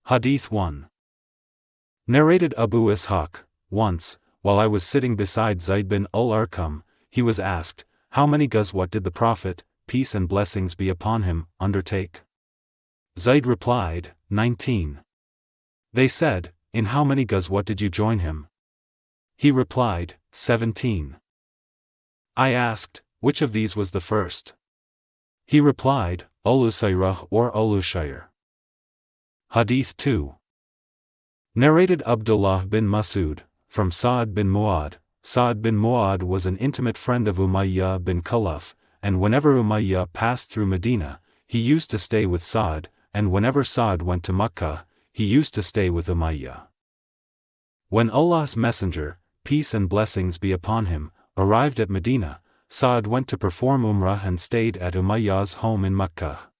Hadīth 1. Narrated Abu Ishaq, once, while I was sitting beside Zayd bin al-Arqam, he was asked, how many ghazwat did the Prophet, peace and blessings be upon him, undertake? Zayd replied, 19. They said, in how many ghazwat did you join him? He replied, 17. I asked, which of these was the first? He replied, Al-usaira or Al-Ushaira. Hadīth 2. Narrated Abdullāh bin Mas'ud, from Sa'd bin Mu'adh. Sa'd bin Mu'adh was an intimate friend of Umayyah bin Khalaf, and whenever Umayyah passed through Medina, he used to stay with Sa'd, and whenever Sa'd went to Makkah, he used to stay with Umayyah. When Allah's Messenger, peace and blessings be upon him, arrived at Medina, Sa'd went to perform Umrah and stayed at Umayyah's home in Makkah.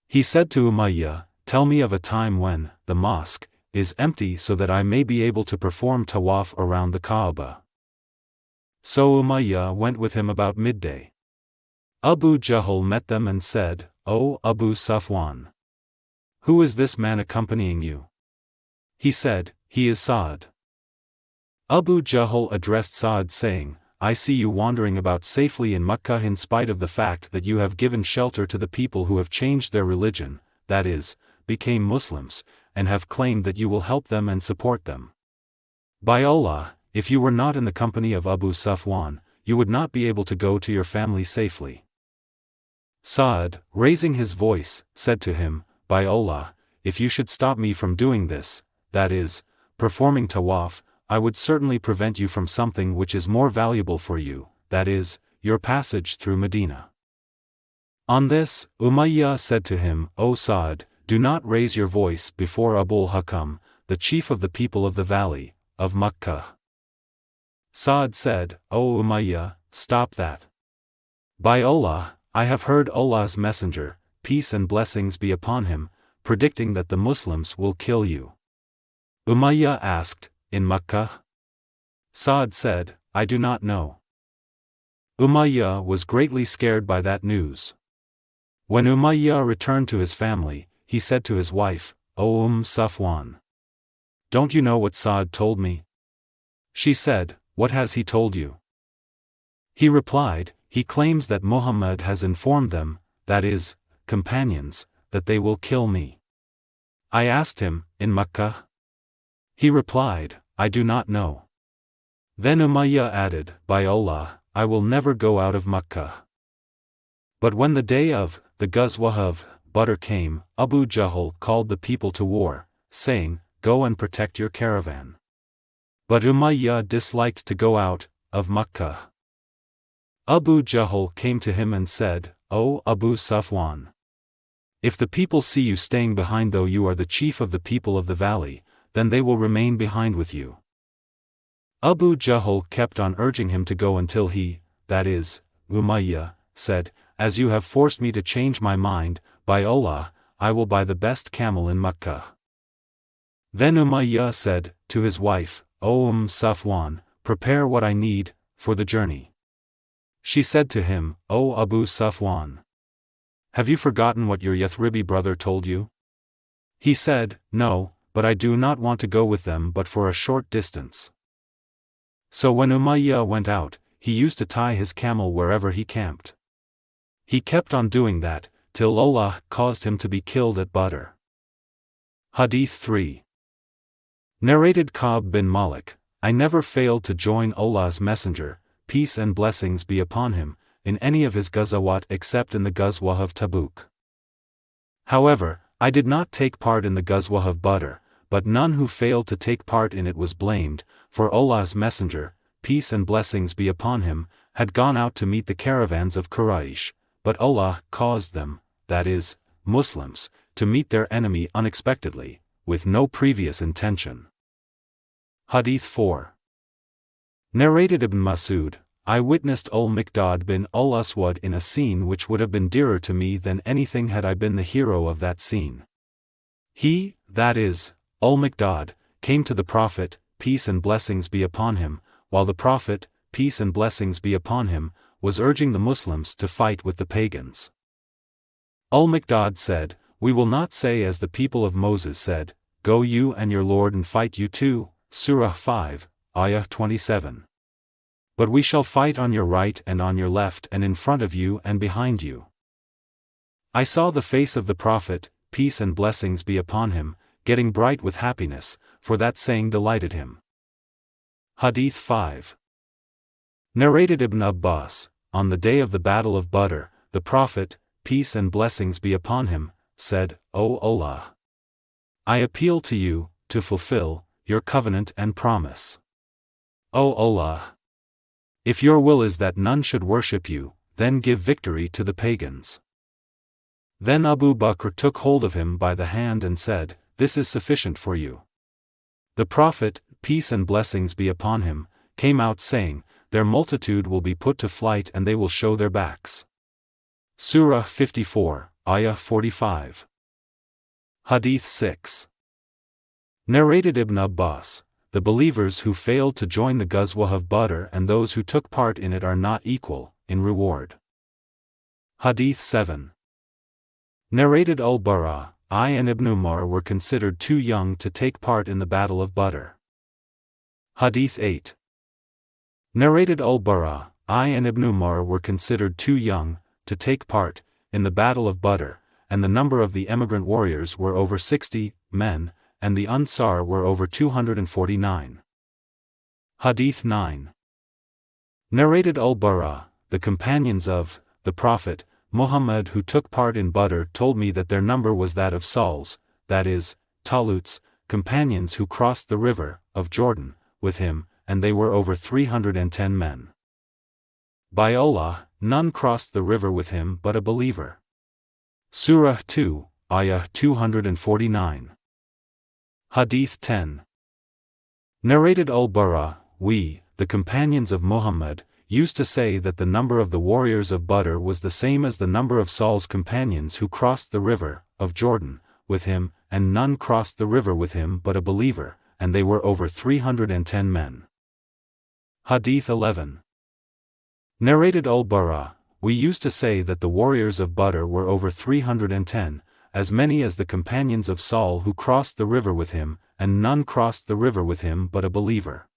He said to Umayyah, tell me of a time when the mosque is empty so that I may be able to perform tawaf around the Kaaba. So Umayyah went with him about midday. Abu Jahl met them and said, O Abu Safwan, who is this man accompanying you? He said, he is Sa'd. Abu Jahl addressed Sa'd saying, I see you wandering about safely in Makkah in spite of the fact that you have given shelter to the people who have changed their religion, that is, became Muslims, and have claimed that you will help them and support them. By Allah, if you were not in the company of Abu Safwan, you would not be able to go to your family safely. Sa'd, raising his voice, said to him, by Allah, if you should stop me from doing this, that is, performing tawaf, I would certainly prevent you from something which is more valuable for you, that is, your passage through Medina. On this, Umayyah said to him, O Sa'd, do not raise your voice before Abul Hakam, the chief of the people of the valley, of Makkah. Sa'd said, O Umayyah, stop that. By Allah, I have heard Allah's Messenger, peace and blessings be upon him, predicting that the Muslims will kill you. Umayyah asked, in Makkah? Sa'd said, I do not know. Umayyah was greatly scared by that news. When Umayyah returned to his family, he said to his wife, O Safwan, don't you know what Sa'd told me? She said, what has he told you? He replied, he claims that Muhammad has informed them, that is, companions, that they will kill me. I asked him, in Makkah? He replied, I do not know. Then Umayyah added, by Allah, I will never go out of Makkah. But when the day of the Ghazwa of Badr came, Abu Jahl called the people to war, saying, go and protect your caravan. But Umayyah disliked to go out of Makkah. Abu Jahl came to him and said, O Abu Safwan, if the people see you staying behind though you are the chief of the people of the valley, then they will remain behind with you. Abu Jahl kept on urging him to go until he, that is, Umayyah, said, as you have forced me to change my mind, by Allah, I will buy the best camel in Makkah. Then Umayyah said to his wife, O Safwan, prepare what I need for the journey. She said to him, O Abu Safwan, have you forgotten what your Yathribi brother told you? He said, no, but I do not want to go with them but for a short distance. So when Umayyah went out, he used to tie his camel wherever he camped. He kept on doing that, till Allah caused him to be killed at Badr. Hadīth 3. Narrated Ka'b bin Malik, I never failed to join Allah's Messenger, peace and blessings be upon him, in any of his ghazawat except in the Ghazwa of Tabuk. However, I did not take part in the Ghazwa of Badr, but none who failed to take part in it was blamed, for Allah's Messenger, peace and blessings be upon him, had gone out to meet the caravans of Quraish, but Allah caused them, that is, Muslims, to meet their enemy unexpectedly, with no previous intention. Hadīth 4. Narrated Ibn Mas'ud, I witnessed Al-Miqdad bin Al-Aswad in a scene which would have been dearer to me than anything had I been the hero of that scene. He, that is, Al-Miqdad, came to the Prophet, peace and blessings be upon him, while the Prophet, peace and blessings be upon him, was urging the Muslims to fight with the pagans. Al-Miqdad said, we will not say as the people of Moses said, Go you and your Lord and fight you too, Surah 5, Ayah 27. But we shall fight on your right and on your left and in front of you and behind you. I saw the face of the Prophet, peace and blessings be upon him, getting bright with happiness, for that saying delighted him. Hadith 5. Narrated Ibn Abbas, on the day of the Battle of Badr, the Prophet, peace and blessings be upon him, said, O Allah! I appeal to you, to fulfill your covenant and promise. O Allah! If your will is that none should worship you, then give victory to the pagans. Then Abu Bakr took hold of him by the hand and said, This is sufficient for you. The Prophet, peace and blessings be upon him, came out saying, Their multitude will be put to flight and they will show their backs. Surah 54, Ayah 45. Hadith 6. Narrated Ibn Abbas, the believers who failed to join the Ghazwa of Badr and those who took part in it are not equal in reward. Hadith 7. Narrated Al-Barā, I and Ibn Umar were considered too young to take part in the Battle of Badr. Hadith 8. Narrated Al-Barā, I and Ibn Umar were considered too young to take part in the Battle of Badr, and the number of the emigrant warriors were over 60 men, and the Ansar were over 249. Hadith 9. Narrated Al-Barā, the companions of the Prophet Muhammad who took part in Badr told me that their number was that of Saul's, that is, Talut's, companions who crossed the river of Jordan with him, and they were over 310 men. By Allah, none crossed the river with him but a believer. Surah 2, Ayah 249. Hadith 10. Narrated Al-Barā, we, the companions of Muhammad, used to say that the number of the warriors of Badr was the same as the number of Saul's companions who crossed the river of Jordan with him, and none crossed the river with him but a believer, and they were over 310 men. Hadith 11. Narrated Al-Barā, we used to say that the warriors of Badr were over 310, as many as the companions of Saul who crossed the river with him, and none crossed the river with him but a believer.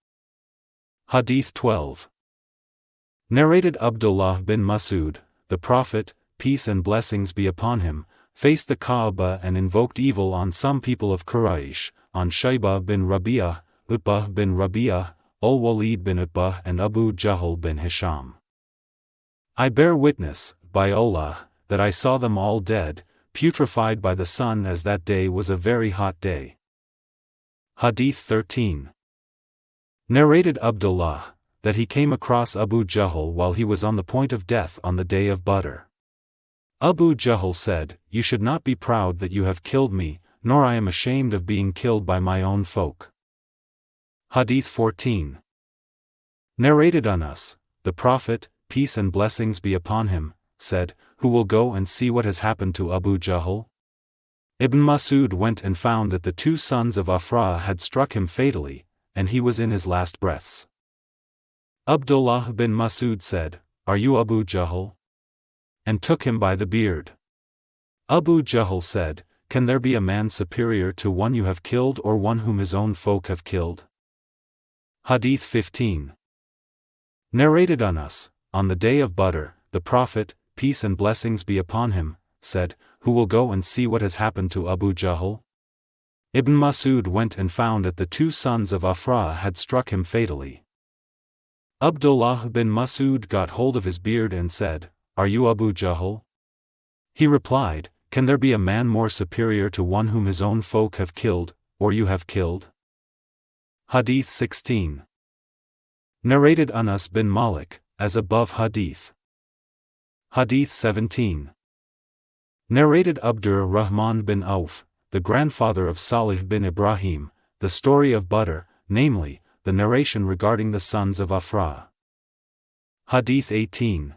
Hadith 12. Narrated Abdullāh bin Mas'ud, the Prophet, peace and blessings be upon him, faced the Kaaba and invoked evil on some people of Quraish, on Shaybah bin Rabi'ah, Utbah bin Rabi'ah, Al-Walid bin Utbah and Abu Jahl bin Hisham. I bear witness, by Allah, that I saw them all dead, putrefied by the sun as that day was a very hot day. Hadith 13. Narrated Abdullāh, that he came across Abu Jahl while he was on the point of death on the day of Badr. Abu Jahl said, You should not be proud that you have killed me, nor I am ashamed of being killed by my own folk. Hadith 14. Narrated Anas, the Prophet, peace and blessings be upon him, said, Who will go and see what has happened to Abu Jahl? Ibn Mas'ud went and found that the two sons of Afra had struck him fatally, and he was in his last breaths. Abdullāh bin Mas'ud said, Are you Abu Jahl? And took him by the beard. Abu Jahl said, Can there be a man superior to one you have killed or one whom his own folk have killed? Hadith 15. Narrated Anas, on the day of Badr, the Prophet, peace and blessings be upon him, said, Who will go and see what has happened to Abu Jahl? Ibn Mas'ud went and found that the two sons of Afra had struck him fatally. Abdullāh bin Mas'ud got hold of his beard and said, Are you Abu Jahl? He replied, Can there be a man more superior to one whom his own folk have killed, or you have killed? Hadith 16. Narrated Anas bin Malik, as above Hadith. Hadith 17. Narrated Abdur Rahman bin Auf, the grandfather of Salih bin Ibrahim, the story of Badr, namely, the narration regarding the sons of Afra. Hadith 18.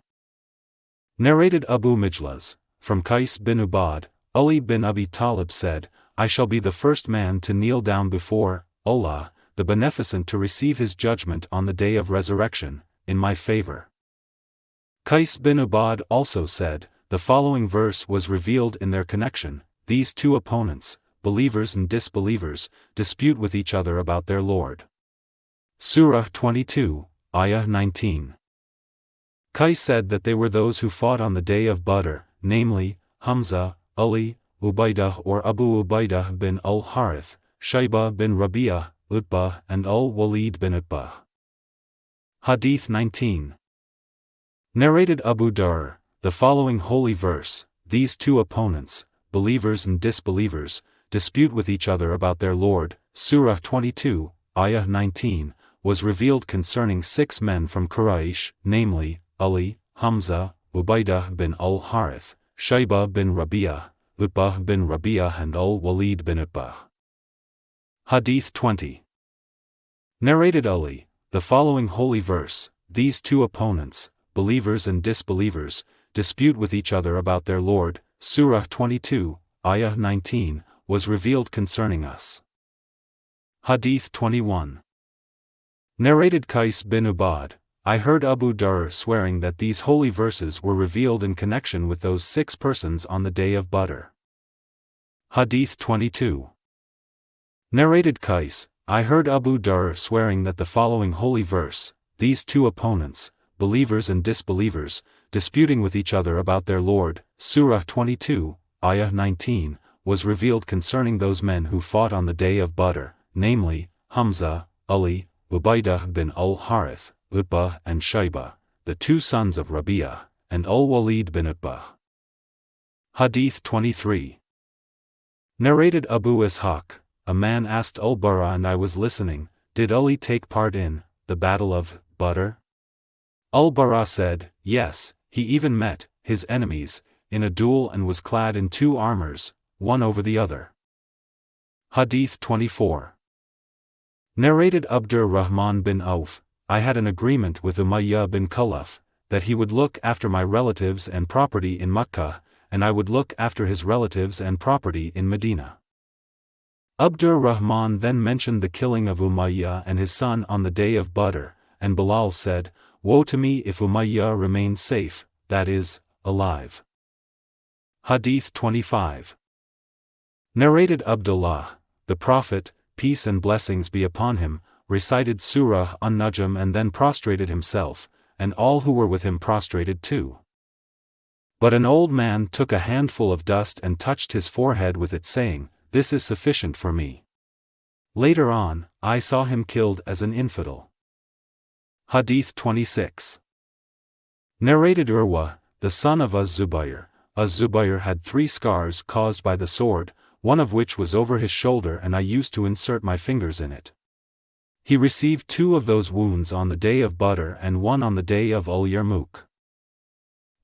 Narrated Abu Mijlaz, from Qais bin Ubad, Ali bin Abi Talib said, I shall be the first man to kneel down before Allah, the Beneficent, to receive his judgment on the day of resurrection, in my favor. Qais bin Ubad also said, the following verse was revealed in their connection, These two opponents, believers and disbelievers, dispute with each other about their Lord. Surah 22, Ayah 19. Qais said that they were those who fought on the day of Badr, namely, Hamza, Ali, Ubaidah or Abu Ubaidah bin al-Harith, Shaybah bin Rabi'ah, Utbah and al-Walid bin Utbah. Hadith 19. Narrated Abu Darr, the following holy verse, these two opponents, believers and disbelievers, dispute with each other about their Lord, Surah 22, Ayah 19, was revealed concerning 6 men from Quraish, namely, Ali, Hamza, Ubaidah bin al-Harith, Shaybah bin Rabi'ah, Utbah bin Rabi'ah and al-Walid bin Utbah. Hadith 20. Narrated Ali, the following holy verse, these two opponents, believers and disbelievers, dispute with each other about their Lord, Surah 22, Ayah 19, was revealed concerning us. Hadith 21. Narrated Qais bin Ubad, I heard Abu Darr swearing that these holy verses were revealed in connection with those 6 persons on the day of Badr. Hadith 22. Narrated Qais, I heard Abu Darr swearing that the following holy verse, these two opponents, believers and disbelievers, disputing with each other about their Lord, Surah 22, Ayah 19, was revealed concerning those men who fought on the day of Badr, namely, Hamza, Ali, Ubaidah bin al-Harith, Utbah and Shaybah, the 2 sons of Rabi'ah, and al-Walid bin Utbah. Hadith 23. Narrated Abu Ishaq, a man asked al-Bara and I was listening, did Ali take part in the Battle of Badr? Al-Bara said, yes, he even met his enemies in a duel and was clad in 2 armors, one over the other. Hadith 24. Narrated Abdur Rahman bin Auf, I had an agreement with Umayyah bin Khalaf, that he would look after my relatives and property in Makkah, and I would look after his relatives and property in Medina. Abdur Rahman then mentioned the killing of Umayyah and his son on the day of Badr, and Bilal said, woe to me if Umayyah remains safe, that is, alive. Hadith 25. Narrated Abdullāh, the Prophet, peace and blessings be upon him, recited Surah An-Najm and then prostrated himself, and all who were with him prostrated too. But an old man took a handful of dust and touched his forehead with it saying, this is sufficient for me. Later on, I saw him killed as an infidel. Hadith 26. Narrated Urwa, the son of Az-Zubayr, Az-Zubayr had 3 scars caused by the sword, one of which was over his shoulder and I used to insert my fingers in it. He received 2 of those wounds on the day of Badr and 1 on the day of Al-Yarmouk.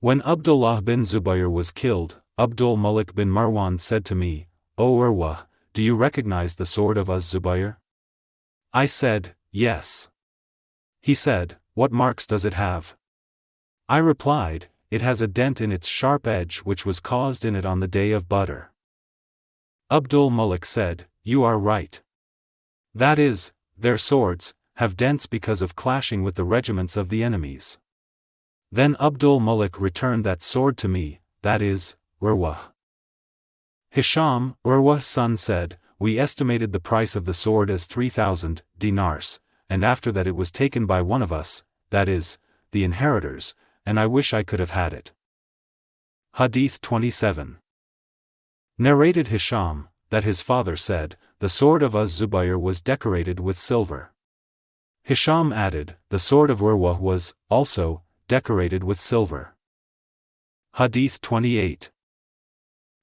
When Abdullāh bin Zubayr was killed, Abdul Malik bin Marwan said to me, O Urwa, do you recognize the sword of Az-Zubayr? I said, yes. He said, what marks does it have? I replied, it has a dent in its sharp edge which was caused in it on the day of Badr. Abdul Malik said, you are right. That is, their swords have dents because of clashing with the regiments of the enemies. Then Abdul Malik returned that sword to me, that is, Urwa. Hisham, Urwa's son said, we estimated the price of the sword as 3,000 dinars, and after that it was taken by one of us, that is, the inheritors, and I wish I could have had it. Hadith 27. Narrated Hisham, that his father said, the sword of Az-Zubayr was decorated with silver. Hisham added, the sword of Urwa was, also, decorated with silver. Hadith 28.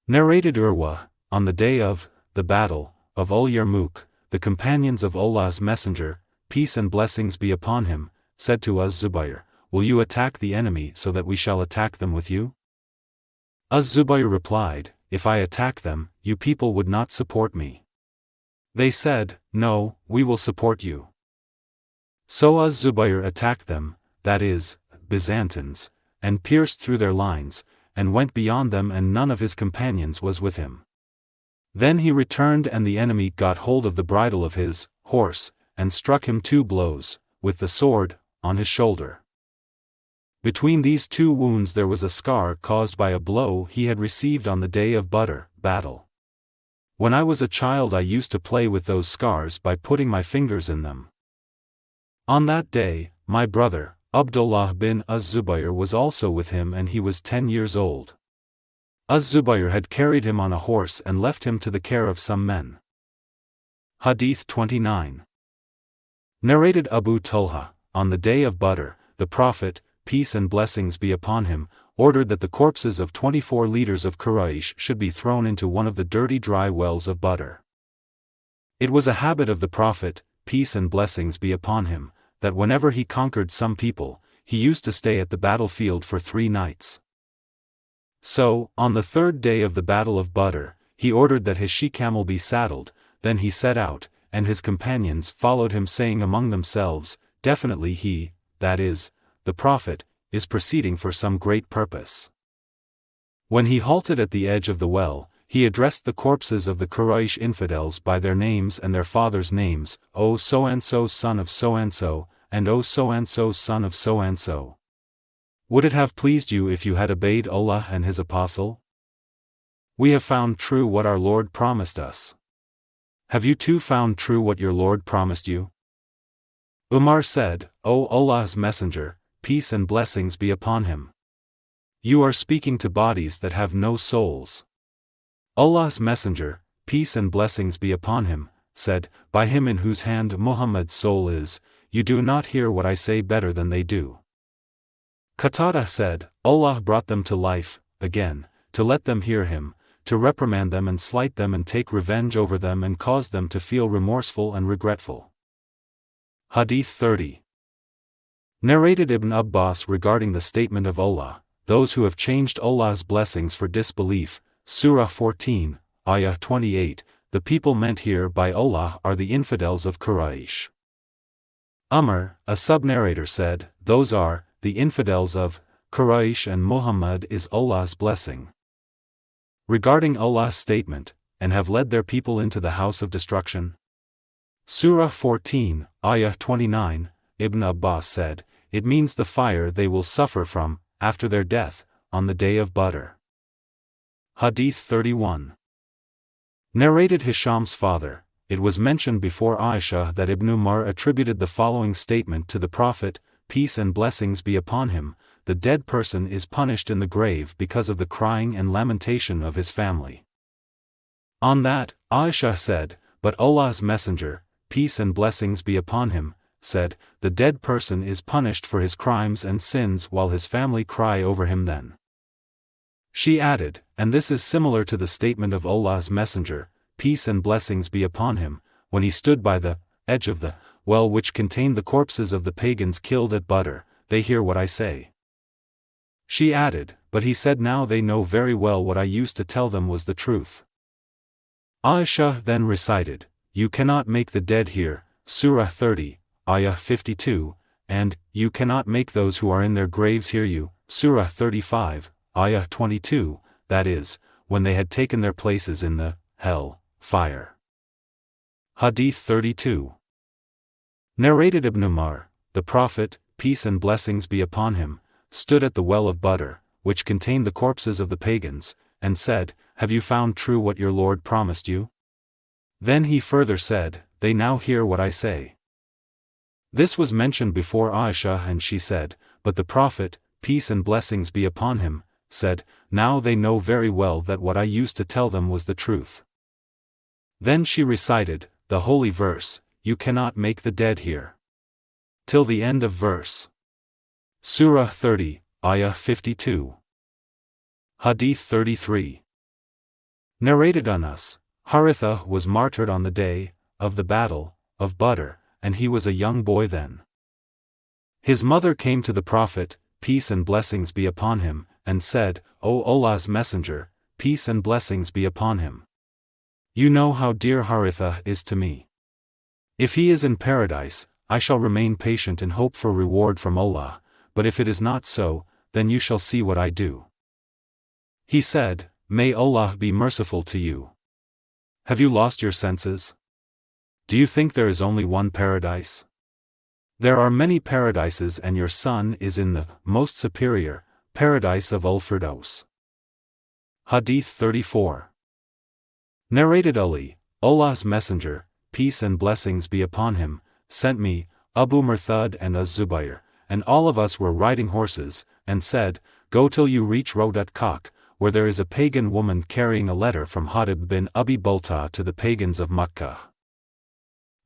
Narrated Urwa, on the day of the Battle of Al-Yarmouk, the companions of Allah's Messenger, peace and blessings be upon him, said to Az-Zubayr, will you attack the enemy so that we shall attack them with you? Az-Zubayr replied, if I attack them, you people would not support me. They said, no, we will support you. So Az-Zubayr attacked them, that is, Byzantines, and pierced through their lines, and went beyond them and none of his companions was with him. Then he returned and the enemy got hold of the bridle of his horse, and struck him 2 blows, with the sword, on his shoulder. Between these 2 wounds there was a scar caused by a blow he had received on the day of Badr battle. When I was a child I used to play with those scars by putting my fingers in them. On that day, my brother, Abdullāh bin Az-Zubayr was also with him and he was 10 years old. Az-Zubayr had carried him on a horse and left him to the care of some men. Hadith 29. Narrated Abu Talha, on the day of Badr, the Prophet, peace and blessings be upon him, ordered that the corpses of 24 leaders of Quraish should be thrown into one of the dirty dry wells of Badr. It was a habit of the Prophet, peace and blessings be upon him, that whenever he conquered some people, he used to stay at the battlefield for 3 nights. So, on the 3rd day of the Battle of Badr, he ordered that his she-camel be saddled, then he set out, and his companions followed him saying among themselves, definitely he, that is, the Prophet, is proceeding for some great purpose. When he halted at the edge of the well, he addressed the corpses of the Quraysh infidels by their names and their fathers' names, O so-and-so son of so-and-so, and O so-and-so son of so-and-so. Would it have pleased you if you had obeyed Allah and His Apostle? We have found true what our Lord promised us. Have you too found true what your Lord promised you? Umar said, O Allah's Messenger, peace and blessings be upon him. You are speaking to bodies that have no souls. Allah's Messenger, peace and blessings be upon him, said, by him in whose hand Muhammad's soul is, you do not hear what I say better than they do. Qatada said, Allah brought them to life, again, to let them hear him, to reprimand them and slight them and take revenge over them and cause them to feel remorseful and regretful. Hadith 30. Narrated Ibn Abbas regarding the statement of Allah, those who have changed Allah's blessings for disbelief, Surah 14, Ayah 28, the people meant here by Allah are the infidels of Quraish. Umar, a sub-narrator said, those are, the infidels of Quraish and Muhammad is Allah's blessing. Regarding Allah's statement, and have led their people into the house of destruction. Surah 14, Ayah 29, Ibn Abbas said, it means the fire they will suffer from, after their death, on the day of Badr. Hadith 31. Narrated Hisham's father, it was mentioned before Aisha that Ibn Umar attributed the following statement to the Prophet, peace and blessings be upon him, the dead person is punished in the grave because of the crying and lamentation of his family. On that, Aisha said, but Allah's Messenger, peace and blessings be upon him, said, the dead person is punished for his crimes and sins while his family cry over him then. She added, and this is similar to the statement of Allah's Messenger, peace and blessings be upon him, when he stood by the edge of the well which contained the corpses of the pagans killed at Badr, they hear what I say. She added, but he said now they know very well what I used to tell them was the truth. Aisha then recited, you cannot make the dead hear, Surah 30, Ayah 52, and, you cannot make those who are in their graves hear you, Surah 35, Ayah 22, that is, when they had taken their places in the hell fire. Hadith 32. Narrated Ibn Umar, the Prophet, peace and blessings be upon him, stood at the well of Badr, which contained the corpses of the pagans, and said, have you found true what your Lord promised you? Then he further said, they now hear what I say. This was mentioned before Aisha and she said, but the Prophet, peace and blessings be upon him, said, now they know very well that what I used to tell them was the truth. Then she recited, the holy verse, you cannot make the dead hear. Till the end of verse. Surah 30, Ayah 52. Hadith 33. Narrated Anas, Haritha was martyred on the day of the Battle of Badr, and he was a young boy then. His mother came to the Prophet, peace and blessings be upon him, and said, O Allah's Messenger, peace and blessings be upon him. You know how dear Haritha is to me. If he is in paradise, I shall remain patient and hope for reward from Allah, but if it is not so, then you shall see what I do. He said, may Allah be merciful to you. Have you lost your senses? Do you think there is only one paradise? There are many paradises and your son is in the most superior paradise of Al-Firdaus. Hadith 34. Narrated Ali, Allah's Messenger, peace and blessings be upon him, sent me, Abu Murthad and Az-Zubayr, and all of us were riding horses, and said, Go till you reach Rodat Kak, where there is a pagan woman carrying a letter from Hatib bin Abi Balta to the pagans of Makkah.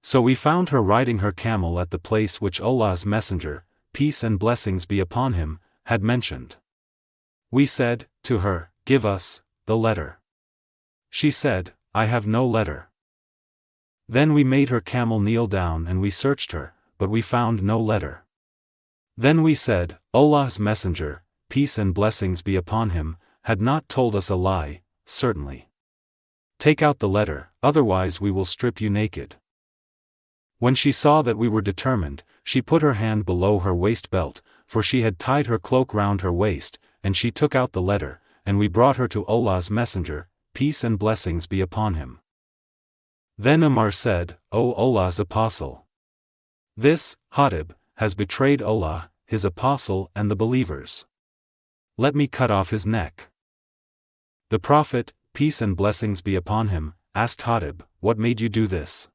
So we found her riding her camel at the place which Allah's Messenger, peace and blessings be upon him, had mentioned. We said, to her, Give us the letter. She said, I have no letter. Then we made her camel kneel down and we searched her, but we found no letter. Then we said, Allah's Messenger, peace and blessings be upon him, had not told us a lie, certainly. Take out the letter, otherwise we will strip you naked. When she saw that we were determined, she put her hand below her waist belt, for she had tied her cloak round her waist, and she took out the letter, and we brought her to Allah's Messenger, peace and blessings be upon him. Then Umar said, O Allah's Apostle! This, Hatib, has betrayed Allah, his Apostle and the believers. Let me cut off his neck. The Prophet, peace and blessings be upon him, asked Hatib, What made you do this?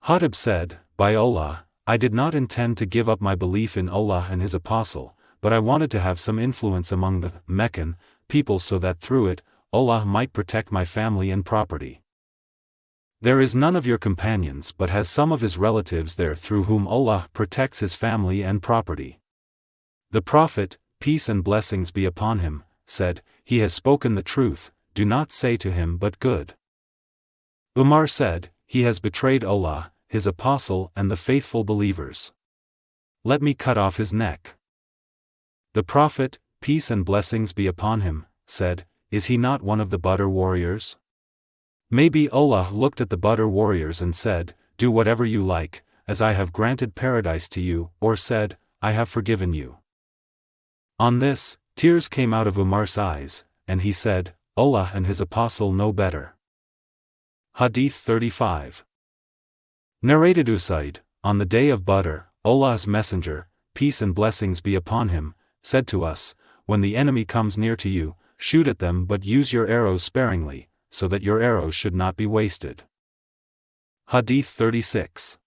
Hatib said, By Allah, I did not intend to give up my belief in Allah and his Apostle, but I wanted to have some influence among the Meccan people so that through it, Allah might protect my family and property. There is none of your companions but has some of his relatives there through whom Allah protects his family and property. The Prophet, peace and blessings be upon him, said, He has spoken the truth, do not say to him but good. Umar said, He has betrayed Allah, his Apostle and the faithful believers. Let me cut off his neck. The Prophet, peace and blessings be upon him, said, Is he not one of the Badr warriors? Maybe Allah looked at the Badr warriors and said, Do whatever you like, as I have granted paradise to you, or said, I have forgiven you. On this, tears came out of Umar's eyes, and he said, Allah and his Apostle know better. Hadith 35. Narrated Usaid, on the day of Badr, Allah's Messenger, peace and blessings be upon him, said to us, When the enemy comes near to you, shoot at them but use your arrows sparingly, so that your arrows should not be wasted. Hadith 36.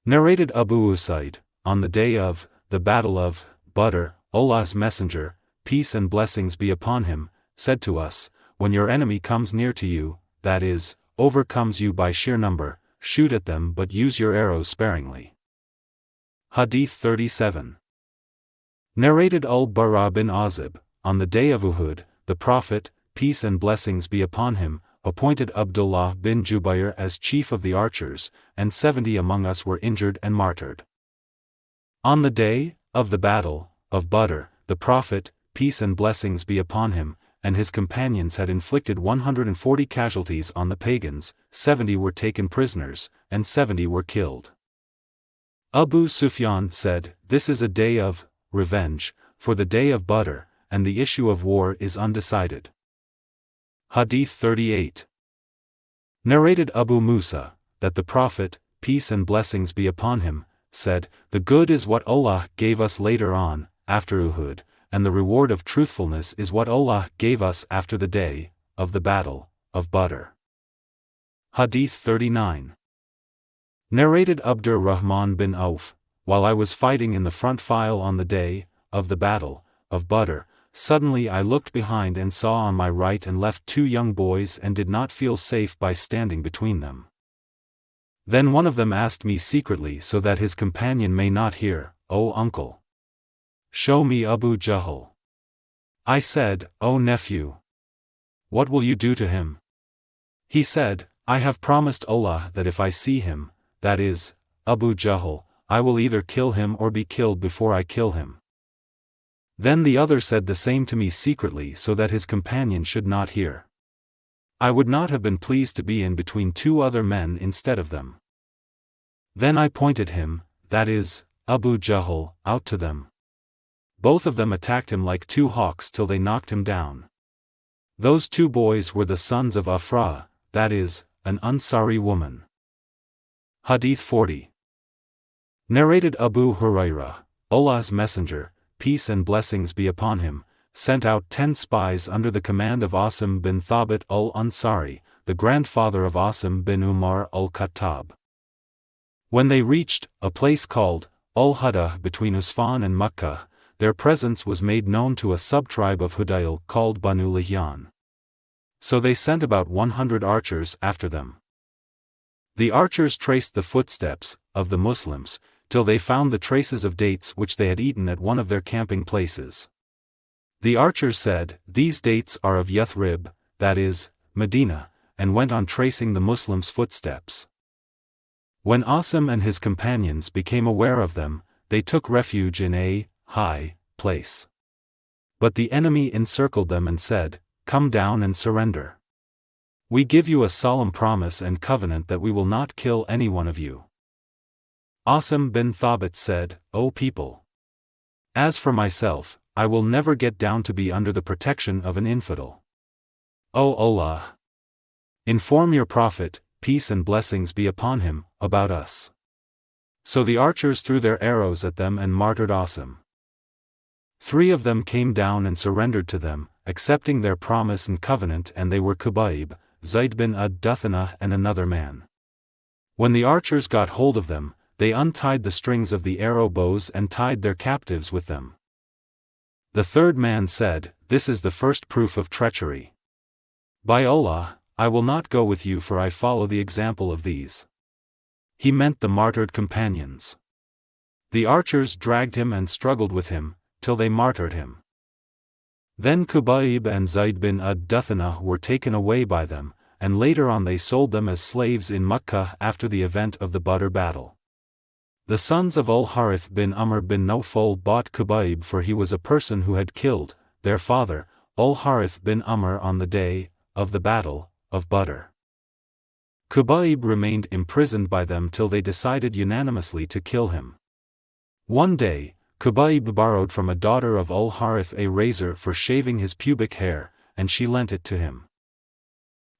Narrated Abu Usaid, on the day of the Battle of Badr, Allah's Messenger, peace and blessings be upon him, said to us, When your enemy comes near to you, that is, overcomes you by sheer number, shoot at them but use your arrows sparingly. Hadith 37. Narrated Al-Barā bin Azib, on the day of Uhud, the Prophet, peace and blessings be upon him, appointed Abdullāh bin Jubayr as chief of the archers, and 70 among us were injured and martyred. On the day of the Battle of Badr, the Prophet, peace and blessings be upon him, and his companions had inflicted 140 casualties on the pagans, 70 were taken prisoners, and 70 were killed. Abu Sufyan said, This is a day of revenge, for the day of Badr, and the issue of war is undecided. Hadith 38. Narrated Abu Musa, that the Prophet, peace and blessings be upon him, said, The good is what Allah gave us later on, after Uhud, and the reward of truthfulness is what Allah gave us after the day of the Battle of Badr. Hadith 39. Narrated Abdur Rahman bin Auf, while I was fighting in the front file on the day of the Battle of Badr, suddenly I looked behind and saw on my right and left 2 young boys and did not feel safe by standing between them. Then one of them asked me secretly so that his companion may not hear, O uncle, show me Abu Jahl. I said, O nephew, what will you do to him? He said, I have promised Allah that if I see him, that is, Abu Jahl, I will either kill him or be killed before I kill him. Then the other said the same to me secretly so that his companion should not hear. I would not have been pleased to be in between 2 other men instead of them. Then I pointed him, that is, Abu Jahl, out to them. Both of them attacked him like 2 hawks till they knocked him down. Those 2 boys were the sons of Afra, that is, an Ansari woman. Hadith 40. Narrated Abu Huraira, Allah's Messenger, peace and blessings be upon him, sent out 10 spies under the command of Asim bin Thabit al-Ansari, the grandfather of Asim bin Umar al-Khattab. When they reached a place called Al-Huda between Usfan and Makkah, their presence was made known to a sub-tribe of Hudayl called Banu Lihyan. So they sent about 100 archers after them. The archers traced the footsteps of the Muslims, till they found the traces of dates which they had eaten at one of their camping places. The archers said, "These dates are of Yathrib, that is, Medina," and went on tracing the Muslims' footsteps. When Asim and his companions became aware of them, they took refuge in a high place. But the enemy encircled them and said, "Come down and surrender. We give you a solemn promise and covenant that we will not kill any one of you." Asim bin Thabit said, "O people! As for myself, I will never get down to be under the protection of an infidel. O Allah! Inform your Prophet, peace and blessings be upon him, about us." So the archers threw their arrows at them and martyred Asim. 3 of them came down and surrendered to them, accepting their promise and covenant, and they were Khubayb, Zayd bin ad-Dathanah and another man. When the archers got hold of them, they untied the strings of the arrow bows and tied their captives with them. The 3rd man said, "This is the first proof of treachery. By Allah, I will not go with you, for I follow the example of these." He meant the martyred companions. The archers dragged him and struggled with him, till they martyred him. Then Khubayb and Zayd bin ad-Dathanah were taken away by them, and later on they sold them as slaves in Makkah after the event of the Badr battle. The sons of Al-Harith bin Amr bin Nawfal bought Khubayb, for he was a person who had killed their father, Al-Harith bin Amr, on the day of the Battle of Badr. Khubayb remained imprisoned by them till they decided unanimously to kill him. One day, Khubayb borrowed from a daughter of Al-Harith a razor for shaving his pubic hair, and she lent it to him.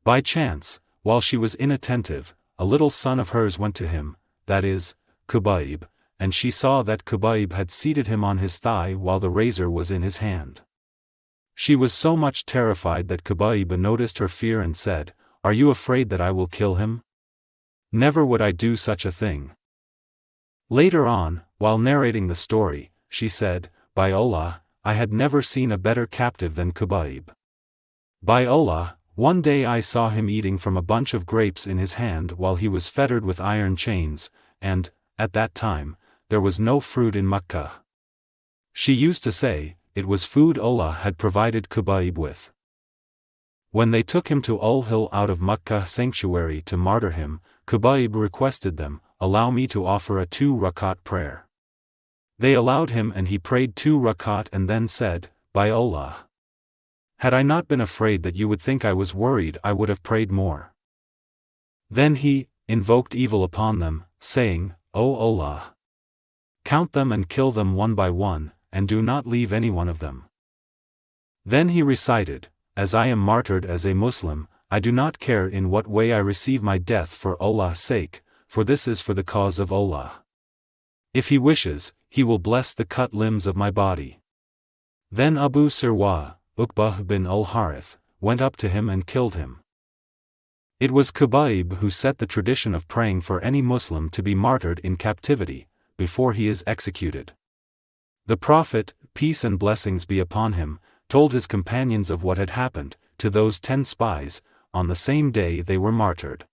By chance, while she was inattentive, a little son of hers went to him, that is, Khubayb, and she saw that Khubayb had seated him on his thigh while the razor was in his hand. She was so much terrified that Khubayb noticed her fear and said, "Are you afraid that I will kill him? Never would I do such a thing." Later on, while narrating the story, she said, "By Allah, I had never seen a better captive than Khubayb. By Allah, one day I saw him eating from a bunch of grapes in his hand while he was fettered with iron chains, and, at that time, there was no fruit in Makkah." She used to say, it was food Allah had provided Khubayb with. When they took him to Al-Hil out of Makkah sanctuary to martyr him, Khubayb requested them, "Allow me to offer a 2-rakat prayer." They allowed him, and he prayed 2 rakat and then said, "By Allah! Had I not been afraid that you would think I was worried, I would have prayed more." Then he invoked evil upon them, saying, "O Allah! Count them and kill them one by one, and do not leave any one of them." Then he recited, "As I am martyred as a Muslim, I do not care in what way I receive my death for Allah's sake, for this is for the cause of Allah. If He wishes, He will bless the cut limbs of my body." Then Abu Sirwa, Uqbah bin al-Harith, went up to him and killed him. It was Khubayb who set the tradition of praying for any Muslim to be martyred in captivity, before he is executed. The Prophet, peace and blessings be upon him, told his companions of what had happened to those 10 spies, on the same day they were martyred.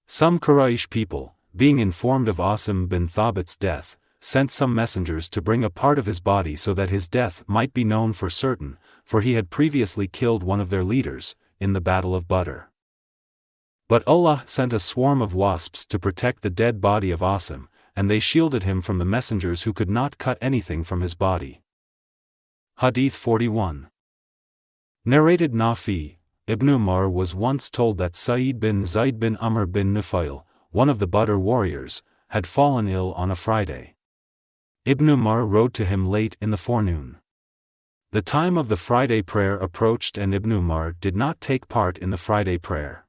Some Quraish people, being informed of Asim bin Thabit's death, sent some messengers to bring a part of his body so that his death might be known for certain, for he had previously killed one of their leaders, in the Battle of Badr. But Allah sent a swarm of wasps to protect the dead body of Asim, and they shielded him from the messengers who could not cut anything from his body. Hadith 41. Narrated Nafi, Ibn Umar was once told that Sa'id bin Zayd bin Amr bin Nufail, one of the Badr warriors, had fallen ill on a Friday. Ibn Umar rode to him late in the forenoon. The time of the Friday prayer approached and Ibn Umar did not take part in the Friday prayer.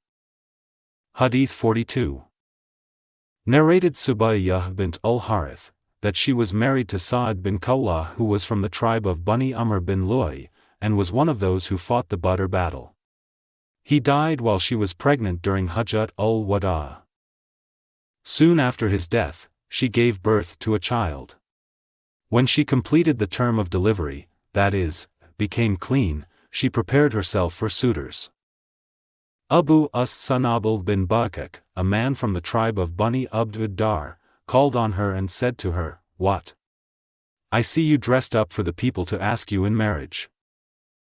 Hadith 42. Narrated Subayyah bint al-Harith, that she was married to Sa'd bin Khawlah, who was from the tribe of Bani Amr bin Lu'ay, and was one of those who fought the Badr battle. He died while she was pregnant during Hajjat al-Wada. Soon after his death, she gave birth to a child. When she completed the term of delivery, that is, became clean, she prepared herself for suitors. Abu As-Sanabal bin Bakak, a man from the tribe of Bani An-Nadir, called on her and said to her, "What? I see you dressed up for the people to ask you in marriage.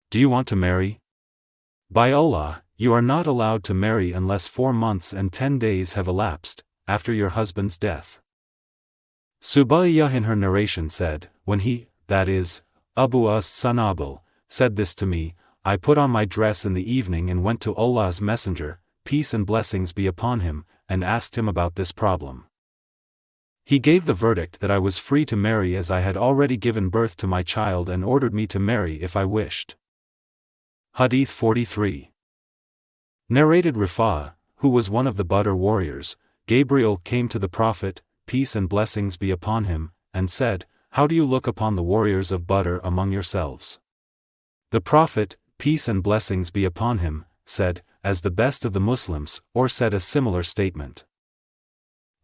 Do you want to marry? By Allah, you are not allowed to marry unless 4 months and 10 days have elapsed, after your husband's death." Subayyah in her narration said, "When he, that is, Abu As-Sanabal, said this to me, I put on my dress in the evening and went to Allah's Messenger, peace and blessings be upon him, and asked him about this problem. He gave the verdict that I was free to marry as I had already given birth to my child and ordered me to marry if I wished." Hadīth 43. Narrated Rifā, who was one of the Badr warriors, Gabriel came to the Prophet, peace and blessings be upon him, and said, "How do you look upon the warriors of Badr among yourselves?" The Prophet, peace and blessings be upon him, said, "As the best of the Muslims," or said a similar statement.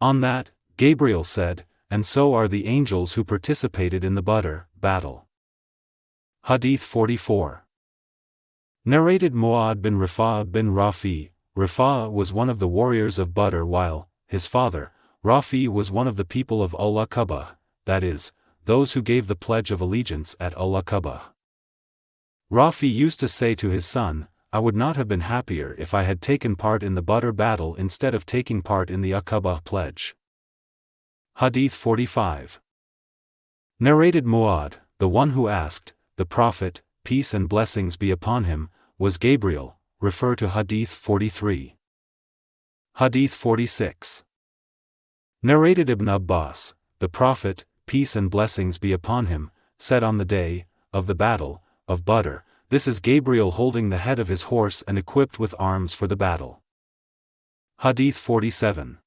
On that, Gabriel said, "And so are the angels who participated in the Badr battle." Hadīth 44. Narrated Mu'adh bin Rifā bin Rafi. Rifā was one of the warriors of Badr while his father, Rafi, was one of the people of Al-Aqabah, that is, those who gave the pledge of allegiance at Al-Aqabah. Rafi used to say to his son, "I would not have been happier if I had taken part in the Badr battle instead of taking part in the Aqabah pledge." Hadīth 45. Narrated Mu'adh, the one who asked, the Prophet, peace and blessings be upon him, was Gabriel, refer to Hadīth 43. Hadīth 46. Narrated Ibn Abbas, the Prophet, peace and blessings be upon him, said on the day of the battle of Badr, "This is Gabriel holding the head of his horse and equipped with arms for the battle." Hadīth 47.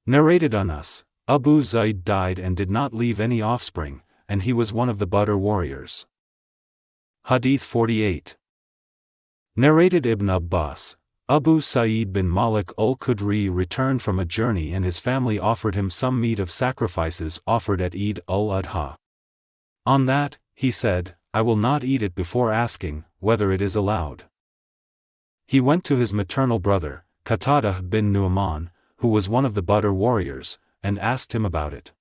Narrated Anas, Abu Zayd died and did not leave any offspring, and he was one of the Badr warriors. Hadīth 48. Narrated Ibn Abbas, Abu Sa'id bin Malik al-Khudri returned from a journey and his family offered him some meat of sacrifices offered at Eid al-Adha. On that, he said, "I will not eat it before asking whether it is allowed." He went to his maternal brother, Qatadah bin Nu'man, who was one of the Badr warriors, and asked him about it.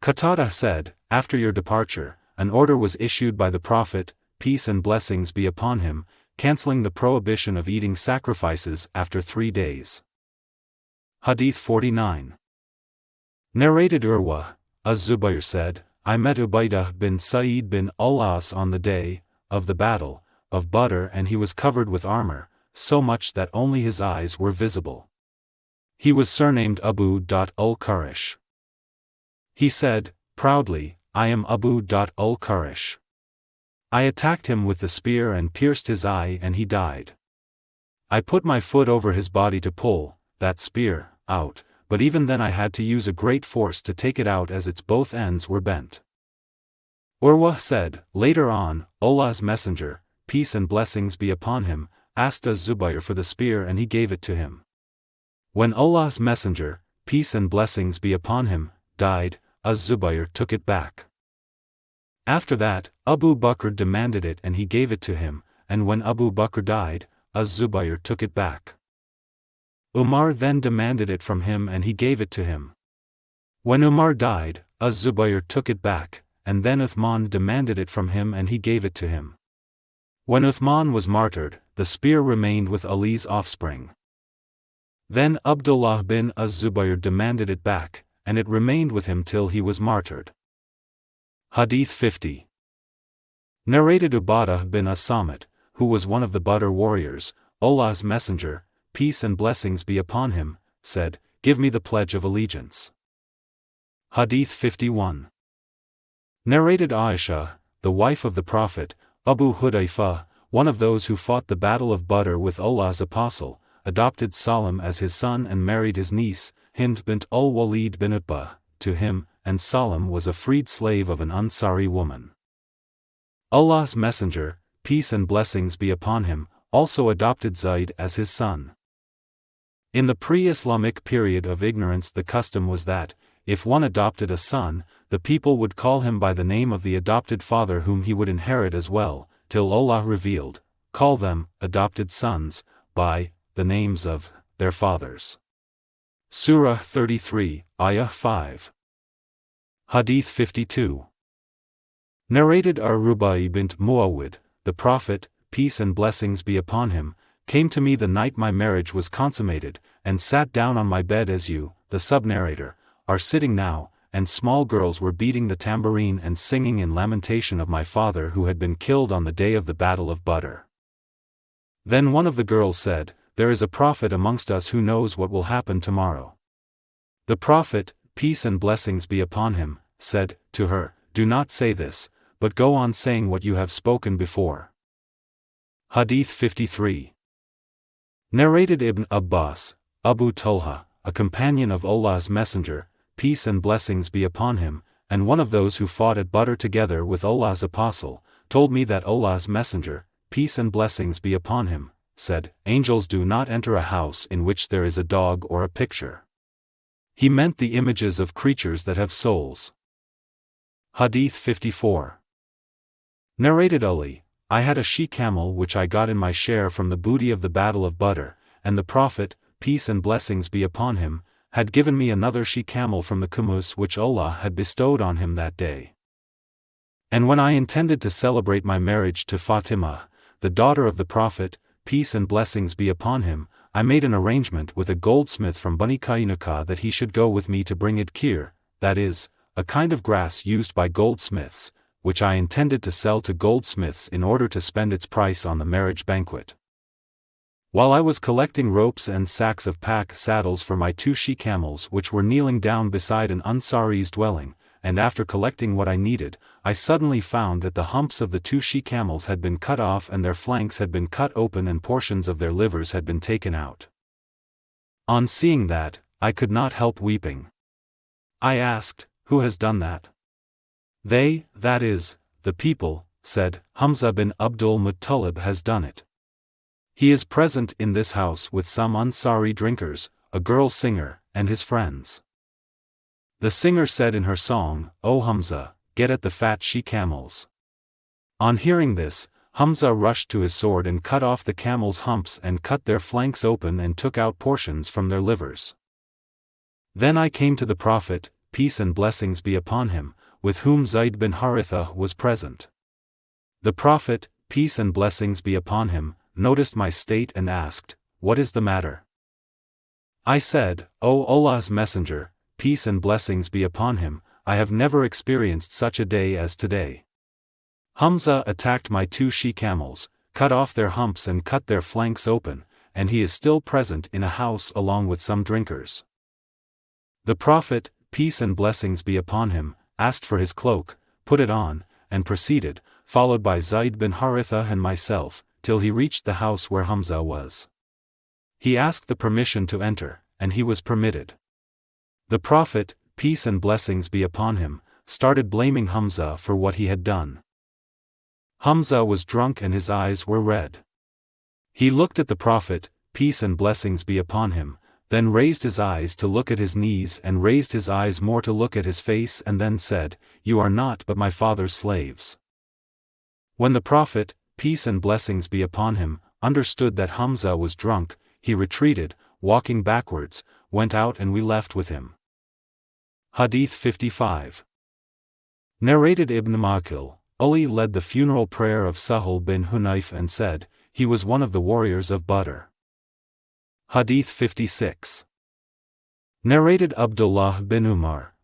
Qatadah said, "After your departure, an order was issued by the Prophet, peace and blessings be upon him, cancelling the prohibition of eating sacrifices after 3 days." Hadīth 49. Narrated Urwa, Az-Zubayr said, "I met Ubaidah bin Sa'id bin al-As on the day of the battle of Badr and he was covered with armor, so much that only his eyes were visible. He was surnamed Abu al-Quraish. He said, proudly, 'I am Abu al-Quraish.' I attacked him with the spear and pierced his eye and he died. I put my foot over his body to pull that spear out, but even then I had to use a great force to take it out as its both ends were bent." Urwa said, later on, Allah's Messenger, peace and blessings be upon him, asked Az-Zubayr for the spear and he gave it to him. When Allah's Messenger, peace and blessings be upon him, died, Az-Zubayr took it back. After that, Abu Bakr demanded it and he gave it to him, and when Abu Bakr died, Az-Zubayr took it back. Umar then demanded it from him and he gave it to him. When Umar died, Az-Zubayr took it back, and then Uthman demanded it from him and he gave it to him. When Uthman was martyred, the spear remained with Ali's offspring. Then Abdullāh bin Az-Zubayr demanded it back, and it remained with him till he was martyred. Hadīth 50. Narrated Ubadah bin As-Samit, who was one of the Badr warriors, Allah's Messenger, peace and blessings be upon him, said, "Give me the pledge of allegiance." Hadīth 51. Narrated Aisha, the wife of the Prophet, Abu Hudayfa, one of those who fought the battle of Badr with Allah's apostle, adopted Salim as his son and married his niece, Hind bint al-Walid bin Utbah, to him, and Salim was a freed slave of an Ansari woman. Allah's Messenger, peace and blessings be upon him, also adopted Zayd as his son. In the pre-Islamic period of ignorance, the custom was that, if one adopted a son, the people would call him by the name of the adopted father whom he would inherit as well, till Allah revealed, "Call them, adopted sons, by the names of their fathers." Surah 33, Ayah 5. Hadith 52. Narrated Ar-Rubai bint Muawwid, the Prophet, peace and blessings be upon him, came to me the night my marriage was consummated, and sat down on my bed as you, the sub-narrator, are sitting now, and small girls were beating the tambourine and singing in lamentation of my father who had been killed on the day of the Battle of Badr. Then one of the girls said, "There is a prophet amongst us who knows what will happen tomorrow." The Prophet, peace and blessings be upon him, said to her, "Do not say this, but go on saying what you have spoken before." Hadith 53. Narrated Ibn Abbas, Abu Talha, a companion of Allah's Messenger, peace and blessings be upon him, and one of those who fought at Badr together with Allah's Apostle, told me that Allah's Messenger, peace and blessings be upon him, said, "Angels do not enter a house in which there is a dog or a picture." He meant the images of creatures that have souls. Hadith 54. Narrated Ali, I had a she-camel which I got in my share from the booty of the Battle of Badr, and the Prophet, peace and blessings be upon him, had given me another she-camel from the kumus which Allah had bestowed on him that day. And when I intended to celebrate my marriage to Fatima, the daughter of the Prophet, peace and blessings be upon him, I made an arrangement with a goldsmith from Bani Quraiza that he should go with me to bring it kir, that is, a kind of grass used by goldsmiths, which I intended to sell to goldsmiths in order to spend its price on the marriage banquet. While I was collecting ropes and sacks of pack saddles for my 2 she-camels which were kneeling down beside an Ansari's dwelling, and after collecting what I needed, I suddenly found that the humps of the 2 she-camels had been cut off and their flanks had been cut open and portions of their livers had been taken out. On seeing that, I could not help weeping. I asked, "Who has done that?" They, that is, the people, said, "Hamza bin Abdul Muttalib has done it. He is present in this house with some Ansari drinkers, a girl singer, and his friends." The singer said in her song, "O Hamza, get at the fat she-camels." On hearing this, Hamza rushed to his sword and cut off the camels' humps and cut their flanks open and took out portions from their livers. Then I came to the Prophet, peace and blessings be upon him, with whom Zayd bin Haritha was present. The Prophet, peace and blessings be upon him, noticed my state and asked, "What is the matter?" I said, "O Allah's Messenger, peace and blessings be upon him, I have never experienced such a day as today. Hamza attacked my 2 she-camels, cut off their humps and cut their flanks open, and he is still present in a house along with some drinkers." The Prophet, peace and blessings be upon him, asked for his cloak, put it on, and proceeded, followed by Zayd bin Haritha and myself, till he reached the house where Hamza was. He asked the permission to enter, and he was permitted. The Prophet, peace and blessings be upon him, started blaming Hamza for what he had done. Hamza was drunk and his eyes were red. He looked at the Prophet, peace and blessings be upon him, then raised his eyes to look at his knees and raised his eyes more to look at his face and then said, "You are not but my father's slaves." When the Prophet, peace and blessings be upon him, understood that Hamza was drunk, he retreated, walking backwards, went out and we left with him. Hadith 55. Narrated Ibn Ma'qil, Ali led the funeral prayer of Sahal bin Hunayf and said, he was one of the warriors of Badr. Hadith 56. Narrated Abdullāh bin Umar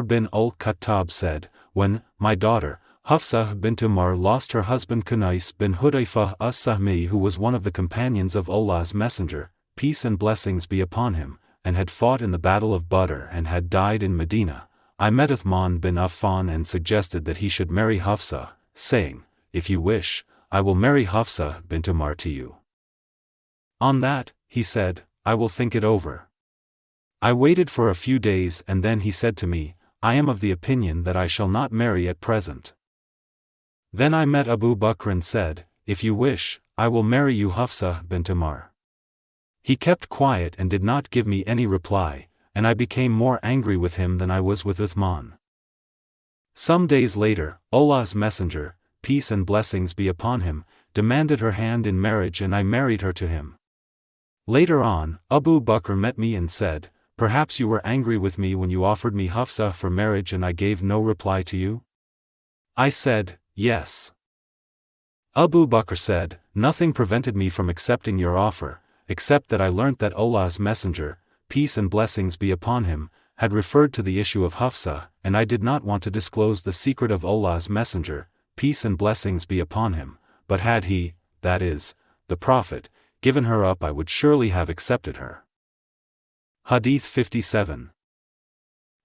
bin al-Khattab said, when my daughter, Hafsa bint Umar lost her husband Qunais bin Hudayfah as-Sahmi, who was one of the companions of Allah's Messenger, peace and blessings be upon him, and had fought in the Battle of Badr and had died in Medina, I met Uthman bin Affan and suggested that he should marry Hafsa, saying, "If you wish, I will marry Hafsa bint Umar to you." On that, he said, "I will think it over." I waited for a few days and then he said to me, "I am of the opinion that I shall not marry at present." Then I met Abu Bakr and said, "If you wish, I will marry you Hafsa bint Umar. He kept quiet and did not give me any reply, and I became more angry with him than I was with Uthman. Some days later, Allah's Messenger, peace and blessings be upon him, demanded her hand in marriage and I married her to him. Later on, Abu Bakr met me and said, perhaps you were angry with me when you offered me Hafsa for marriage and I gave no reply to you? I said, yes. Abu Bakr said, nothing prevented me from accepting your offer, except that I learnt that Allah's Messenger, peace and blessings be upon him, had referred to the issue of Hafsa, and I did not want to disclose the secret of Allah's Messenger, peace and blessings be upon him, but had he, that is, the Prophet, given her up I would surely have accepted her. Hadīth 57.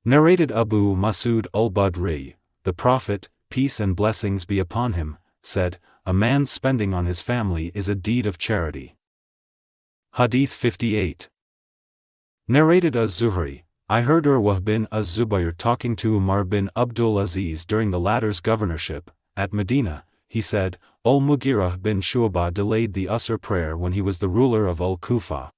Narrated Abu Mas'ud al-Badri, the Prophet, peace and blessings be upon him, said, a man's spending on his family is a deed of charity. Hadīth 58. Narrated Az-Zuhri, I heard Urwah bin Az-Zubayr talking to Umar bin Abdul Aziz during the latter's governorship, at Medina. He said, Al-Mughīrah bin Shu'bah delayed the Asr prayer when he was the ruler of Al-Kufa.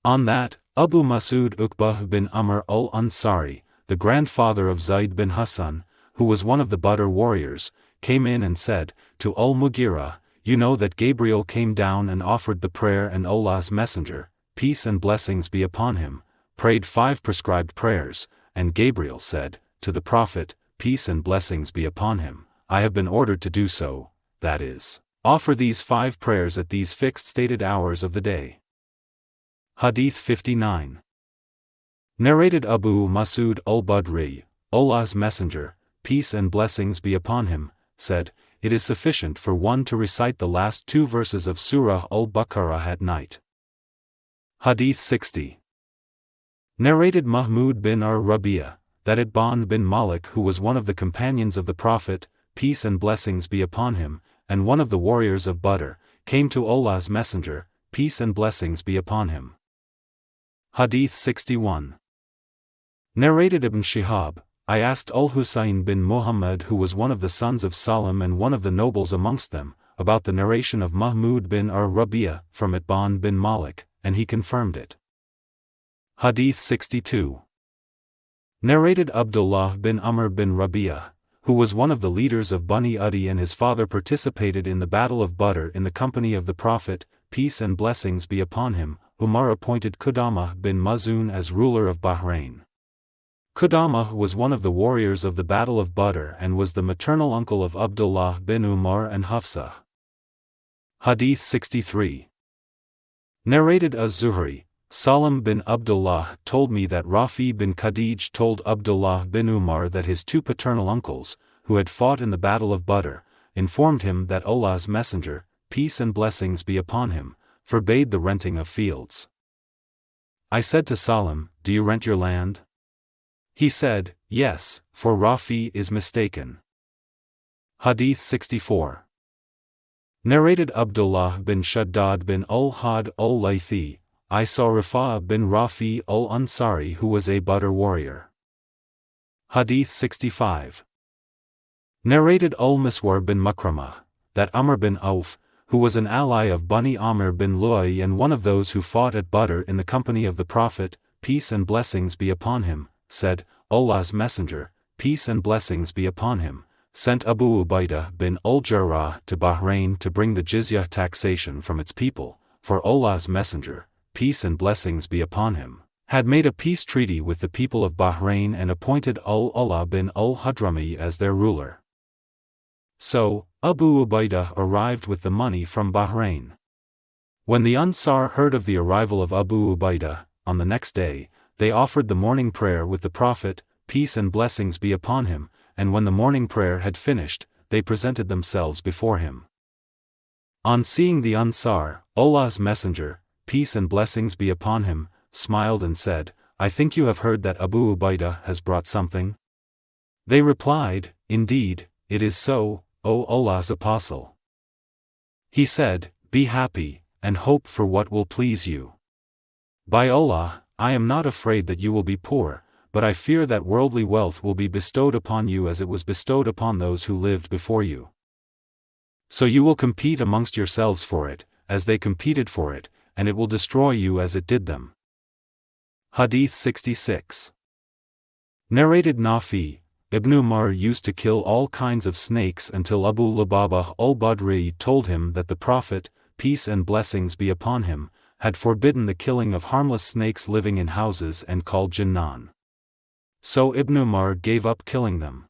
On that, Abu Mas'ud Uqbah bin Amr al-Ansari, the grandfather of Zayd bin Hassan, who was one of the Badr warriors, came in and said, to Al-Mughīrah, you know that Gabriel came down and offered the prayer and Allah's Messenger, peace and blessings be upon him, prayed 5 prescribed prayers, and Gabriel said, to the Prophet, peace and blessings be upon him, I have been ordered to do so, that is, offer these 5 prayers at these fixed stated hours of the day. Hadīth 59. Narrated Abu Mas'ud al-Badri, Allah's Messenger, peace and blessings be upon him, said, it is sufficient for one to recite the last 2 verses of Surah Al-Baqarah at night. Hadīth 60. Narrated Mahmud bin Ar-Rabi'a, that Itban bin Malik who was one of the companions of the Prophet, peace and blessings be upon him, and one of the warriors of Badr, came to Allah's Messenger, peace and blessings be upon him. Hadīth 61. Narrated Ibn Shihab, I asked Al-Husayn bin Muhammad who was one of the sons of Salim and one of the nobles amongst them, about the narration of Mahmud bin Ar-Rabi'a from Itban bin Malik, and he confirmed it. Hadīth 62. Narrated Abdullāh bin Amr bin Rabi'a, who was one of the leaders of Bani Adi and his father participated in the Battle of Badr in the company of the Prophet, peace and blessings be upon him. Umar appointed Qudamah bin Maz'un as ruler of Bahrain. Qudamah was one of the warriors of the Battle of Badr and was the maternal uncle of Abdullāh bin Umar and Hafsa. Hadīth 63. Narrated Az-Zuhri, Salim bin Abdullāh told me that Rafi bin Khadij told Abdullāh bin Umar that his 2 paternal uncles, who had fought in the Battle of Badr, informed him that Allah's Messenger, peace and blessings be upon him, forbade the renting of fields. I said to Salim, do you rent your land? He said, yes, for Rafi is mistaken. Hadīth 64. Narrated Abdullāh bin Shaddad bin al-Had al-Laythi, I saw Rifa'a bin Rafi al-Ansari who was a Badr warrior. Hadīth 65. Narrated Al-Miswar bin Makramah, that Amr bin Auf, who was an ally of Bani Amr bin Lu'ay and one of those who fought at Badr in the company of the Prophet, peace and blessings be upon him, said, Allah's Messenger, peace and blessings be upon him, sent Abu Ubaidah bin al-Jarrah to Bahrain to bring the jizya taxation from its people, for Allah's Messenger, peace and blessings be upon him, had made a peace treaty with the people of Bahrain and appointed Al-Ula bin al-Hadrami as their ruler. So, Abu Ubaidah arrived with the money from Bahrain. When the Ansar heard of the arrival of Abu Ubaidah, on the next day, they offered the morning prayer with the Prophet, peace and blessings be upon him, and when the morning prayer had finished, they presented themselves before him. On seeing the Ansar, Allah's Messenger, peace and blessings be upon him, smiled and said, I think you have heard that Abu Ubaidah has brought something? They replied, indeed, it is so, O Allah's Apostle. He said, be happy, and hope for what will please you. By Allah, I am not afraid that you will be poor, but I fear that worldly wealth will be bestowed upon you as it was bestowed upon those who lived before you. So you will compete amongst yourselves for it, as they competed for it, and it will destroy you as it did them. Hadith 66. Narrated Nafi, Ibn Umar used to kill all kinds of snakes until Abu Lubabah al-Badri told him that the Prophet, peace and blessings be upon him, had forbidden the killing of harmless snakes living in houses and called jinnan. So Ibn Umar gave up killing them.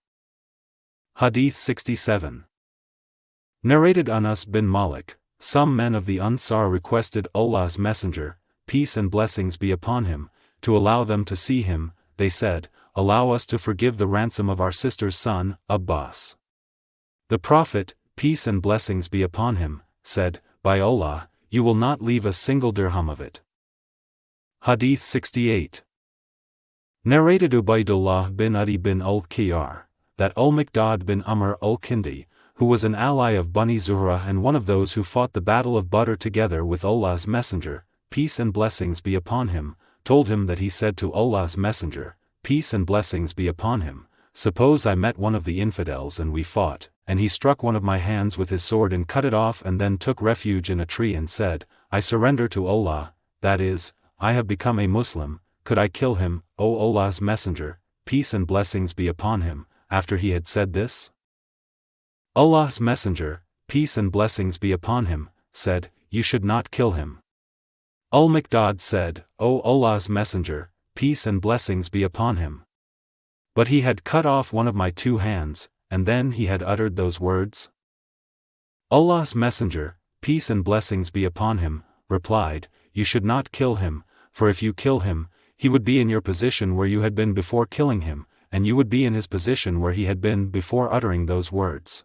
Hadith 67. Narrated Anas bin Malik, some men of the Ansar requested Allah's Messenger, peace and blessings be upon him, to allow them to see him. They said, allow us to forgive the ransom of our sister's son, Abbas. The Prophet, peace and blessings be upon him, said, by Allah, you will not leave a single dirham of it. Hadith 68. Narrated Ubaydullah bin Adi bin al-Qiyar, that Al-Miqdad bin Amr al-Kindi, who was an ally of Bani Zuhra and one of those who fought the Battle of Badr together with Allah's Messenger, peace and blessings be upon him, told him that he said to Allah's Messenger, peace and blessings be upon him, suppose I met one of the infidels and we fought, and he struck one of my hands with his sword and cut it off and then took refuge in a tree and said, I surrender to Allah, that is, I have become a Muslim, could I kill him, O Allah's Messenger, peace and blessings be upon him, after he had said this? Allah's Messenger, peace and blessings be upon him, said, you should not kill him. Al-Miqdad said, O Allah's Messenger, peace and blessings be upon him. But he had cut off one of my two hands, and then he had uttered those words. Allah's Messenger, peace and blessings be upon him, replied, you should not kill him, for if you kill him, he would be in your position where you had been before killing him, and you would be in his position where he had been before uttering those words.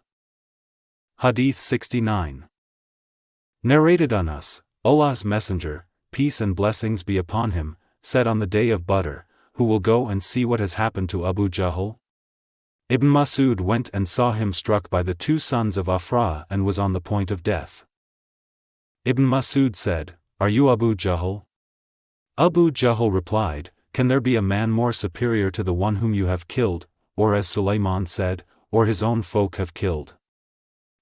Hadith 69. Narrated Anas, Allah's Messenger, peace and blessings be upon him, said on the day of Badr, who will go and see what has happened to Abu Jahl? Ibn Mas'ud went and saw him struck by the two sons of Afra and was on the point of death. Ibn Mas'ud said, are you Abu Jahl? Abu Jahl replied, can there be a man more superior to the one whom you have killed, or as Sulaiman said, or his own folk have killed?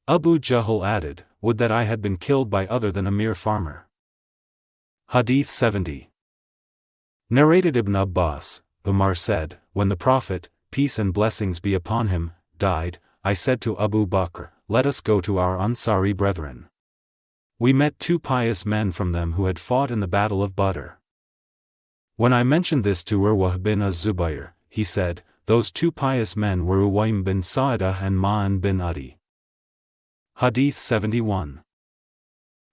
Abu Jahl added, would that I had been killed by other than a mere farmer. Hadith 70. Narrated Ibn Abbas, Umar said, when the Prophet, peace and blessings be upon him, died, I said to Abu Bakr, let us go to our Ansari brethren. We met two pious men from them who had fought in the Battle of Badr. When I mentioned this to Urwah bin az-Zubayr, he said, those two pious men were Uwaym bin Sa'adah and Ma'an bin Adi. Hadith 71.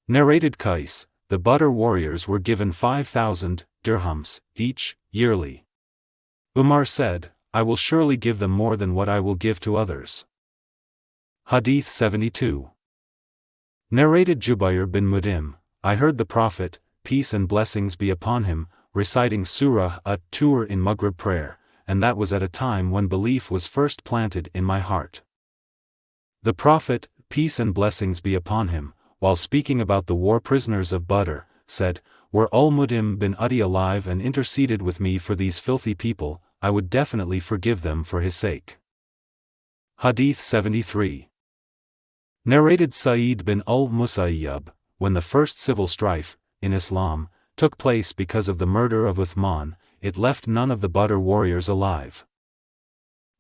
Narrated Qais, the Badr warriors were given 5,000 dirhams each, yearly. Umar said, I will surely give them more than what I will give to others. Hadith 72. Narrated Jubayr bin Mut'im, I heard the Prophet, peace and blessings be upon him, reciting Surah At-Tur in Maghrib prayer, and that was at a time when belief was first planted in my heart. The Prophet, peace and blessings be upon him, while speaking about the war prisoners of Badr, said, were Al-Mut'im bin Adi alive and interceded with me for these filthy people, I would definitely forgive them for his sake. Hadith 73. Narrated Sa'id bin al-Musayyab, when the first civil strife, in Islam, took place because of the murder of Uthman, it left none of the Badr warriors alive.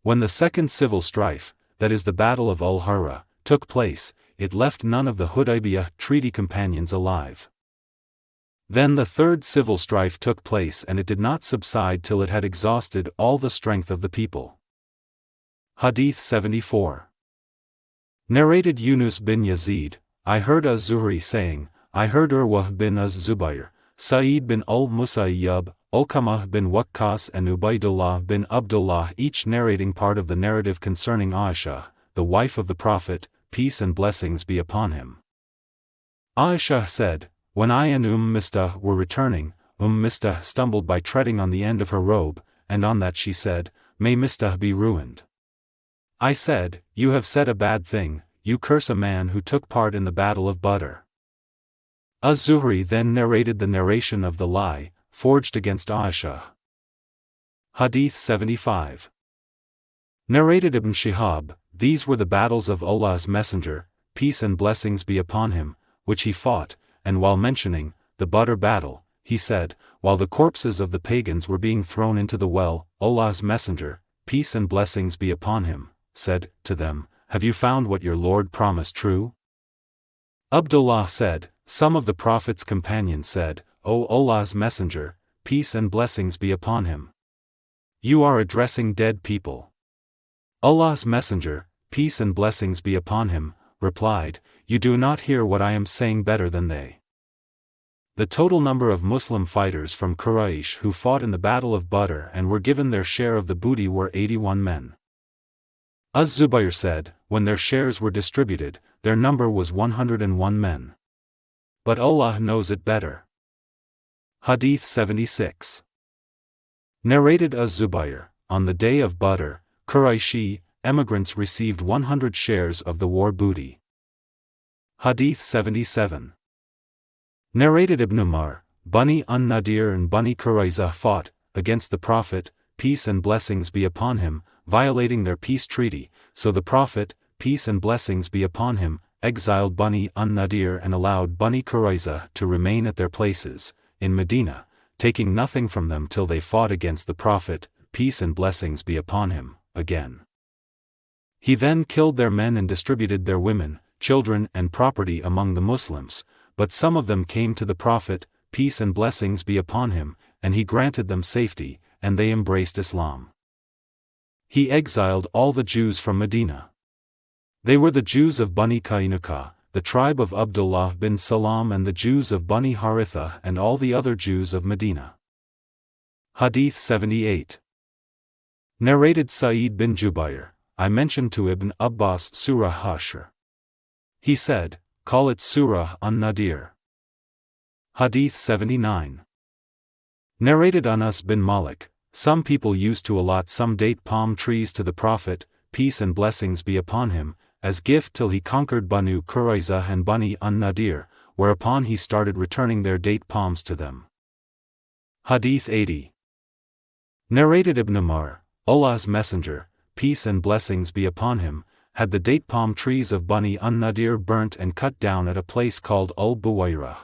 When the second civil strife, that is the Battle of Al-Harra, took place, it left none of the Hudaybiyah treaty companions alive. Then the third civil strife took place and it did not subside till it had exhausted all the strength of the people. Hadith 74. Narrated Yunus bin Yazid, I heard Az-Zuhri saying, I heard Urwah bin az-Zubayr, Sa'id bin al-Musayyab, Alqamah bin Waqqas and Ubaydullah bin Abdullāh each narrating part of the narrative concerning Aisha, the wife of the Prophet, peace and blessings be upon him. Aisha said, when I and Mistah were returning, Mistah stumbled by treading on the end of her robe, and on that she said, may Mistah be ruined. I said, you have said a bad thing, you curse a man who took part in the Battle of Badr. Az-Zuhri then narrated the narration of the lie, forged against Aisha. Hadith 75. Narrated Ibn Shihab, these were the battles of Allah's Messenger, peace and blessings be upon him, which he fought, and while mentioning the Badr battle, he said, while the corpses of the pagans were being thrown into the well, Allah's Messenger, peace and blessings be upon him, said to them, "Have you found what your Lord promised true?" Abdullāh said, some of the Prophet's companions said, "O Allah's Messenger, peace and blessings be upon him. You are addressing dead people." Allah's Messenger, peace and blessings be upon him, replied, "You do not hear what I am saying better than they." The total number of Muslim fighters from Quraish who fought in the Battle of Badr and were given their share of the booty were 81 men. Az-Zubayr said, when their shares were distributed, their number was 101 men. But Allah knows it better. Hadīth 76. Narrated Az-Zubayr, on the day of Badr, Quraishi emigrants received 100 shares of the war booty. Hadīth 77. Narrated Ibn Umar, Bani An-Nadir and Bani Quraiza fought against the Prophet, peace and blessings be upon him, violating their peace treaty, so the Prophet, peace and blessings be upon him, exiled Bani An-Nadir and allowed Bani Quraiza to remain at their places, in Medina, taking nothing from them till they fought against the Prophet, peace and blessings be upon him, again. He then killed their men and distributed their women, children and property among the Muslims, but some of them came to the Prophet, peace and blessings be upon him, and he granted them safety, and they embraced Islam. He exiled all the Jews from Medina. They were the Jews of Bani Qainuqa, the tribe of Abdullāh bin Salam, and the Jews of Bani Haritha and all the other Jews of Medina. Hadīth 78. Narrated Sa'id bin Jubayr, I mentioned to Ibn Abbas Surah Hashr. He said, call it Surah An-Nadir. Hadīth 79. Narrated Anas bin Malik, some people used to allot some date palm trees to the Prophet, peace and blessings be upon him, as gift till he conquered Bani Quraiza and Bani An-Nadir, whereupon he started returning their date palms to them. Hadīth 80. Narrated Ibn Umar, Allah's Messenger, peace and blessings be upon him, had the date palm trees of Bani An-Nadir burnt and cut down at a place called Al-Buwairah.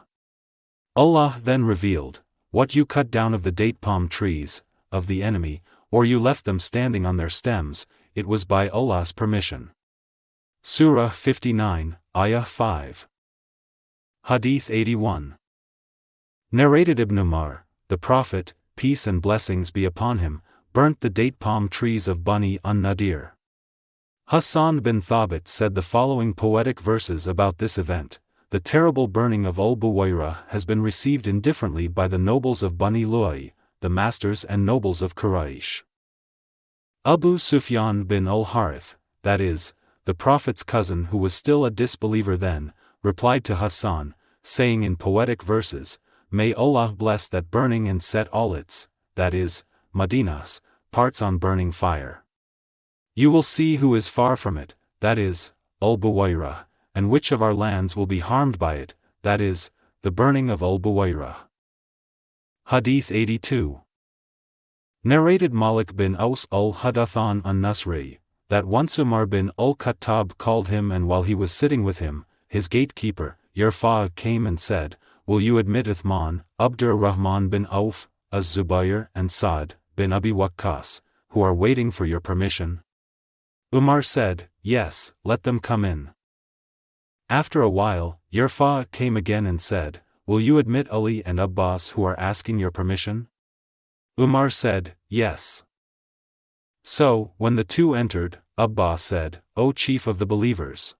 Allah then revealed, what you cut down of the date palm trees, of the enemy, or you left them standing on their stems, it was by Allah's permission. Surah 59, Ayah 5. Hadīth 81. Narrated Ibn Umar, the Prophet, peace and blessings be upon him, burnt the date palm trees of Bani An-Nadir. Hassan bin Thabit said the following poetic verses about this event: the terrible burning of Al-Buwairah has been received indifferently by the nobles of Bani Lu'ay, the masters and nobles of Quraish. Abu Sufyan bin al-Harith, that is, the Prophet's cousin who was still a disbeliever then, replied to Hassan, saying in poetic verses, may Allah bless that burning and set all its, that is, Madinah's, parts on burning fire. You will see who is far from it, that is, Al-Buwairah, and which of our lands will be harmed by it, that is, the burning of Al-Buwairah. Hadīth 82. Narrated Malik bin Aus al-Hadathan an-Nasri, that once Umar bin al-Khattab called him, and while he was sitting with him, his gatekeeper, Yarfa, came and said, will you admit Uthman, Abdur-Rahman bin Auf, Az-Zubayr and Sa'd bin Abi Waqqas, who are waiting for your permission? Umar said, yes, let them come in. After a while, Yarfa came again and said, will you admit Ali and Abbas who are asking your permission? Umar said, yes. So, when the two entered, Abbas said, O chief of the believers,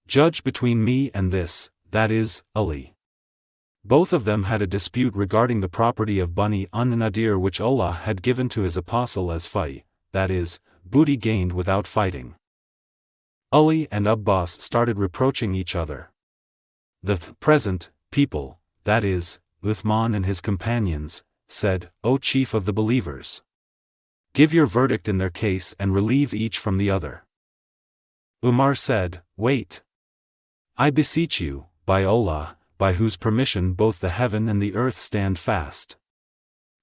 judge between me and this, that is, Ali. Both of them had a dispute regarding the property of Bani An-Nadir which Allah had given to his apostle as fai, that is, booty gained without fighting. Ali and Abbas started reproaching each other. The present people, that is, Uthman and his companions, said, O chief of the believers, give your verdict in their case and relieve each from the other. Umar said, wait. I beseech you, by Allah, by whose permission both the heaven and the earth stand fast.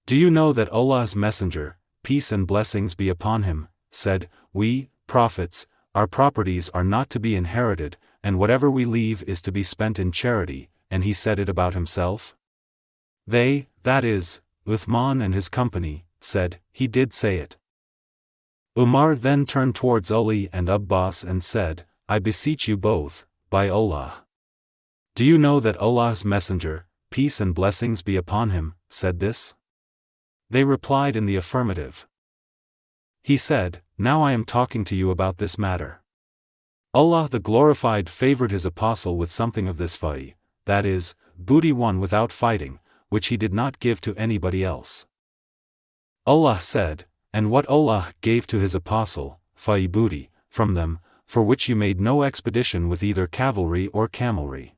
Do you know that Allah's Messenger, peace and blessings be upon him, said, we, prophets, our properties are not to be inherited, and whatever we leave is to be spent in charity, and he said it about himself? They, that is, Uthman and his company, said, he did say it. Umar then turned towards Ali and Abbas and said, I beseech you both, by Allah. Do you know that Allah's Messenger, peace and blessings be upon him, said this? They replied in the affirmative. He said, now I am talking to you about this matter. Allah the Glorified favored his apostle with something of this fa'i, that is, booty won without fighting, which he did not give to anybody else. Allah said, and what Allah gave to his apostle, fa'i booty, from them, for which you made no expedition with either cavalry or camelry.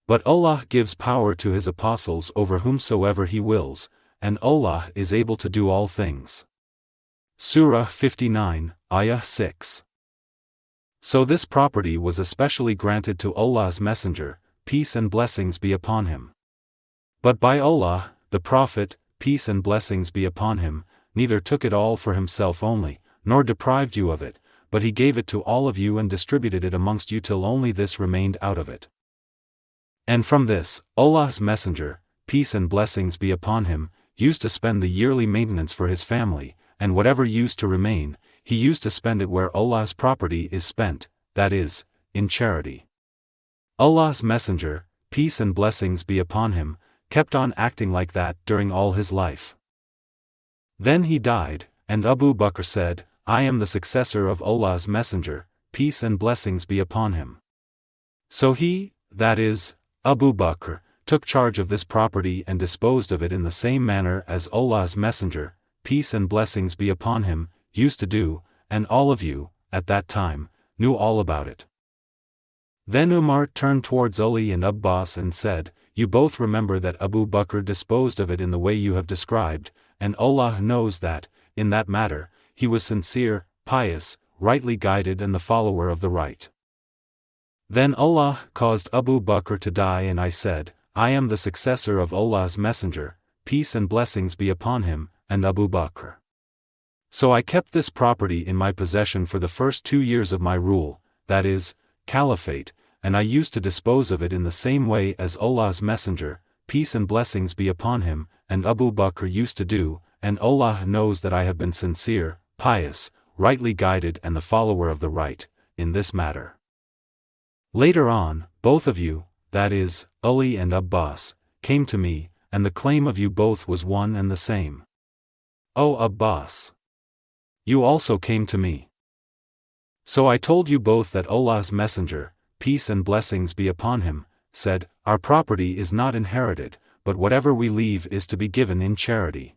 But Allah gives power to his apostles over whomsoever he wills, and Allah is able to do all things. Surah 59, Ayah 6. So this property was especially granted to Allah's Messenger, peace and blessings be upon him. But by Allah, the Prophet, peace and blessings be upon him, neither took it all for himself only, nor deprived you of it, but he gave it to all of you and distributed it amongst you till only this remained out of it. And from this, Allah's Messenger, peace and blessings be upon him, used to spend the yearly maintenance for his family, and whatever used to remain, he used to spend it where Allah's property is spent, that is, in charity. Allah's Messenger, peace and blessings be upon him, kept on acting like that during all his life. Then he died, and Abu Bakr said, I am the successor of Allah's Messenger, peace and blessings be upon him. So he, that is, Abu Bakr, took charge of this property and disposed of it in the same manner as Allah's Messenger, peace and blessings be upon him, used to do, and all of you, at that time, knew all about it. Then Umar turned towards Ali and Abbas and said, you both remember that Abu Bakr disposed of it in the way you have described, and Allah knows that, in that matter, he was sincere, pious, rightly guided and the follower of the right. Then Allah caused Abu Bakr to die and I said, I am the successor of Allah's Messenger, peace and blessings be upon him, and Abu Bakr. So I kept this property in my possession for the first 2 years of my rule, that is, caliphate, and I used to dispose of it in the same way as Allah's Messenger, peace and blessings be upon him, and Abu Bakr used to do, and Allah knows that I have been sincere, pious, rightly guided and the follower of the right, in this matter. Later on, both of you, that is, Ali and Abbas, came to me, and the claim of you both was one and the same. O Abbas! You also came to me. So I told you both that Allah's Messenger, peace and blessings be upon him, said, our property is not inherited, but whatever we leave is to be given in charity.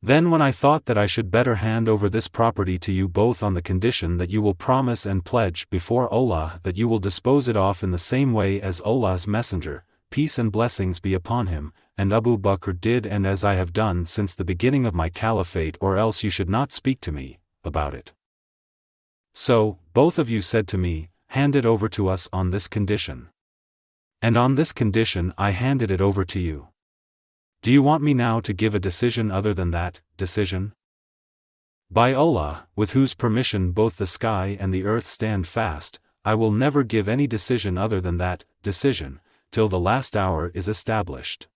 Then when I thought that I should better hand over this property to you both on the condition that you will promise and pledge before Allah that you will dispose it off in the same way as Allah's Messenger, peace and blessings be upon him, and Abu Bakr did and as I have done since the beginning of my caliphate or else you should not speak to me about it. So, both of you said to me, hand it over to us on this condition. And on this condition I handed it over to you. Do you want me now to give a decision other than that decision? By Allah, with whose permission both the sky and the earth stand fast, I will never give any decision other than that decision, till the last hour is established.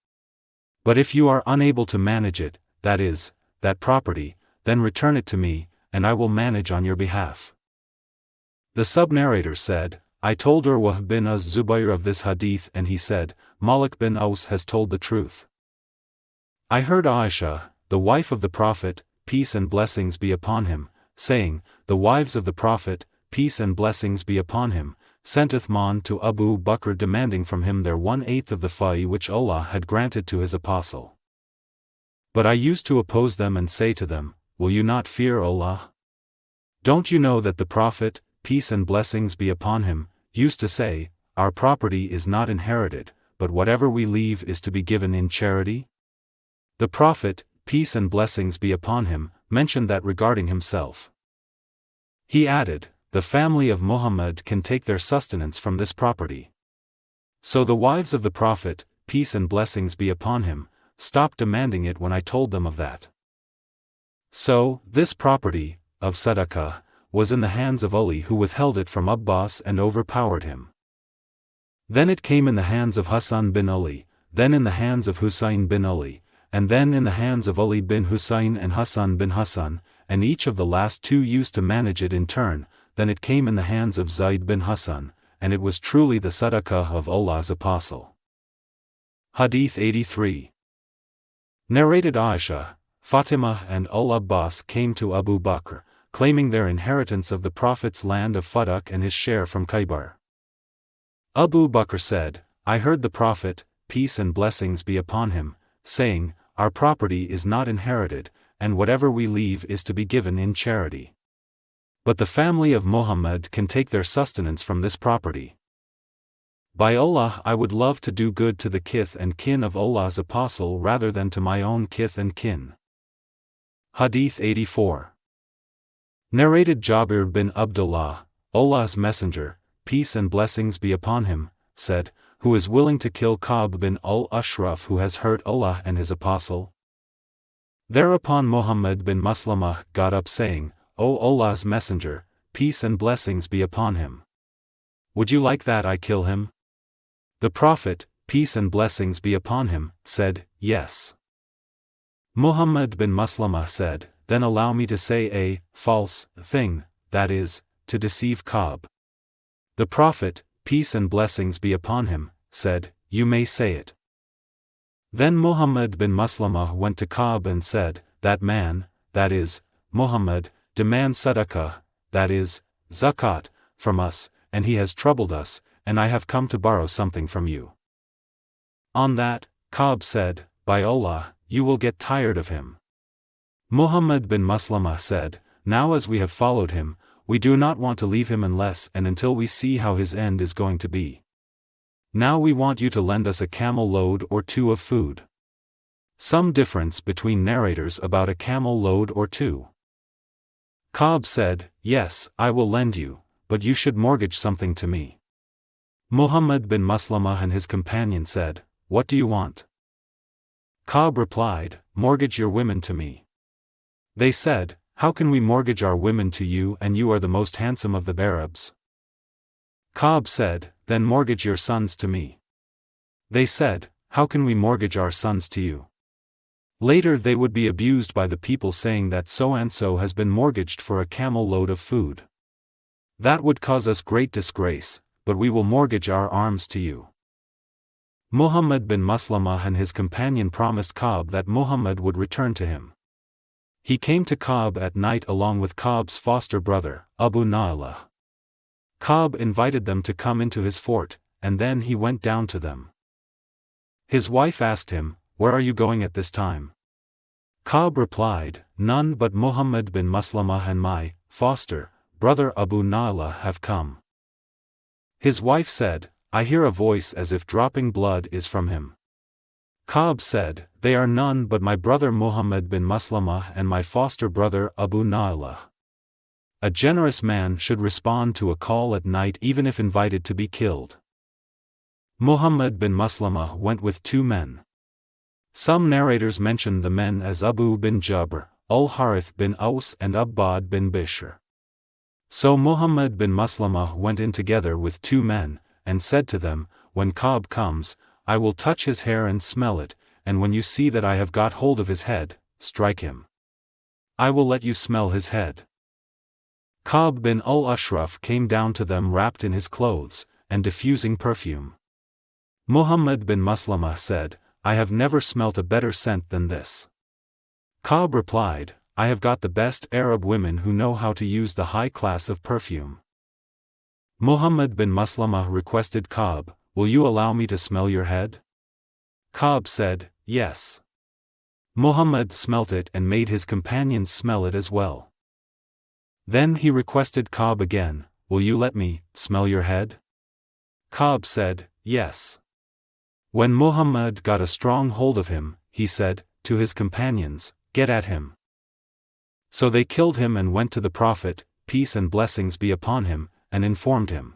But if you are unable to manage it, that is, that property, then return it to me, and I will manage on your behalf. The sub-narrator said, I told Urwah bin az-Zubayr of this hadith and he said, Malik bin Aus has told the truth. I heard Aisha, the wife of the Prophet, peace and blessings be upon him, saying, the wives of the Prophet, peace and blessings be upon him, sent Uthman to Abu Bakr demanding from him their 1/8 of the fa'i which Allah had granted to his apostle. But I used to oppose them and say to them, will you not fear Allah? Don't you know that the Prophet, peace and blessings be upon him, used to say, our property is not inherited, but whatever we leave is to be given in charity? The Prophet, peace and blessings be upon him, mentioned that regarding himself. He added, the family of Muhammad can take their sustenance from this property. So the wives of the Prophet, peace and blessings be upon him, stopped demanding it when I told them of that. So, this property, of sadaqah, was in the hands of Ali, who withheld it from Abbas and overpowered him. Then it came in the hands of Hassan bin Ali, then in the hands of Husayn bin Ali, and then in the hands of Ali bin Husayn and Hassan bin Hassan, and each of the last two used to manage it in turn. Then it came in the hands of Zayd bin Hassan, and it was truly the sadaqah of Allah's Apostle. Hadith 83. Narrated Aisha, Fatima and Al-Abbas came to Abu Bakr, claiming their inheritance of the Prophet's land of Fadak and his share from Khaybar. Abu Bakr said, I heard the Prophet, peace and blessings be upon him, saying, our property is not inherited, and whatever we leave is to be given in charity. But the family of Muhammad can take their sustenance from this property. By Allah, I would love to do good to the kith and kin of Allah's Apostle rather than to my own kith and kin. Hadith 84. Narrated Jabir bin Abdullāh, Allah's Messenger, peace and blessings be upon him, said, who is willing to kill Ka'b bin Al-Ashraf who has hurt Allah and his Apostle? Thereupon Muhammad bin Maslamah got up saying, O Allah's Messenger, peace and blessings be upon him. Would you like that I kill him? The Prophet, peace and blessings be upon him, said, yes. Muhammad bin Maslamah said, then allow me to say a false thing, that is, to deceive Ka'b. The Prophet, peace and blessings be upon him, said, you may say it. Then Muhammad bin Maslamah went to Ka'b and said, that man, that is, Muhammad, demands sadaqah, that is, zakat, from us, and he has troubled us, and I have come to borrow something from you. On that, Ka'b said, by Allah, you will get tired of him. Muhammad bin Maslamah said, now as we have followed him, we do not want to leave him unless and until we see how his end is going to be. Now we want you to lend us a camel load or two of food. Some difference between narrators about a camel load or two. Ka'b said, yes, I will lend you, but you should mortgage something to me. Muhammad bin Maslamah and his companion said, what do you want? Ka'b replied, mortgage your women to me. They said, how can we mortgage our women to you and you are the most handsome of the Arabs? Ka'b said, then mortgage your sons to me. They said, how can we mortgage our sons to you? Later they would be abused by the people saying that so-and-so has been mortgaged for a camel load of food. That would cause us great disgrace, but we will mortgage our arms to you. Muhammad bin Maslamah and his companion promised Ka'b that Muhammad would return to him. He came to Ka'b at night along with Ka'b's foster brother, Abu Na'ilah. Ka'b invited them to come into his fort, and then he went down to them. His wife asked him, where are you going at this time? Ka'b replied, none but Muhammad bin Maslamah and my foster brother Abu Na'ilah have come. His wife said, I hear a voice as if dropping blood is from him. Ka'b said, they are none but my brother Muhammad bin Maslamah and my foster brother Abu Na'ilah. A generous man should respond to a call at night even if invited to be killed. Muhammad bin Maslamah went with two men. Some narrators mention the men as Abu bin Jabr, Al-Harith bin Aus and Abbad bin Bishr. So Muhammad bin Maslamah went in together with two men, and said to them, when Ka'b comes, I will touch his hair and smell it, and when you see that I have got hold of his head, strike him. I will let you smell his head. Ka'b bin Al-Ashraf came down to them wrapped in his clothes, and diffusing perfume. Muhammad bin Maslamah said, I have never smelt a better scent than this. Ka'b replied, I have got the best Arab women who know how to use the high class of perfume. Muhammad bin Maslamah requested Ka'b, will you allow me to smell your head? Ka'b said, yes. Muhammad smelt it and made his companions smell it as well. Then he requested Ka'b again, will you let me smell your head? Ka'b said, yes. When Muhammad got a strong hold of him, he said to his companions, get at him. So they killed him and went to the Prophet, peace and blessings be upon him, and informed him.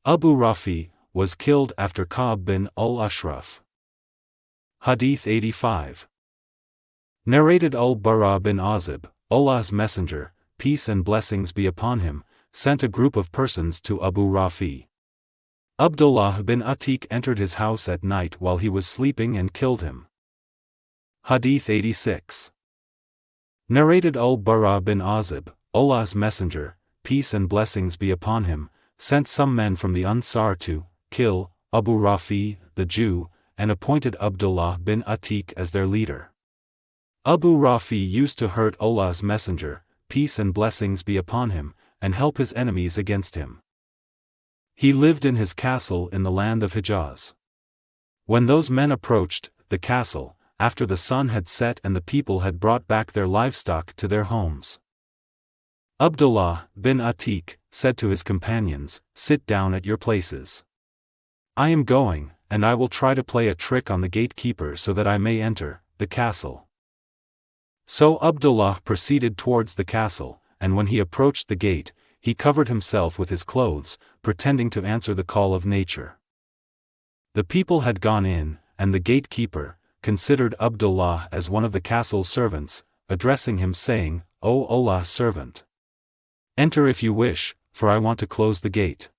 Abu Rafi was killed after Ka'b bin Al-Ashraf. Hadith 85. Narrated Al-Barā bin Azib, Allah's Messenger, peace and blessings be upon him, sent a group of persons to Abu Rafi. Abdullāh bin Atiq entered his house at night while he was sleeping and killed him. Hadīth 86. Narrated Al-Barā bin Azib, Allah's Messenger, peace and blessings be upon him, sent some men from the Ansar to kill Abu Rafi, the Jew, and appointed Abdullāh bin Atiq as their leader. Abu Rafi used to hurt Allah's Messenger, peace and blessings be upon him, and help his enemies against him. He lived in his castle in the land of Hijaz. When those men approached the castle, after the sun had set and the people had brought back their livestock to their homes, Abdullāh bin Atiq said to his companions, "Sit down at your places. I am going, and I will try to play a trick on the gatekeeper so that I may enter the castle." So Abdullāh proceeded towards the castle, and when he approached the gate, he covered himself with his clothes, pretending to answer the call of nature. The people had gone in, and the gatekeeper considered Abdullāh as one of the castle's servants, addressing him saying, "O Allah's servant, enter if you wish, for I want to close the gate."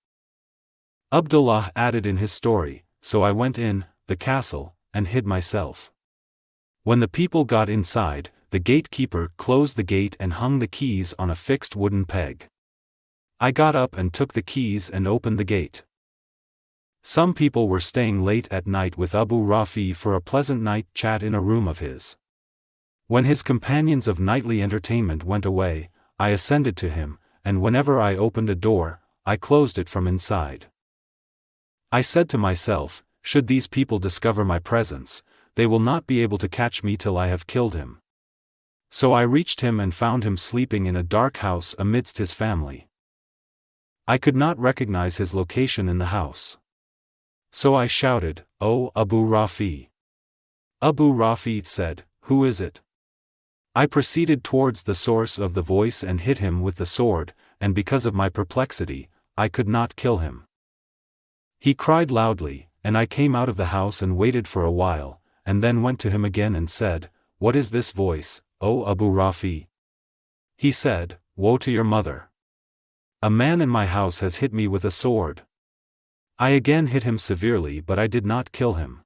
Abdullāh added in his story, "So I went in the castle, and hid myself. When the people got inside, the gatekeeper closed the gate and hung the keys on a fixed wooden peg. I got up and took the keys and opened the gate." Some people were staying late at night with Abu Rafi for a pleasant night chat in a room of his. When his companions of nightly entertainment went away, I ascended to him, and whenever I opened a door, I closed it from inside. I said to myself, "Should these people discover my presence, they will not be able to catch me till I have killed him." So I reached him and found him sleeping in a dark house amidst his family. I could not recognize his location in the house. So I shouted, "O Abu Rafi!" Abu Rafi said, "Who is it?" I proceeded towards the source of the voice and hit him with the sword, and because of my perplexity, I could not kill him. He cried loudly, and I came out of the house and waited for a while, and then went to him again and said, "What is this voice, O Abu Rafi?" He said, "Woe to your mother! A man in my house has hit me with a sword." I again hit him severely, but I did not kill him.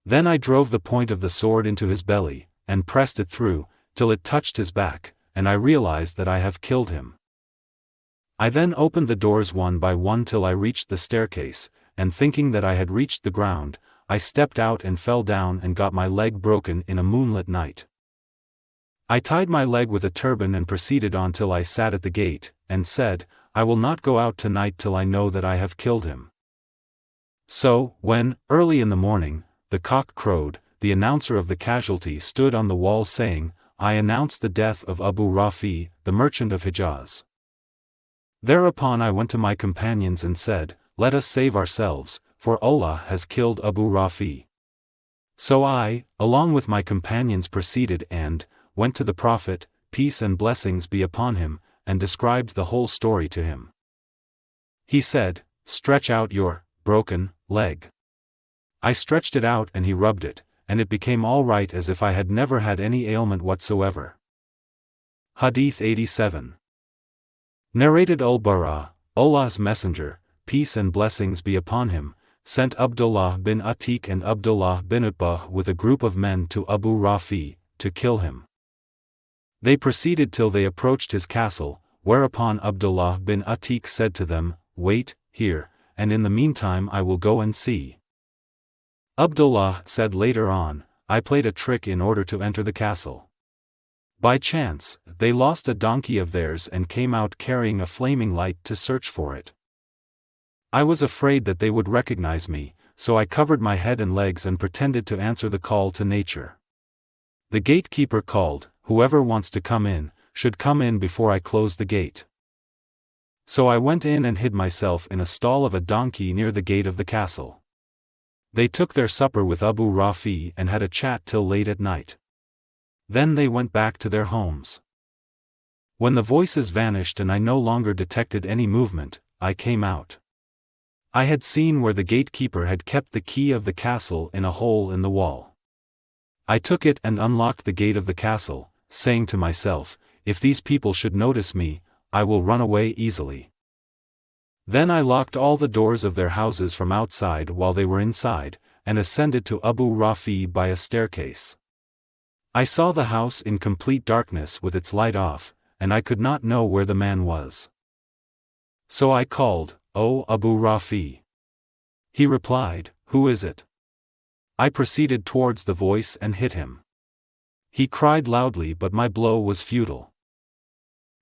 Then I drove the point of the sword into his belly, and pressed it through, till it touched his back, and I realized that I have killed him. I then opened the doors one by one till I reached the staircase, and thinking that I had reached the ground, I stepped out and fell down and got my leg broken in a moonlit night. I tied my leg with a turban and proceeded on till I sat at the gate, and said, "I will not go out tonight till I know that I have killed him." So, when, early in the morning, the cock crowed, the announcer of the casualty stood on the wall saying, "I announce the death of Abu Rafi, the merchant of Hijaz." Thereupon I went to my companions and said, "Let us save ourselves, for Allah has killed Abu Rafi." So I, along with my companions, proceeded and went to the Prophet, peace and blessings be upon him, and described the whole story to him. He said, "Stretch out your broken leg." I stretched it out and he rubbed it, and it became all right as if I had never had any ailment whatsoever. Hadīth 87. Narrated Al-Barā, Allah's Messenger, peace and blessings be upon him, sent Abdullāh bin Atiq and Abdullāh bin Utbah with a group of men to Abu Rafi, to kill him. They proceeded till they approached his castle, whereupon Abdullāh bin Atiq said to them, "Wait here, and in the meantime I will go and see." Abdullāh said later on, "I played a trick in order to enter the castle. By chance, they lost a donkey of theirs and came out carrying a flaming light to search for it. I was afraid that they would recognize me, so I covered my head and legs and pretended to answer the call to nature. The gatekeeper called, 'Whoever wants to come in, should come in before I close the gate.' So I went in and hid myself in a stall of a donkey near the gate of the castle. They took their supper with Abu Rafi and had a chat till late at night. Then they went back to their homes. When the voices vanished and I no longer detected any movement, I came out. I had seen where the gatekeeper had kept the key of the castle in a hole in the wall. I took it and unlocked the gate of the castle, saying to myself, if these people should notice me, I will run away easily. Then I locked all the doors of their houses from outside while they were inside, and ascended to Abu Rafi by a staircase. I saw the house in complete darkness with its light off, and I could not know where the man was. So I called, "O Abu Rafi." He replied, "Who is it?" I proceeded towards the voice and hit him. He cried loudly, but my blow was futile.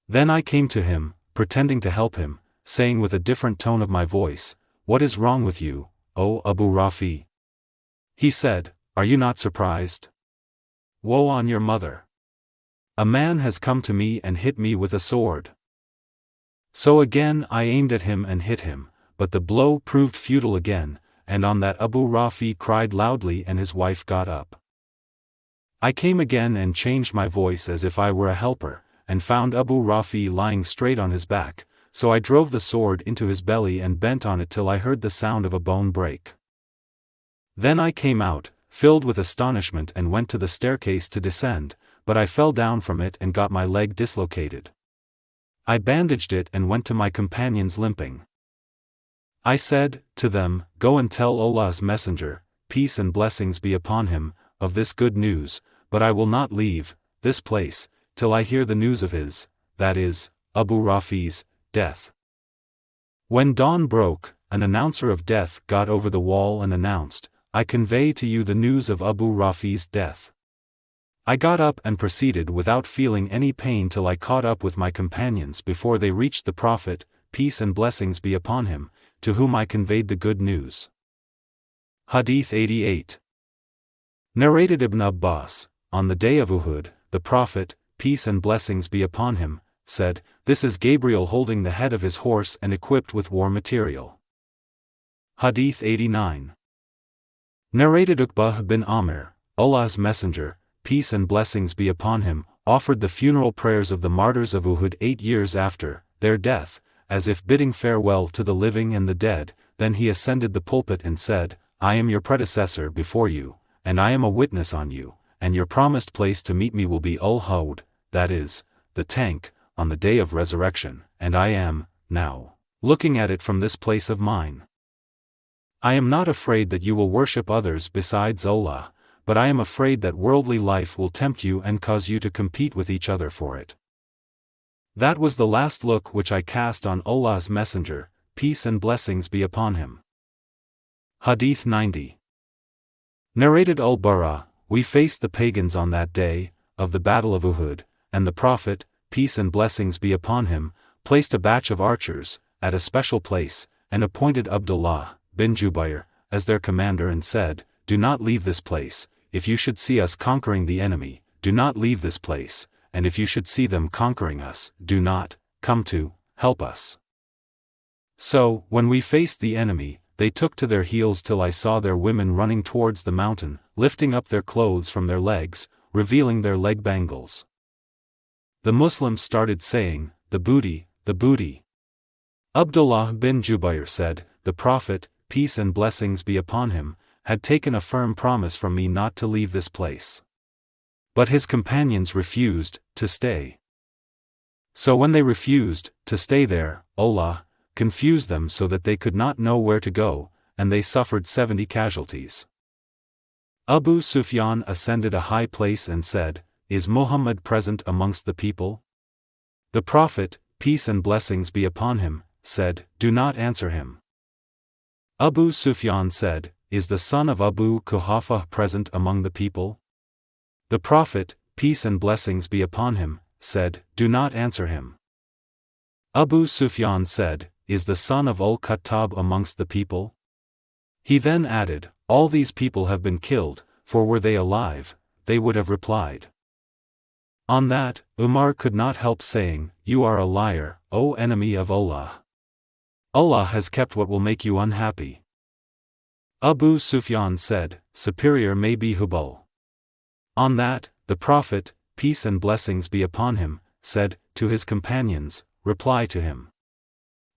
Then I came to him, pretending to help him, saying with a different tone of my voice, "What is wrong with you, O Abu Rafi?" He said, "Are you not surprised? Woe on your mother! A man has come to me and hit me with a sword." So again I aimed at him and hit him, but the blow proved futile again, and on that Abu Rafi cried loudly and his wife got up. I came again and changed my voice as if I were a helper, and found Abu Rafi lying straight on his back, so I drove the sword into his belly and bent on it till I heard the sound of a bone break. Then I came out, filled with astonishment, and went to the staircase to descend, but I fell down from it and got my leg dislocated. I bandaged it and went to my companions limping. I said to them, "Go and tell Allah's Messenger, peace and blessings be upon him, of this good news, but I will not leave this place till I hear the news of his," that is, Abu Rafi's, death. When dawn broke, an announcer of death got over the wall and announced, "I convey to you the news of Abu Rafi's death." I got up and proceeded without feeling any pain till I caught up with my companions before they reached the Prophet, peace and blessings be upon him, to whom I conveyed the good news. Hadith 88. Narrated Ibn Abbas, on the day of Uhud, the Prophet, peace and blessings be upon him, said, "This is Gabriel holding the head of his horse and equipped with war material." Hadith 89. Narrated Uqbah bin Amir, Allah's Messenger, peace and blessings be upon him, offered the funeral prayers of the martyrs of Uhud 8 years after their death, as if bidding farewell to the living and the dead. Then he ascended the pulpit and said, "I am your predecessor before you, and I am a witness on you, and your promised place to meet me will be Al-Hawd, that is, the tank, on the day of resurrection, and I am, now, looking at it from this place of mine. I am not afraid that you will worship others besides Allah, but I am afraid that worldly life will tempt you and cause you to compete with each other for it." That was the last look which I cast on Allah's Messenger, peace and blessings be upon him. Hadith 90. Narrated Al-Bara, we faced the pagans on that day, of the Battle of Uhud, and the Prophet, peace and blessings be upon him, placed a batch of archers, at a special place, and appointed Abdullāh bin Jubayr, as their commander and said, "Do not leave this place, if you should see us conquering the enemy, do not leave this place, and if you should see them conquering us, do not come to help us." So, when we faced the enemy, they took to their heels till I saw their women running towards the mountain, lifting up their clothes from their legs, revealing their leg bangles. The Muslims started saying, "The booty, the booty." Abdullāh bin Jubayr said, "The Prophet, peace and blessings be upon him, had taken a firm promise from me not to leave this place. But his companions refused to stay. So when they refused to stay there, Allah confused them so that they could not know where to go, and they suffered 70 casualties. Abu Sufyan ascended a high place and said, "Is Muhammad present amongst the people?" The Prophet, peace and blessings be upon him, said, "Do not answer him." Abu Sufyan said, "Is the son of Abu Quhafa present among the people?" The Prophet, peace and blessings be upon him, said, "Do not answer him." Abu Sufyan said, "Is the son of Al-Khattab amongst the people?" He then added, "All these people have been killed, for were they alive, they would have replied." On that, Umar could not help saying, "You are a liar, O enemy of Allah. Allah has kept what will make you unhappy." Abu Sufyan said, "Superior may be Hubal." On that, the Prophet, peace and blessings be upon him, said to his companions, "Reply to him."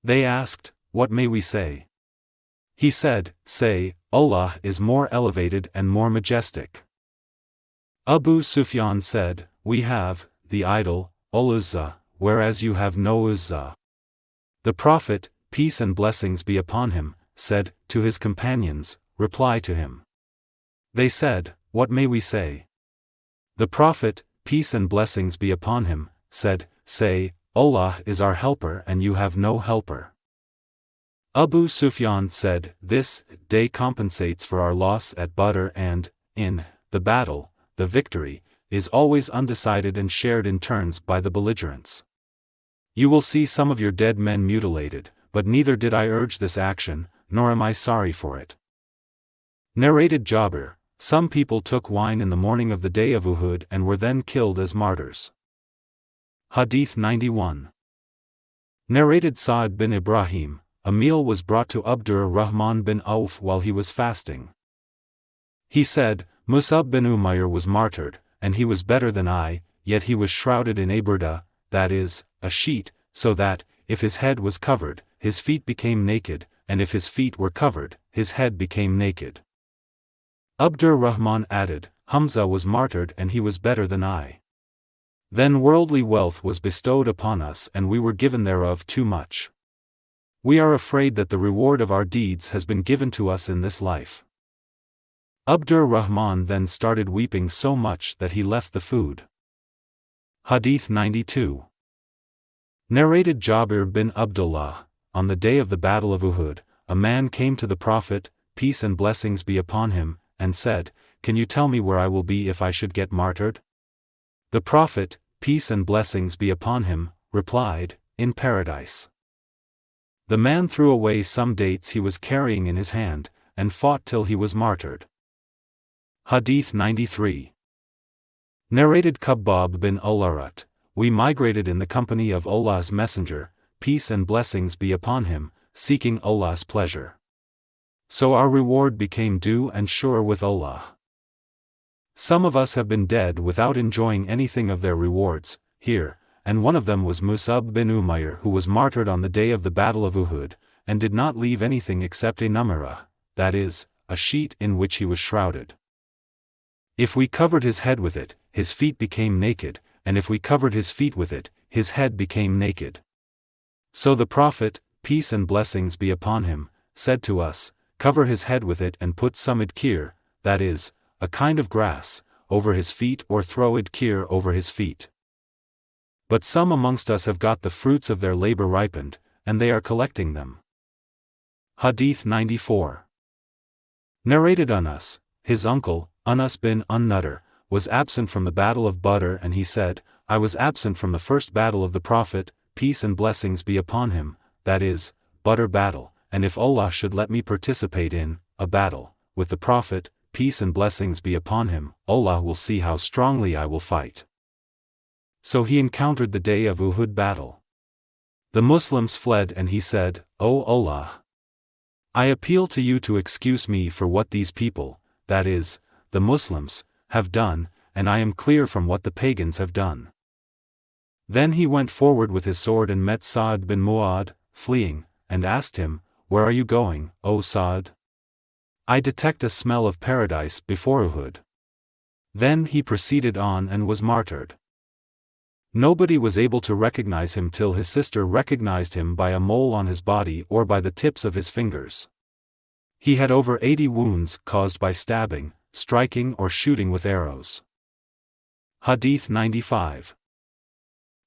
They asked, "What may we say?" He said, "Say, Allah is more elevated and more majestic." Abu Sufyan said, "We have the idol Al-Uzza, whereas you have no Uzza. The Prophet, peace and blessings be upon him, said to his companions, reply to him. They said, what may we say? The Prophet, peace and blessings be upon him, said, say, Allah is our helper and you have no helper. Abu Sufyan said, this day compensates for our loss at Badr and, in the battle, the victory is always undecided and shared in turns by the belligerents. You will see some of your dead men mutilated, but neither did I urge this action, nor am I sorry for it. Narrated Jabir, some people took wine in the morning of the day of Uhud and were then killed as martyrs. Hadith 91. Narrated Sa'd bin Ibrahim, a meal was brought to Abdur-Rahman bin Auf while he was fasting. He said, Mus'ab bin Umayr was martyred, and he was better than I, yet he was shrouded in a burda, that is, a sheet, so that, if his head was covered, his feet became naked, and if his feet were covered, his head became naked. Abdur-Rahman added, Hamza was martyred and he was better than I. Then worldly wealth was bestowed upon us and we were given thereof too much. We are afraid that the reward of our deeds has been given to us in this life. Abdur-Rahman then started weeping so much that he left the food. Hadith 92. Narrated Jabir bin Abdullāh, on the day of the Battle of Uhud, a man came to the Prophet, peace and blessings be upon him, and said, can you tell me where I will be if I should get martyred? The Prophet, peace and blessings be upon him, replied, in paradise. The man threw away some dates he was carrying in his hand, and fought till he was martyred. Hadith 93. Narrated Ka'b bin Al-Ashraf, we migrated in the company of Allah's Messenger, peace and blessings be upon him, seeking Allah's pleasure. So our reward became due and sure with Allah. Some of us have been dead without enjoying anything of their rewards, here, and one of them was Mus'ab bin Umayr who was martyred on the day of the Battle of Uhud, and did not leave anything except a namira, that is, a sheet in which he was shrouded. If we covered his head with it, his feet became naked, and if we covered his feet with it, his head became naked. So the Prophet, peace and blessings be upon him, said to us, cover his head with it and put some idkir, that is, a kind of grass, over his feet or throw idkir over his feet. But some amongst us have got the fruits of their labor ripened, and they are collecting them. Hadith 94. Narrated Anas, his uncle, Anas bin An-Nadir, was absent from the Battle of Badr and he said, I was absent from the first battle of the Prophet, peace and blessings be upon him, that is, Badr battle, and if Allah should let me participate in a battle with the Prophet, peace and blessings be upon him, Allah will see how strongly I will fight. So he encountered the day of Uhud battle. The Muslims fled and he said, O Allah! I appeal to you to excuse me for what these people, that is, the Muslims, have done, and I am clear from what the pagans have done. Then he went forward with his sword and met Sa'd bin Mu'adh, fleeing, and asked him, Where are you going, O Sa'd? I detect a smell of paradise before Uhud. Then he proceeded on and was martyred. Nobody was able to recognize him till his sister recognized him by a mole on his body or by the tips of his fingers. He had over 80 wounds caused by stabbing, striking or shooting with arrows. Hadith 95.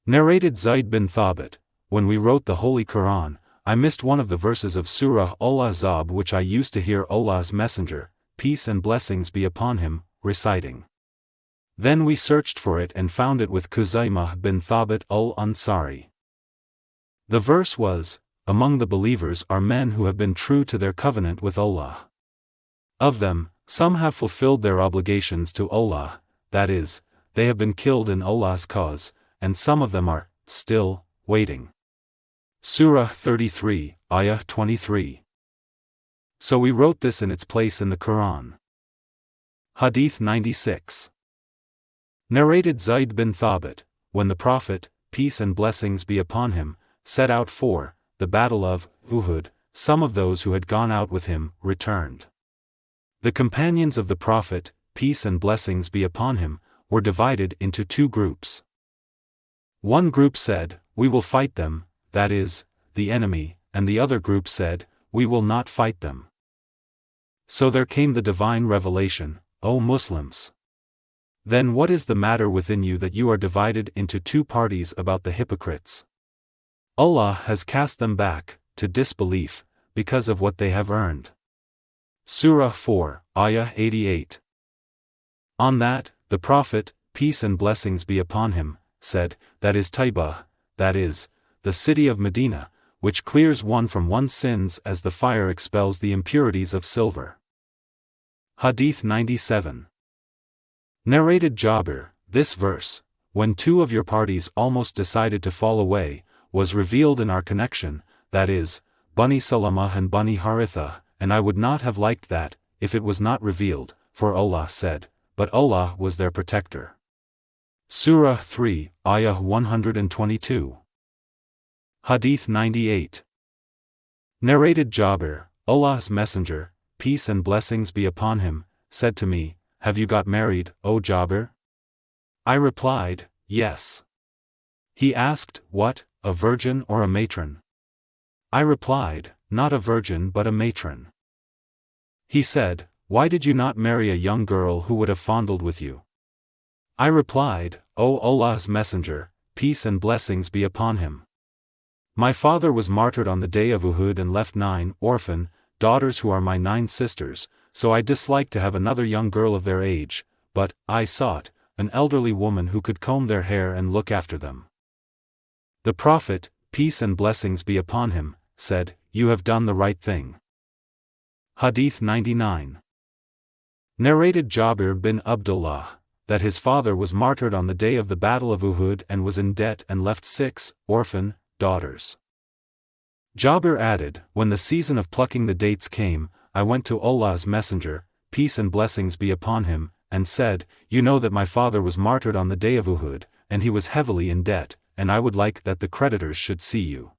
Narrated Zayd bin Thabit, when we wrote the Holy Quran, I missed one of the verses of Surah Al-Ahzab which I used to hear Allah's Messenger, peace and blessings be upon him, reciting. Then we searched for it and found it with Khuzaymah bin Thabit al-Ansari. The verse was, Among the believers are men who have been true to their covenant with Allah. Of them, some have fulfilled their obligations to Allah, that is, they have been killed in Allah's cause, and some of them are still waiting. Surah 33, Ayah 23. So we wrote this in its place in the Quran. Hadith 96. Narrated Zayd bin Thabit, when the Prophet, peace and blessings be upon him, set out for the Battle of Uhud, some of those who had gone out with him returned. The companions of the Prophet, peace and blessings be upon him, were divided into two groups. One group said, "We will fight them," that is, the enemy, and the other group said, "We will not fight them." So there came the divine revelation, "O Muslims! Then what is the matter within you that you are divided into two parties about the hypocrites? Allah has cast them back to disbelief because of what they have earned." Surah 4, Ayah 88. On that, the Prophet, peace and blessings be upon him, said, "That is Taibah, that is, the city of Medina, which clears one from one's sins as the fire expels the impurities of silver." Hadith 97. Narrated Jabir, this verse, "When two of your parties almost decided to fall away, was revealed in our connection, that is, Bani Salamah and Bani Haritha, and I would not have liked that, if it was not revealed, for Allah said, but Allah was their protector." Surah 3, Ayah 122. Hadith 98. Narrated Jabir, Allah's Messenger, peace and blessings be upon him, said to me, "Have you got married, O Jabir?" I replied, "Yes." He asked, "What, a virgin or a matron?" I replied, "Not a virgin but a matron." He said, "Why did you not marry a young girl who would have fondled with you?" I replied, "O Allah's Messenger, peace and blessings be upon him. My father was martyred on the day of Uhud and left 9 orphan daughters who are my 9 sisters, so I disliked to have another young girl of their age, but I sought an elderly woman who could comb their hair and look after them." The Prophet, peace and blessings be upon him, said, "You have done the right thing." Hadith 99. Narrated Jabir bin Abdullāh, that his father was martyred on the day of the Battle of Uhud and was in debt and left 6 orphan daughters. Jabir added, "When the season of plucking the dates came, I went to Allah's Messenger, peace and blessings be upon him, and said, 'You know that my father was martyred on the day of Uhud, and he was heavily in debt, and I would like that the creditors should see you.'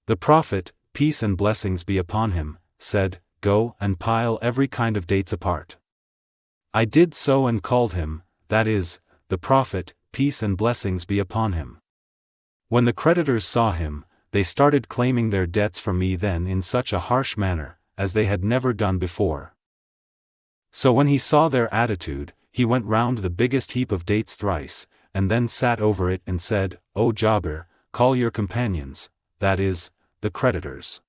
The Prophet, peace and blessings be upon him, said, 'Go and pile every kind of dates apart.' I did so and called him, that is, the Prophet, peace and blessings be upon him. When the creditors saw him, they started claiming their debts from me then in such a harsh manner, as they had never done before. So when he saw their attitude, he went round the biggest heap of dates thrice, and then sat over it and said, 'O Jabir, call your companions, that is, the creditors.'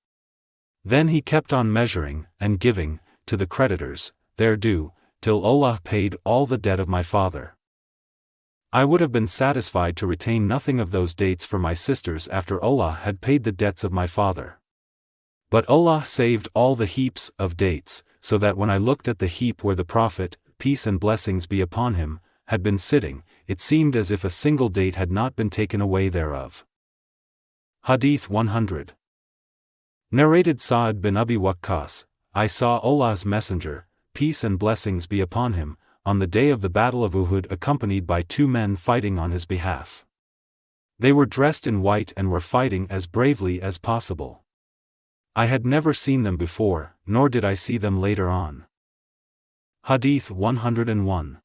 Then he kept on measuring, and giving, to the creditors, their due, till Allah paid all the debt of my father. I would have been satisfied to retain nothing of those dates for my sisters after Allah had paid the debts of my father. But Allah saved all the heaps of dates, so that when I looked at the heap where the Prophet, peace and blessings be upon him, had been sitting, it seemed as if a single date had not been taken away thereof." Hadith 100. Narrated Sa'd bin Abi Waqqas, I saw Allah's Messenger, peace and blessings be upon him, on the day of the Battle of Uhud accompanied by 2 men fighting on his behalf. They were dressed in white and were fighting as bravely as possible. I had never seen them before, nor did I see them later on. Hadith 101.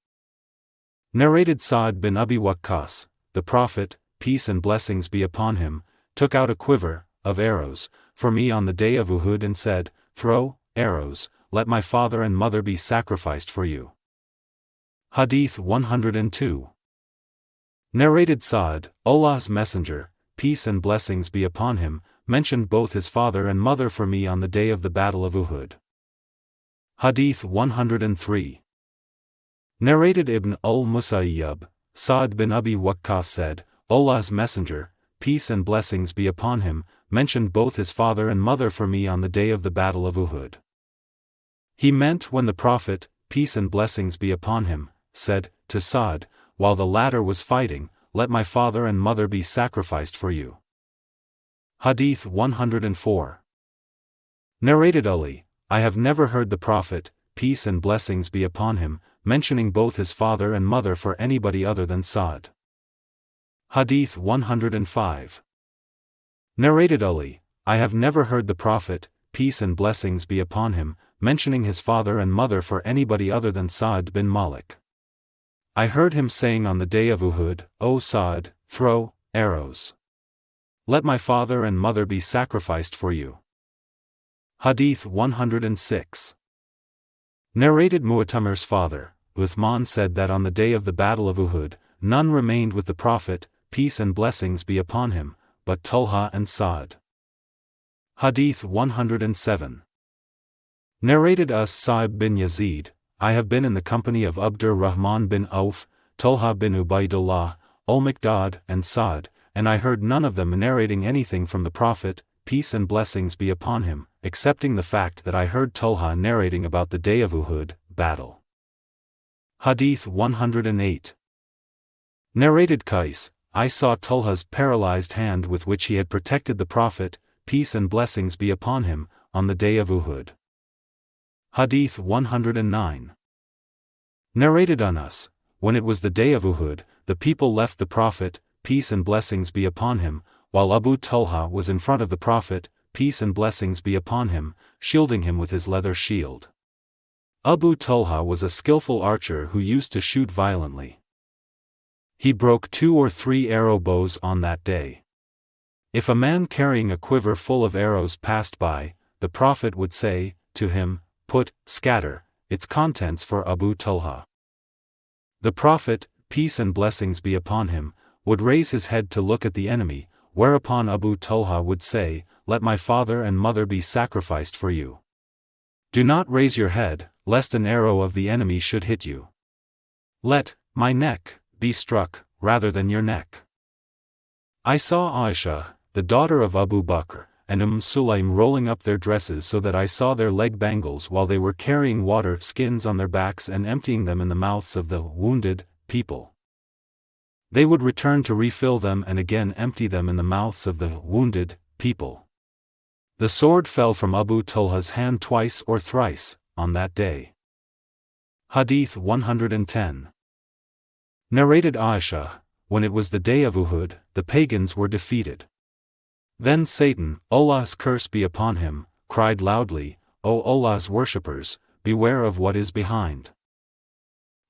Narrated Sa'd bin Abi Waqqas, the Prophet, peace and blessings be upon him, took out a quiver of arrows for me on the day of Uhud and said, "Throw arrows, let my father and mother be sacrificed for you." Hadith 102. Narrated Sa'd, Allah's Messenger, peace and blessings be upon him, mentioned both his father and mother for me on the day of the Battle of Uhud. Hadith 103. Narrated Ibn al-Musayyab, Sa'd bin Abi Waqqas said, Allah's Messenger, peace and blessings be upon him, mentioned both his father and mother for me on the day of the Battle of Uhud. He meant when the Prophet, peace and blessings be upon him, said to Sa'd, while the latter was fighting, "Let my father and mother be sacrificed for you." Hadith 104. Narrated Ali, I have never heard the Prophet, peace and blessings be upon him, mentioning both his father and mother for anybody other than Sa'd. Hadith 105. Narrated Ali, I have never heard the Prophet, peace and blessings be upon him, mentioning his father and mother for anybody other than Sa'd bin Malik. I heard him saying on the day of Uhud, "O Sa'd, throw arrows. Let my father and mother be sacrificed for you. Hadith 106. Narrated Mu'tamir's father, Uthman said that on the day of the Battle of Uhud, none remained with the Prophet, peace and blessings be upon him, but Talha and Sa'd. Hadith 107. Narrated Sa'ib bin Yazid, I have been in the company of Abdur-Rahman bin Auf, Talha bin Ubaydullah, Al-Miqdad and Sa'd, and I heard none of them narrating anything from the Prophet, peace and blessings be upon him, excepting the fact that I heard Talha narrating about the day of Uhud, battle. Hadith 108. Narrated Qais, I saw Talha's paralyzed hand with which he had protected the Prophet, peace and blessings be upon him, on the day of Uhud. Hadith 109. Narrated Anas, when it was the day of Uhud, the people left the Prophet, peace and blessings be upon him, while Abu Talha was in front of the Prophet, peace and blessings be upon him, shielding him with his leather shield. Abu Talha was a skillful archer who used to shoot violently. He broke 2 or 3 arrow bows on that day. If a man carrying a quiver full of arrows passed by, the Prophet would say to him, scatter its contents for Abu Talha. The Prophet, peace and blessings be upon him, would raise his head to look at the enemy, whereupon Abu Talha would say, let my father and mother be sacrificed for you. Do not raise your head, lest an arrow of the enemy should hit you. Let my neck be struck, rather than your neck. I saw Aisha, the daughter of Abu Bakr, and Sulaym rolling up their dresses so that I saw their leg bangles while they were carrying water skins on their backs and emptying them in the mouths of the wounded people. They would return to refill them and again empty them in the mouths of the wounded people. The sword fell from Abu Talha's hand twice or thrice, on that day. Hadith 110. Narrated Aisha, when it was the day of Uhud, the pagans were defeated. Then Satan, Allah's curse be upon him, cried loudly, O Allah's worshippers, beware of what is behind.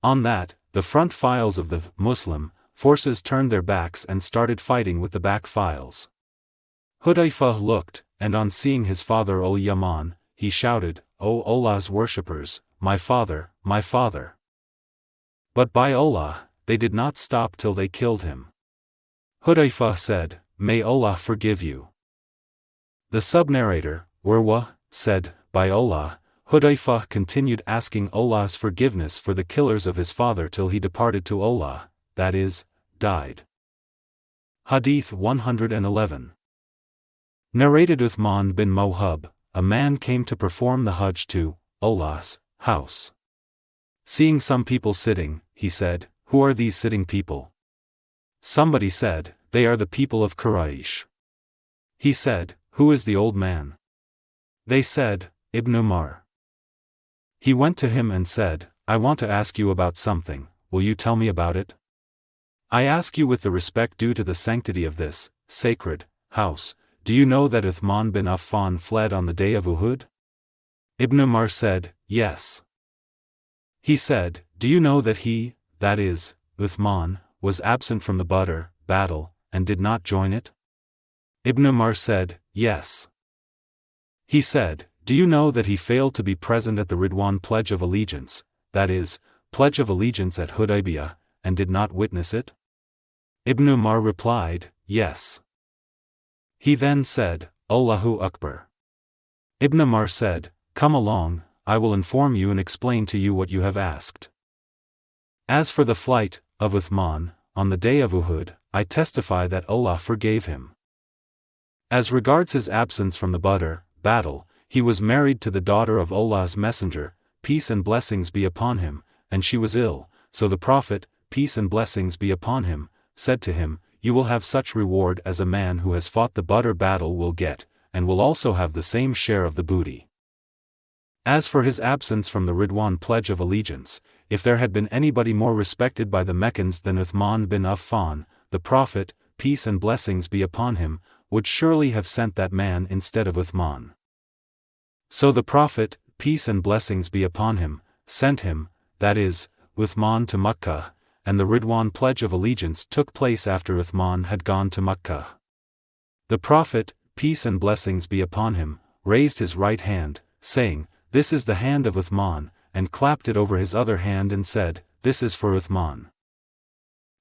On that, the front files of the Muslim forces turned their backs and started fighting with the back files. Hudayfah looked, and on seeing his father Al-Yaman, he shouted, O Allah's worshippers, my father, my father. But by Allah, they did not stop till they killed him. Hudayfah said, May Allah forgive you. The sub-narrator, Urwa, said, By Allah, Hudayfah continued asking Allah's forgiveness for the killers of his father till he departed to Allah, that is, died. Hadith 111. Narrated Uthman bin Mawhab, a man came to perform the Hajj to Allah's house. Seeing some people sitting, he said, Who are these sitting people? Somebody said, They are the people of Quraish. He said, Who is the old man? They said, Ibn Umar. He went to him and said, I want to ask you about something, will you tell me about it? I ask you with the respect due to the sanctity of this sacred house, do you know that Uthman bin Affan fled on the day of Uhud? Ibn Umar said, Yes. He said, Do you know that he, that is, Uthman, was absent from the Badr battle, and did not join it? Ibn Umar said, Yes. He said, Do you know that he failed to be present at the Ridwan Pledge of Allegiance, that is, Pledge of Allegiance at Hudaybiyah, and did not witness it? Ibn Umar replied, Yes. He then said, Allahu Akbar. Ibn Umar said, Come along, I will inform you and explain to you what you have asked. As for the flight of Uthman, on the day of Uhud, I testify that Allah forgave him. As regards his absence from the Badr battle, he was married to the daughter of Allah's Messenger, peace and blessings be upon him, and she was ill, so the Prophet, peace and blessings be upon him, said to him, You will have such reward as a man who has fought the Badr battle will get, and will also have the same share of the booty. As for his absence from the Ridwan Pledge of Allegiance, if there had been anybody more respected by the Meccans than Uthman bin Affan, the Prophet, peace and blessings be upon him, would surely have sent that man instead of Uthman. So the Prophet, peace and blessings be upon him, sent him, that is, Uthman to Makkah, and the Ridwan pledge of allegiance took place after Uthman had gone to Makkah. The Prophet, peace and blessings be upon him, raised his right hand, saying, "This is the hand of Uthman," and clapped it over his other hand and said, "This is for Uthman."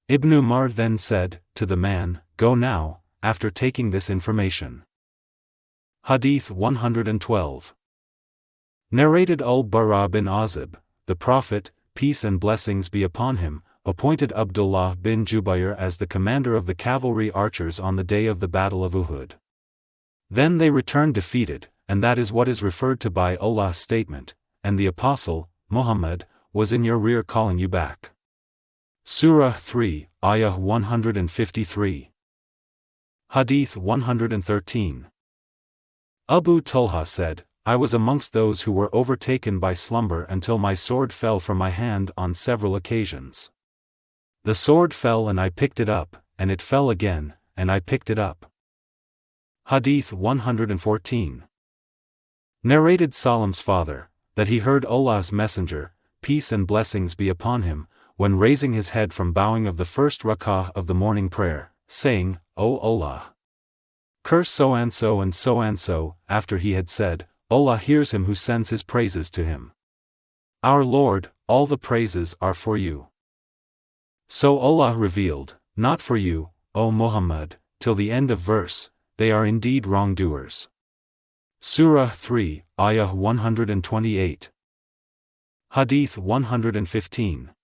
Ibn Umar then said, to the man, "Go now," after taking this information. Hadith 112. Narrated Al-Barā bin Azib, the Prophet, peace and blessings be upon him, appointed Abdullāh bin Jubayr as the commander of the cavalry archers on the day of the Battle of Uhud. Then they returned defeated, and that is what is referred to by Allah's statement, "And the Apostle, Muhammad, was in your rear calling you back." Surah 3, Ayah 153. Hadith 113. Abu Talha said, "I was amongst those who were overtaken by slumber until my sword fell from my hand on several occasions. The sword fell and I picked it up, and it fell again, and I picked it up." Hadith 114. Narrated Salim's father, that he heard Allah's Messenger, peace and blessings be upon him, when raising his head from bowing of the first rak'ah of the morning prayer, saying, "O Allah, curse so-and-so and so-and-so," after he had said, "Allah hears him who sends his praises to him. Our Lord, all the praises are for you." So Allah revealed, "Not for you, O Muhammad," till the end of verse, "They are indeed wrongdoers." Surah 3, Ayah 128. Hadith 115.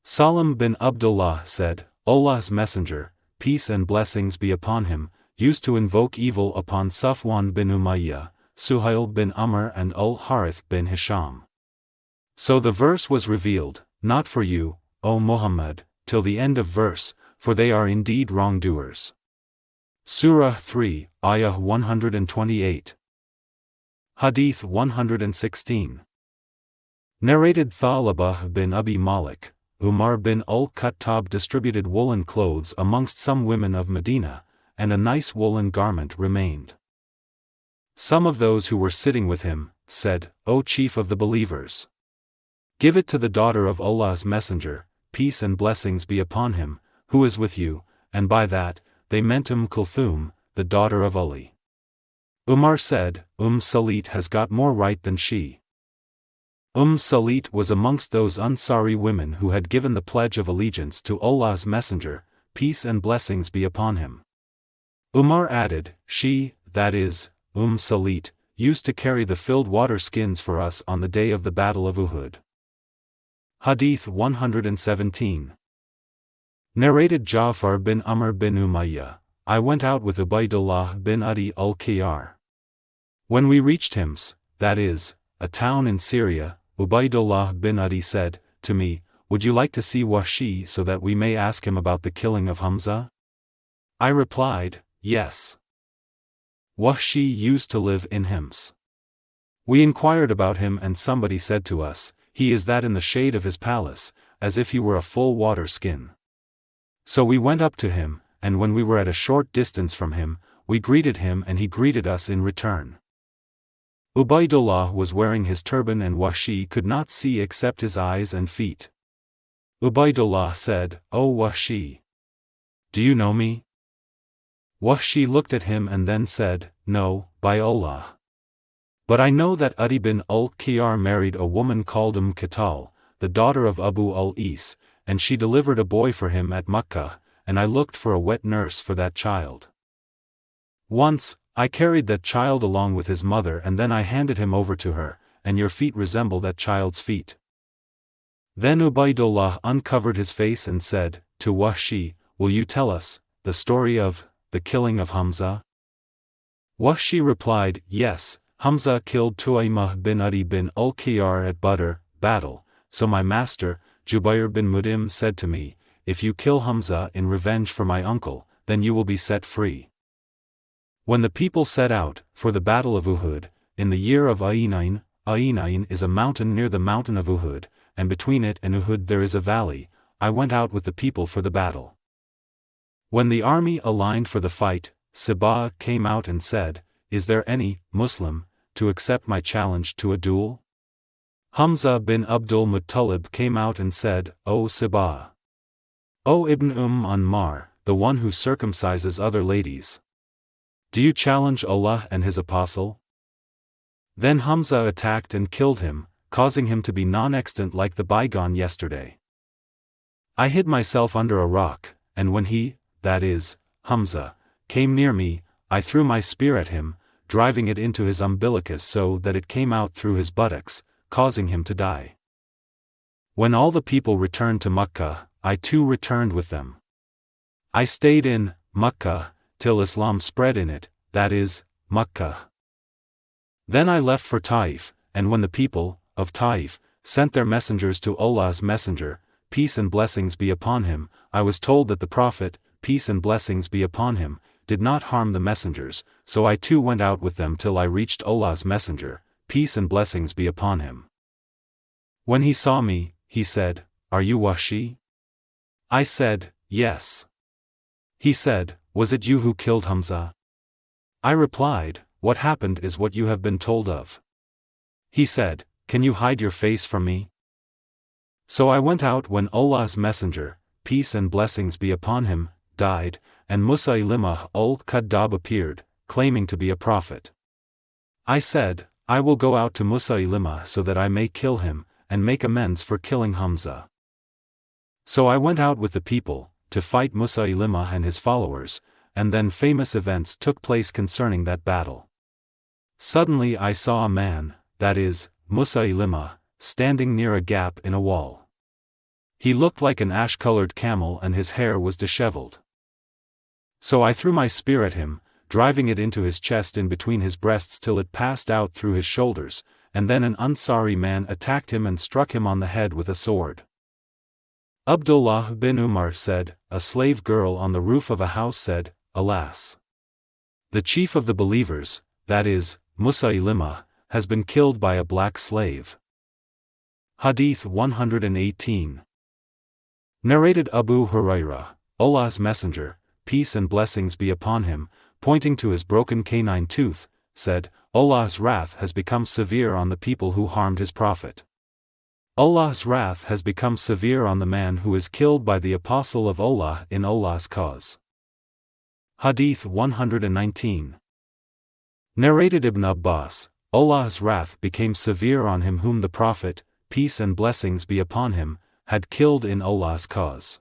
Salim bin Abdullah said, Allah's Messenger, peace and blessings be upon him, used to invoke evil upon Safwan bin Umayyah, Suhail bin Amr and Al-Harith bin Hisham. So the verse was revealed, "Not for you, O Muhammad," till the end of verse, "For they are indeed wrongdoers." Surah 3, Ayah 128. Hadith 116. Narrated Tha'labah bin Abi Malik, Umar bin al-Khattab distributed woolen clothes amongst some women of Medina, and a nice woolen garment remained. Some of those who were sitting with him said, "O chief of the believers, give it to the daughter of Allah's Messenger, peace and blessings be upon him, who is with you," and by that, they meant Kulthum, the daughter of Ali. Umar said, Salit has got more right than she." Salit was amongst those Ansari women who had given the pledge of allegiance to Allah's Messenger, peace and blessings be upon him. Umar added, "She, that is, Salit, used to carry the filled water skins for us on the day of the Battle of Uhud." Hadith 117. Narrated Ja'far bin Amr bin Umayyah, "I went out with Ubaydullah bin Adi al-Qiyar. When we reached Hims, that is, a town in Syria, Ubaydullah bin Adi said to me, 'Would you like to see Wahshi so that we may ask him about the killing of Hamza?' I replied, 'Yes.' Wahshi used to live in Hims. We inquired about him and somebody said to us, 'He is that in the shade of his palace, as if he were a full water skin.' So we went up to him, and when we were at a short distance from him, we greeted him and he greeted us in return. Ubaydullah was wearing his turban and Wahshi could not see except his eyes and feet. Ubaydullah said, 'O Wahshi, do you know me?' Wahshi looked at him and then said, 'No, by Allah. But I know that Adi bin al-Qiyar married a woman called Qittal, the daughter of Abu al-Is, and she delivered a boy for him at Makkah, and I looked for a wet nurse for that child. Once, I carried that child along with his mother and then I handed him over to her, and your feet resemble that child's feet.' Then Ubaydullah uncovered his face and said, to Wahshi, 'Will you tell us the story of the killing of Hamza?' Wahshi replied, 'Yes, Hamza killed Tuaymah bin Adi bin al-Qiyar at Badr battle, so my master, Jubayr bin Mut'im said to me, if you kill Hamza in revenge for my uncle, then you will be set free.' When the people set out for the Battle of Uhud, in the year of Ainain, Ainain is a mountain near the mountain of Uhud, and between it and Uhud there is a valley, I went out with the people for the battle. When the army aligned for the fight, Sibah came out and said, 'Is there any Muslim to accept my challenge to a duel?' Hamza bin Abdul Muttalib came out and said, O Sibah! O Ibn Ammar, the one who circumcises other ladies! Do you challenge Allah and His Apostle? Then Hamza attacked and killed him, causing him to be non-extant like the bygone yesterday. I hid myself under a rock, and when he, that is, Hamza, came near me, I threw my spear at him, driving it into his umbilicus so that it came out through his buttocks, causing him to die. When all the people returned to Makkah, I too returned with them. I stayed in Makkah till Islam spread in it, that is, Makkah. Then I left for Taif, and when the people of Taif sent their messengers to Allah's messenger, peace and blessings be upon him, I was told that the Prophet, peace and blessings be upon him, did not harm the messengers, so I too went out with them till I reached Allah's messenger, peace and blessings be upon him. When he saw me, he said, Are you Wahshi? I said, Yes. He said, Was it you who killed Hamza? I replied, What happened is what you have been told of. He said, Can you hide your face from me? So I went out when Allah's messenger, peace and blessings be upon him, died, and Musaylimah al-Kadhdab appeared, claiming to be a prophet. I said, I will go out to Musaylimah so that I may kill him, and make amends for killing Hamza. So I went out with the people, to fight Musaylimah and his followers, and then famous events took place concerning that battle. Suddenly I saw a man, that is, Musaylimah, standing near a gap in a wall. He looked like an ash-colored camel and his hair was disheveled. So I threw my spear at him, driving it into his chest in between his breasts till it passed out through his shoulders, and then an Ansari man attacked him and struck him on the head with a sword. Abdullāh bin Umar said, A slave girl on the roof of a house said, Alas! The chief of the believers, that is, Musaylimah, has been killed by a black slave. Hadīth 118. Narrated Abu Hurairah, Allah's Messenger, peace and blessings be upon him, pointing to his broken canine tooth, said, Allah's wrath has become severe on the people who harmed his prophet. Allah's wrath has become severe on the man who is killed by the apostle of Allah in Allah's cause. Hadīth 119. Narrated Ibn Abbas, Allah's wrath became severe on him whom the Prophet, peace and blessings be upon him, had killed in Allah's cause.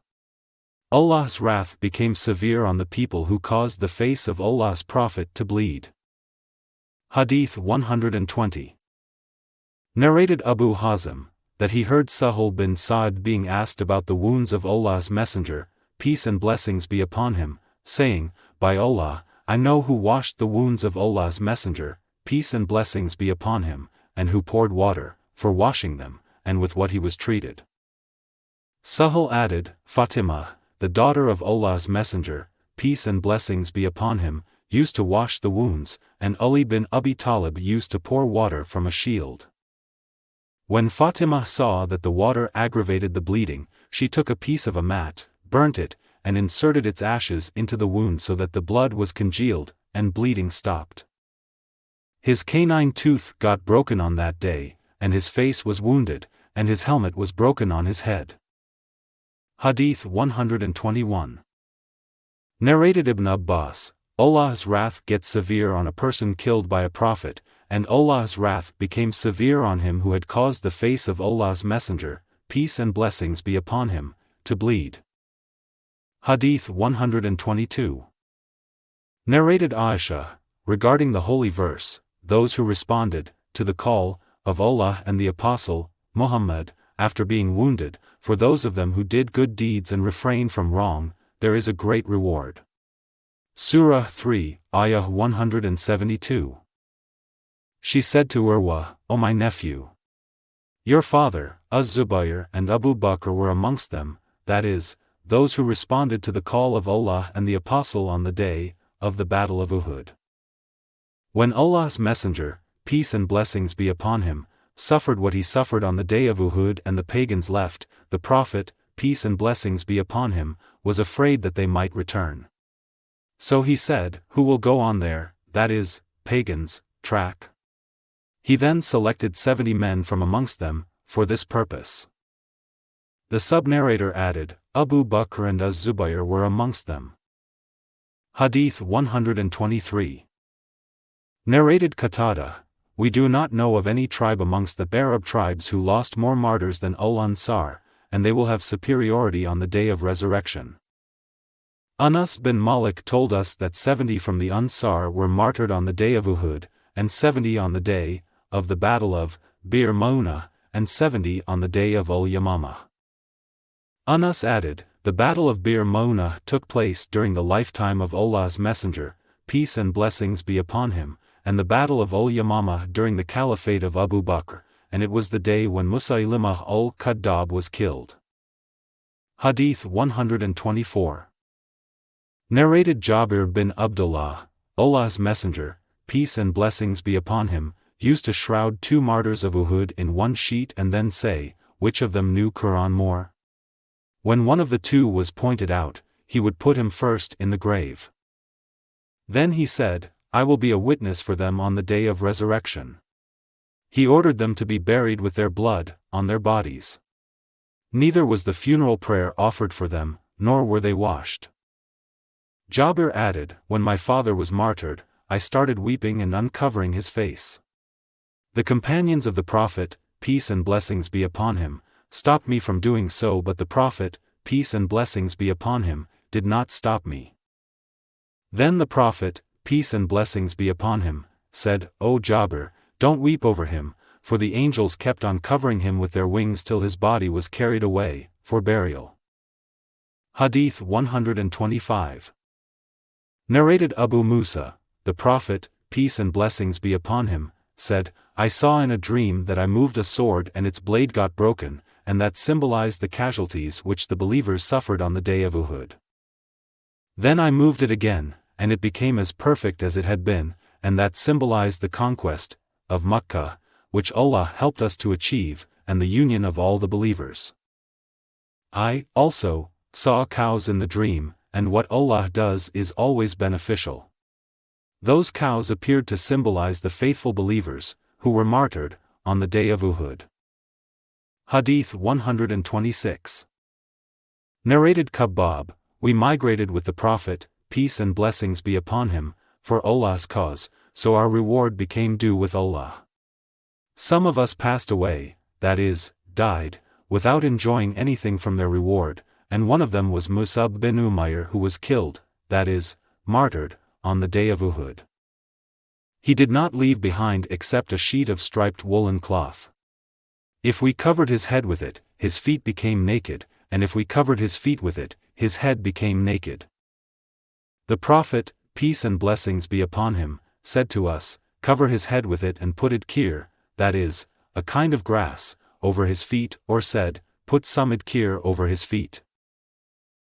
Allah's wrath became severe on the people who caused the face of Allah's Prophet to bleed. Hadīth 120. Narrated Abu Hazim, that he heard Sahal bin Sa'd being asked about the wounds of Allah's Messenger, peace and blessings be upon him, saying, By Allah, I know who washed the wounds of Allah's Messenger, peace and blessings be upon him, and who poured water, for washing them, and with what he was treated. Sahal added, Fatima, the daughter of Allah's Messenger, peace and blessings be upon him, used to wash the wounds, and Ali bin Abi Talib used to pour water from a shield. When Fatima saw that the water aggravated the bleeding, she took a piece of a mat, burnt it, and inserted its ashes into the wound so that the blood was congealed, and bleeding stopped. His canine tooth got broken on that day, and his face was wounded, and his helmet was broken on his head. Hadīth 121. Narrated Ibn Abbas, Allah's wrath gets severe on a person killed by a prophet, and Allah's wrath became severe on him who had caused the face of Allah's Messenger, peace and blessings be upon him, to bleed. Hadīth 122. Narrated Aisha, regarding the holy verse, those who responded to the call of Allah and the Apostle, Muhammad, after being wounded, for those of them who did good deeds and refrain from wrong, there is a great reward. Surah 3, Ayah 172. She said to Urwa, O my nephew, your father, Az-Zubayr and Abu Bakr were amongst them, that is, those who responded to the call of Allah and the Apostle on the day of the Battle of Uhud. When Allah's Messenger, peace and blessings be upon him, suffered what he suffered on the day of Uhud and the pagans left, the Prophet, peace and blessings be upon him, was afraid that they might return. So he said, Who will go on there, that is, pagans, track? He then selected 70 men from amongst them, for this purpose. The sub-narrator added, Abu Bakr and Az-Zubayr were amongst them. Hadith 123. Narrated Qatada, we do not know of any tribe amongst the Arab tribes who lost more martyrs than Al-Ansar, and they will have superiority on the day of resurrection. Anas bin Malik told us that 70 from the Ansar were martyred on the day of Uhud, and 70 on the day of the Battle of Bi'r Ma'una, and 70 on the day of Al-Yamamah. Anas added, the Battle of Bi'r Ma'una took place during the lifetime of Allah's Messenger, peace and blessings be upon him, and the Battle of Al-Yamamah during the Caliphate of Abu Bakr, and it was the day when Musaylimah al-Kadhdab was killed. Hadith 124. Narrated Jabir bin Abdullāh, Allah's Messenger, peace and blessings be upon him, used to shroud 2 martyrs of Uhud in one sheet and then say, which of them knew Quran more? When one of the 2 was pointed out, he would put him first in the grave. Then he said, I will be a witness for them on the day of resurrection. He ordered them to be buried with their blood on their bodies. Neither was the funeral prayer offered for them, nor were they washed. Jabir added, when my father was martyred, I started weeping and uncovering his face. The companions of the Prophet, peace and blessings be upon him, stopped me from doing so, but the Prophet, peace and blessings be upon him, did not stop me. Then the Prophet, peace and blessings be upon him, said, O Jabir, don't weep over him, for the angels kept on covering him with their wings till his body was carried away, for burial. Hadith 125. Narrated Abu Musa, the Prophet, peace and blessings be upon him, said, I saw in a dream that I moved a sword and its blade got broken, and that symbolized the casualties which the believers suffered on the day of Uhud. Then I moved it again, and it became as perfect as it had been, and that symbolized the conquest of Makkah, which Allah helped us to achieve, and the union of all the believers. I, also, saw cows in the dream, and what Allah does is always beneficial. Those cows appeared to symbolize the faithful believers, who were martyred on the day of Uhud. Hadith 126. Narrated Khabbab, we migrated with the Prophet, peace and blessings be upon him, for Allah's cause, so our reward became due with Allah. Some of us passed away, that is, died, without enjoying anything from their reward, and one of them was Mus'ab bin Umayr, who was killed, that is, martyred, on the day of Uhud. He did not leave behind except a sheet of striped woolen cloth. If we covered his head with it, his feet became naked, and if we covered his feet with it, his head became naked. The Prophet, peace and blessings be upon him, said to us, cover his head with it and put idkir, that is, a kind of grass, over his feet, or said, put some idkir over his feet.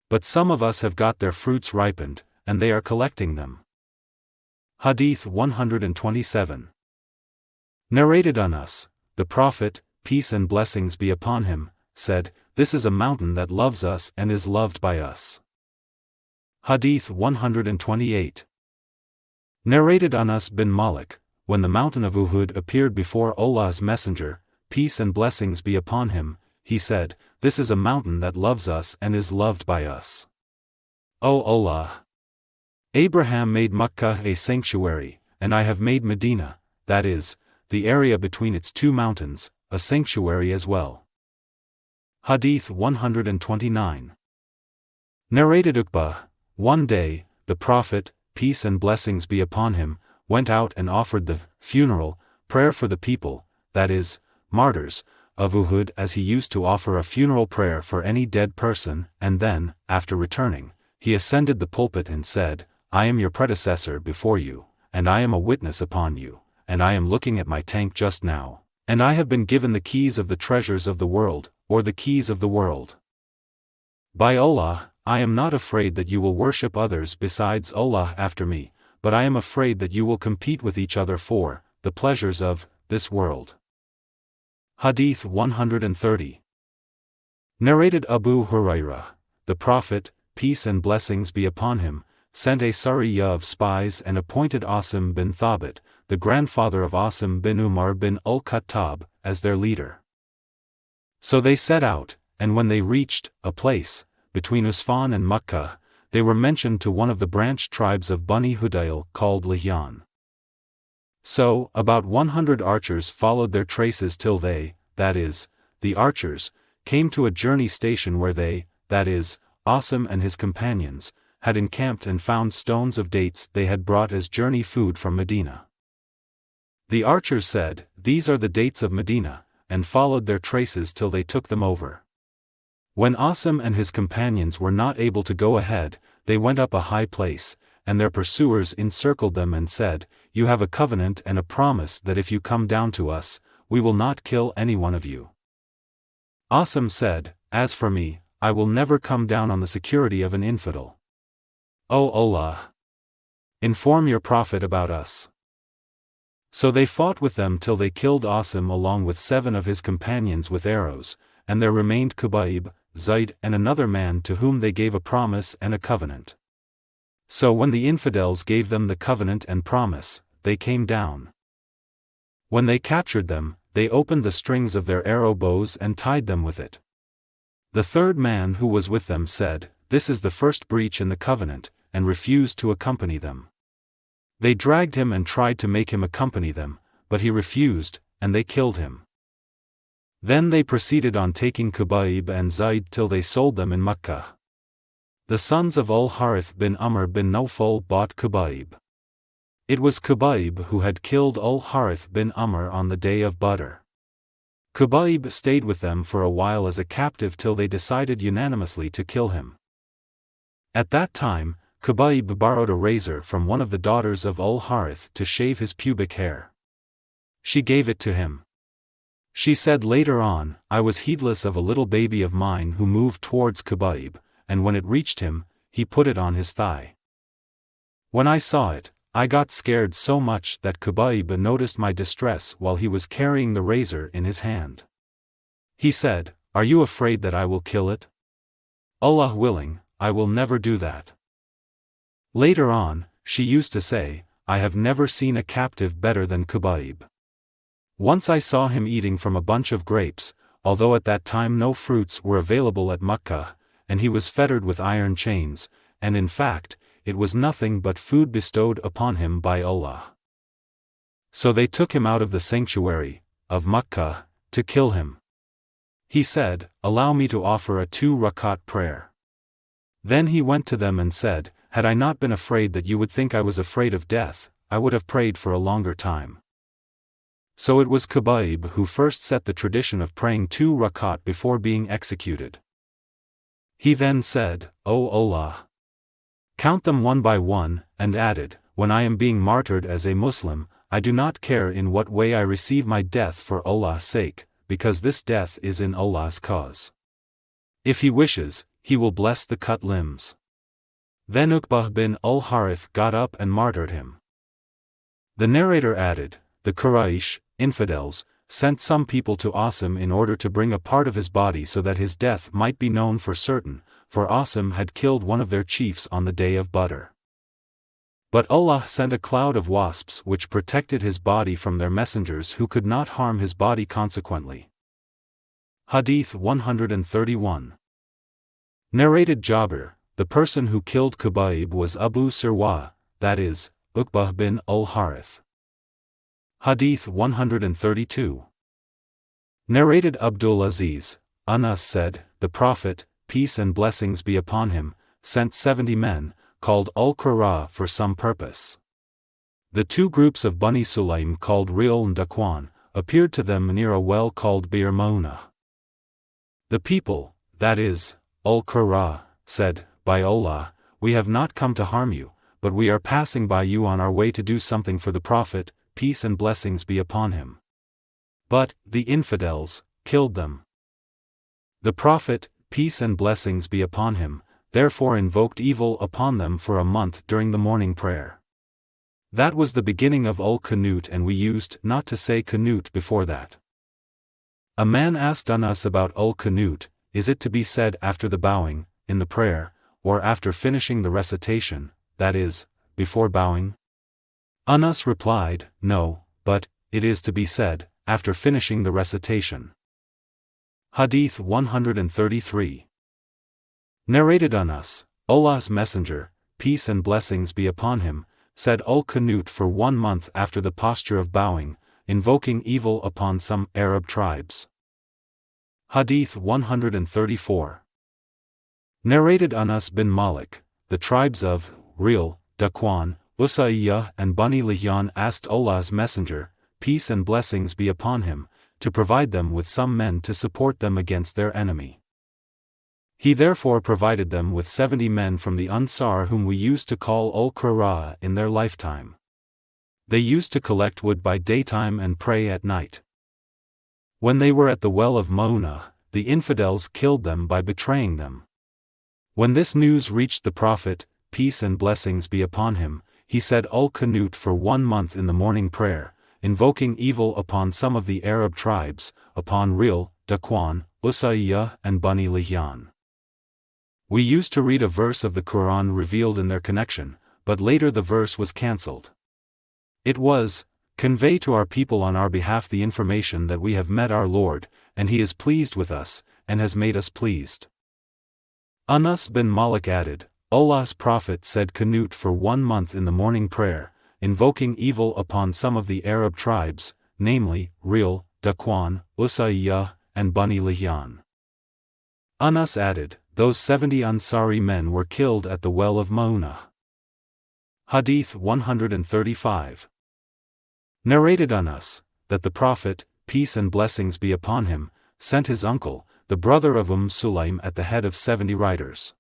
But some of us have got their fruits ripened, and they are collecting them. Hadith 127. Narrated Anas, the Prophet, peace and blessings be upon him, said, this is a mountain that loves us and is loved by us. Hadith 128. Narrated Anas bin Malik, when the mountain of Uhud appeared before Allah's Messenger, peace and blessings be upon him, he said, this is a mountain that loves us and is loved by us. O Allah! Abraham made Makkah a sanctuary, and I have made Medina, that is, the area between its 2 mountains, a sanctuary as well. Hadith 129. Narrated Uqbah, one day, the Prophet, peace and blessings be upon him, went out and offered the funeral prayer for the people, that is, martyrs, of Uhud, as he used to offer a funeral prayer for any dead person, and then, after returning, he ascended the pulpit and said, I am your predecessor before you, and I am a witness upon you, and I am looking at my tank just now, and I have been given the keys of the treasures of the world, or the keys of the world. By Allah, I am not afraid that you will worship others besides Allah after me, but I am afraid that you will compete with each other for the pleasures of this world. Hadith 130. Narrated Abu Huraira, the Prophet, peace and blessings be upon him, sent a sariyah of spies and appointed Asim bin Thabit, the grandfather of Asim bin Umar bin al-Khattab, as their leader. So they set out, and when they reached a place between Usfan and Makkah, they were mentioned to one of the branch tribes of Bani Hudayl called Lihyan. So, about 100 archers followed their traces till they, that is, the archers, came to a journey station where they, that is, Asim and his companions, had encamped and found stones of dates they had brought as journey food from Medina. The archers said, "These are the dates of Medina," and followed their traces till they took them over. When Asim and his companions were not able to go ahead, they went up a high place, and their pursuers encircled them and said, "You have a covenant and a promise that if you come down to us, we will not kill any one of you." Asim said, "As for me, I will never come down on the security of an infidel. O Allah! Inform your Prophet about us." So they fought with them till they killed Asim along with 7 of his companions with arrows, and there remained Khubayb, Zayd and another man to whom they gave a promise and a covenant. So when the infidels gave them the covenant and promise, they came down. When they captured them, they opened the strings of their arrow bows and tied them with it. The third man who was with them said, "This is the first breach in the covenant," and refused to accompany them. They dragged him and tried to make him accompany them, but he refused, and they killed him. Then they proceeded on taking Khubayb and Zayd till they sold them in Makkah. The sons of Al-Harith bin Amr bin Nawfal bought Khubayb. It was Khubayb who had killed Al-Harith bin Amr on the day of Badr. Khubayb stayed with them for a while as a captive till they decided unanimously to kill him. At that time, Khubayb borrowed a razor from one of the daughters of Al-Harith to shave his pubic hair. She gave it to him. She said later on, "I was heedless of a little baby of mine who moved towards Khubayb, and when it reached him, he put it on his thigh. When I saw it, I got scared so much that Khubayb noticed my distress while he was carrying the razor in his hand. He said, 'Are you afraid that I will kill it? Allah willing, I will never do that.' Later on, she used to say, 'I have never seen a captive better than Khubayb. Once I saw him eating from a bunch of grapes, although at that time no fruits were available at Makkah, and he was fettered with iron chains, and in fact, it was nothing but food bestowed upon him by Allah. So they took him out of the sanctuary of Makkah to kill him. He said, 'Allow me to offer a 2-rakat prayer.' Then he went to them and said, 'Had I not been afraid that you would think I was afraid of death, I would have prayed for a longer time.' So it was Khubayb who first set the tradition of praying 2 rakat before being executed. He then said, 'O Allah! Count them one by one,' and added, 'When I am being martyred as a Muslim, I do not care in what way I receive my death for Allah's sake, because this death is in Allah's cause. If He wishes, He will bless the cut limbs.' Then Uqbah bin al-Harith got up and martyred him." The narrator added, "The Quraish, infidels, sent some people to Asim in order to bring a part of his body so that his death might be known for certain, for Asim had killed one of their chiefs on the day of Badr. But Allah sent a cloud of wasps which protected his body from their messengers who could not harm his body consequently." Hadith 131. Narrated Jabir, the person who killed Khubayb was Abu Sirwa, that is, Uqbah bin al-Harith. Hadith 132. Narrated Abdullaziz, Anas said, "The Prophet, peace and blessings be upon him, sent 70 men, called al-Qurā for some purpose. The 2 groups of Bani Sulaym called Ri'l and Dhakwan, appeared to them near a well called Bi'r Ma'una. The people, that is, al-Qurā, said, 'By Allah, we have not come to harm you, but we are passing by you on our way to do something for the Prophet, peace and blessings be upon him.' But the infidels killed them. The Prophet, peace and blessings be upon him, therefore invoked evil upon them for a month during the morning prayer. That was the beginning of al-Qanut, and we used not to say Qanut before that." A man asked Anas about al-Qanut, "Is it to be said after the bowing, in the prayer, or after finishing the recitation, that is, before bowing?" Anas replied, no, but, it is to be said, after finishing the recitation. Hadith 133. Narrated Anas, Allah's Messenger, peace and blessings be upon him, said al-Qanut for 1 month after the posture of bowing, invoking evil upon some Arab tribes. Hadith 134. Narrated Anas bin Malik, the tribes of Ri'l, Dhakwan, Ushaira and Bani Lihyan asked Allah's Messenger, peace and blessings be upon him, to provide them with some men to support them against their enemy. He therefore provided them with 70 men from the Ansar whom we used to call al-Quraiza in their lifetime. They used to collect wood by daytime and pray at night. When they were at the well of Ma'una, the infidels killed them by betraying them. When this news reached the Prophet, peace and blessings be upon him, he said al-Qanut for 1 month in the morning prayer, invoking evil upon some of the Arab tribes, upon Ri'l, Dhakwan, Ushaira and Bani Lihyan. We used to read a verse of the Quran revealed in their connection, but later the verse was cancelled. It was, convey to our people on our behalf the information that we have met our Lord, and He is pleased with us, and has made us pleased. Anas bin Malik added, Allah's Prophet said Qanut for 1 month in the morning prayer, invoking evil upon some of the Arab tribes, namely, Ri'l, Dhakwan, Ushaira, and Bani Lihyan. Anas added, those 70 Ansari men were killed at the well of Ma'una. Hadith 135. Narrated Anas, that the Prophet, peace and blessings be upon him, sent his uncle, the brother of Sulaym at the head of 70 riders.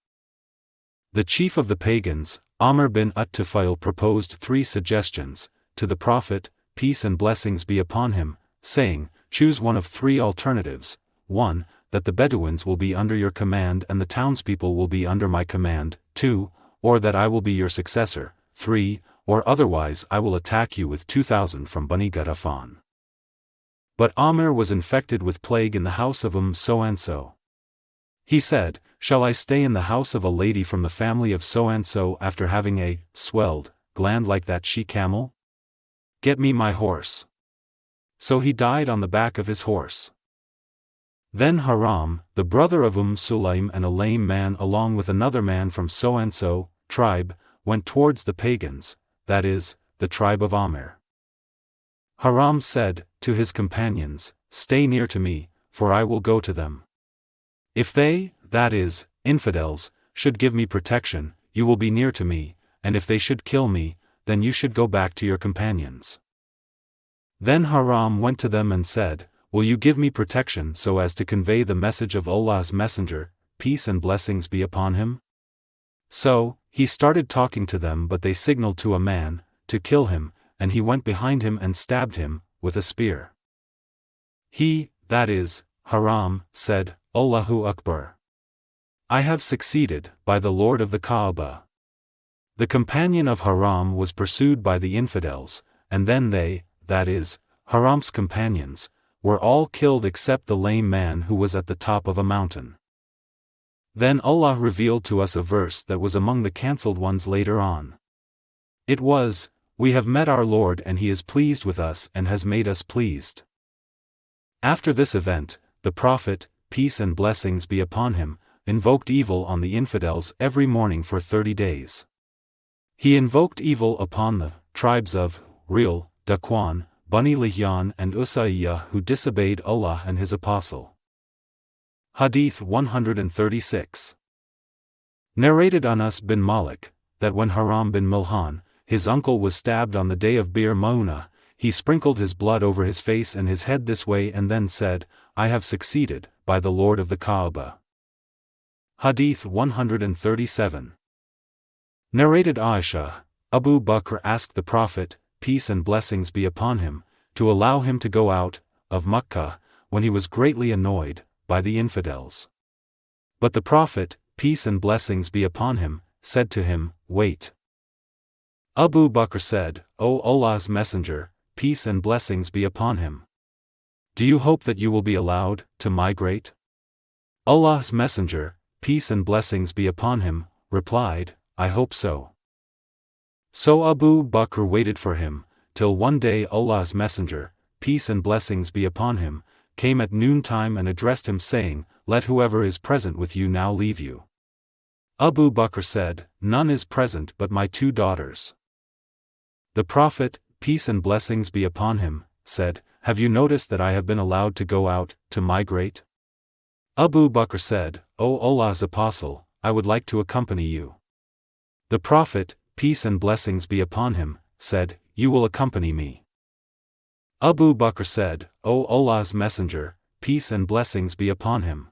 The chief of the pagans, Amr bin At-Tufail proposed 3 suggestions, to the Prophet, peace and blessings be upon him, saying, choose one of 3 alternatives, 1, that the Bedouins will be under your command and the townspeople will be under my command, 2, or that I will be your successor, 3, or otherwise I will attack you with 2,000 from Bani Ghatafan. But Amr was infected with plague in the house of so-and-so. He said, shall I stay in the house of a lady from the family of so-and-so after having a swelled gland like that she-camel? Get me my horse. So he died on the back of his horse. Then Haram, the brother of Sulaym and a lame man along with another man from so-and-so tribe, went towards the pagans, that is, the tribe of Amr. Haram said to his companions, stay near to me, for I will go to them. If they, that is, infidels, should give me protection, you will be near to me, and if they should kill me, then you should go back to your companions. Then Haram went to them and said, will you give me protection so as to convey the message of Allah's Messenger, peace and blessings be upon him? So, he started talking to them but they signaled to a man, to kill him, and he went behind him and stabbed him, with a spear. He, that is, Haram, said, Allahu Akbar. I have succeeded, by the Lord of the Kaaba. The companion of Haram was pursued by the infidels, and then they, that is, Haram's companions, were all killed except the lame man who was at the top of a mountain. Then Allah revealed to us a verse that was among the cancelled ones later on. It was, we have met our Lord and He is pleased with us and has made us pleased. After this event, the Prophet, peace and blessings be upon him, invoked evil on the infidels every morning for 30 days. He invoked evil upon the tribes of Ri'l, Dhakwan, Bani Lihyan and Ushaira who disobeyed Allah and His Apostle. Hadith 136. Narrated Anas bin Malik, that when Haram bin Milhan, his uncle was stabbed on the day of Bir Ma'una, he sprinkled his blood over his face and his head this way and then said, I have succeeded, by the Lord of the Kaaba. Hadith 137. Narrated Aisha, Abu Bakr asked the Prophet, peace and blessings be upon him, to allow him to go out of Makkah, when he was greatly annoyed by the infidels. But the Prophet, peace and blessings be upon him, said to him, wait. Abu Bakr said, O Allah's Messenger, peace and blessings be upon him. Do you hope that you will be allowed to migrate? Allah's Messenger, peace and blessings be upon him, replied, I hope so. So Abu Bakr waited for him, till one day Allah's Messenger, peace and blessings be upon him, came at noontime and addressed him saying, "Let whoever is present with you now leave you." Abu Bakr said, "None is present but my 2 daughters." The Prophet, peace and blessings be upon him, said, "Have you noticed that I have been allowed to go out, to migrate?" Abu Bakr said, "O Allah's Apostle, I would like to accompany you." The Prophet, peace and blessings be upon him, said, "You will accompany me." Abu Bakr said, "O Allah's Messenger, peace and blessings be upon him,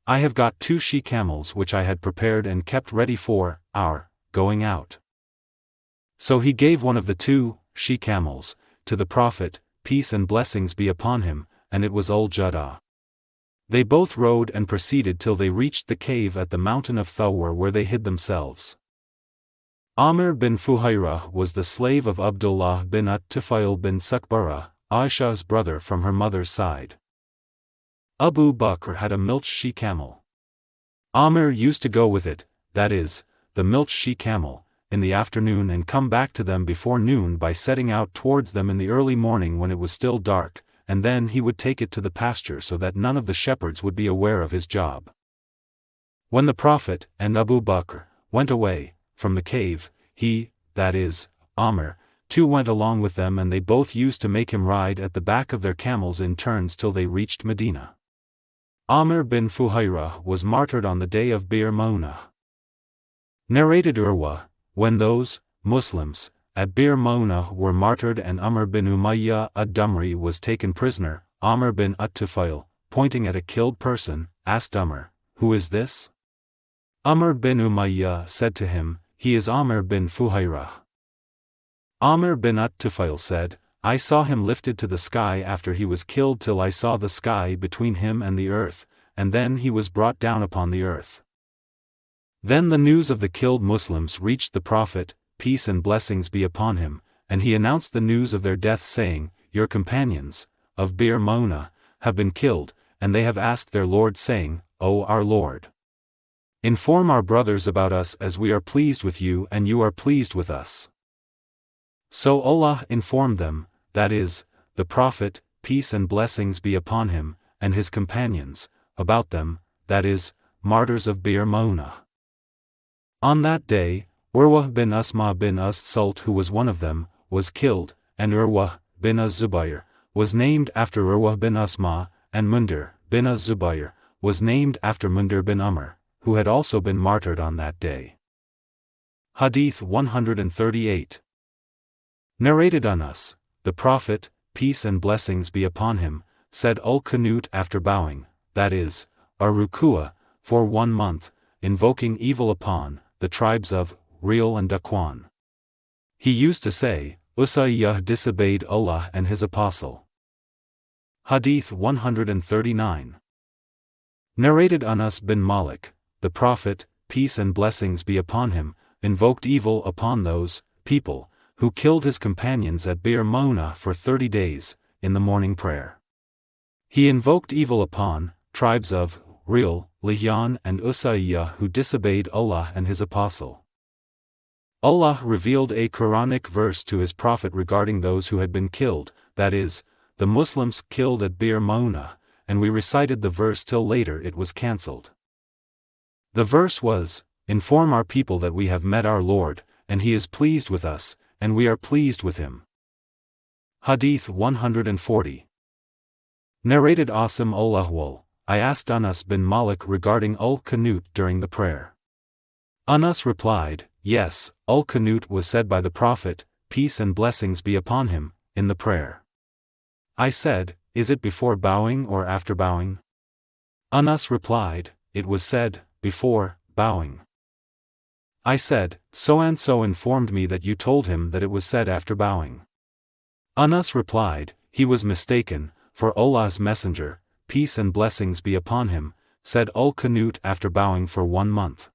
I have got 2 she-camels which I had prepared and kept ready for our going out." So he gave one of the 2 she-camels to the Prophet, peace and blessings be upon him, and it was Al-Jaddah. They both rode and proceeded till they reached the cave at the mountain of Thawr where they hid themselves. Amr bin Fuhayrah was the slave of Abdullāh bin At-Tufail bin Sakbara, Aisha's brother from her mother's side. Abu Bakr had a milch she-camel. Amr used to go with it, that is, the milch she-camel, in the afternoon and come back to them before noon by setting out towards them in the early morning when it was still dark, and then he would take it to the pasture so that none of the shepherds would be aware of his job. When the Prophet and Abu Bakr went away from the cave, he, that is, Amr, too went along with them, and they both used to make him ride at the back of their camels in turns till they reached Medina. Amr bin Fuhayrah was martyred on the day of Bi'r Ma'una. Narrated Urwa, when those Muslims at Bi'r Ma'una were martyred and Amr bin Umayyah ad-Damri was taken prisoner, Amr bin At-Tufail, pointing at a killed person, asked Amr, "Who is this?" Amr bin Umayyah said to him, "He is Amr bin Fuhayrah." Amr bin At-Tufail said, "I saw him lifted to the sky after he was killed till I saw the sky between him and the earth, and then he was brought down upon the earth." Then the news of the killed Muslims reached the Prophet, peace and blessings be upon him, and he announced the news of their death saying, "Your companions, of Bi'r Ma'una, have been killed, and they have asked their Lord saying, O our Lord, inform our brothers about us as we are pleased with you and you are pleased with us." So Allah informed them, that is, the Prophet, peace and blessings be upon him, and his companions, about them, that is, martyrs of Bi'r Ma'una. On that day, Urwa bin Asma bin As-Salt, who was one of them, was killed, and Urwa bin Az-Zubayr was named after Urwa bin Asma, and Mundir bin Az-Zubayr was named after Mundir bin Amr, who had also been martyred on that day. Hadīth 138. Narrated Anas, the Prophet, peace and blessings be upon him, said al-Qunut after bowing, that is, ar-Ruku'ah, for 1 month, invoking evil upon the tribes of Ri'l and Dhakwan. He used to say, Ushaira disobeyed Allah and His Apostle. Hadīth 139. Narrated Anas bin Malik, the Prophet, peace and blessings be upon him, invoked evil upon those people who killed his companions at Bi'r Ma'una for 30 days, in the morning prayer. He invoked evil upon tribes of Ri'l, Lihyan and Ushaira who disobeyed Allah and His Apostle. Allah revealed a Quranic verse to His Prophet regarding those who had been killed, that is, the Muslims killed at Bi'r Ma'una, and we recited the verse till later it was cancelled. The verse was, "Inform our people that we have met our Lord, and He is pleased with us, and we are pleased with Him." Hadīth 140. Narrated Asim al-Ahwal, I asked Anas bin Malik regarding al-Qunut during the prayer. Anas replied, yes, al-Qunut was said by the Prophet, peace and blessings be upon him, in the prayer. I said, is it before bowing or after bowing? Anas replied, it was said, before bowing. I said, so-and-so informed me that you told him that it was said after bowing. Anas replied, he was mistaken, for Allah's Messenger, peace and blessings be upon him, said al-Qunut after bowing for 1 month.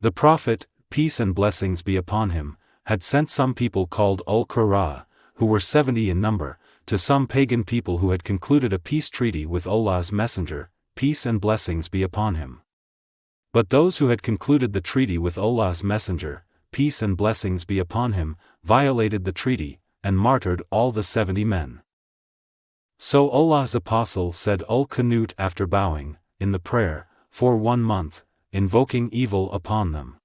The Prophet, peace and blessings be upon him, had sent some people called al-Qurā, who were 70 in number, to some pagan people who had concluded a peace treaty with Allah's Messenger, peace and blessings be upon him. But those who had concluded the treaty with Allah's Messenger, peace and blessings be upon him, violated the treaty, and martyred all the 70 men. So Allah's Apostle said al-Qunut after bowing, in the prayer, for 1 month, invoking evil upon them.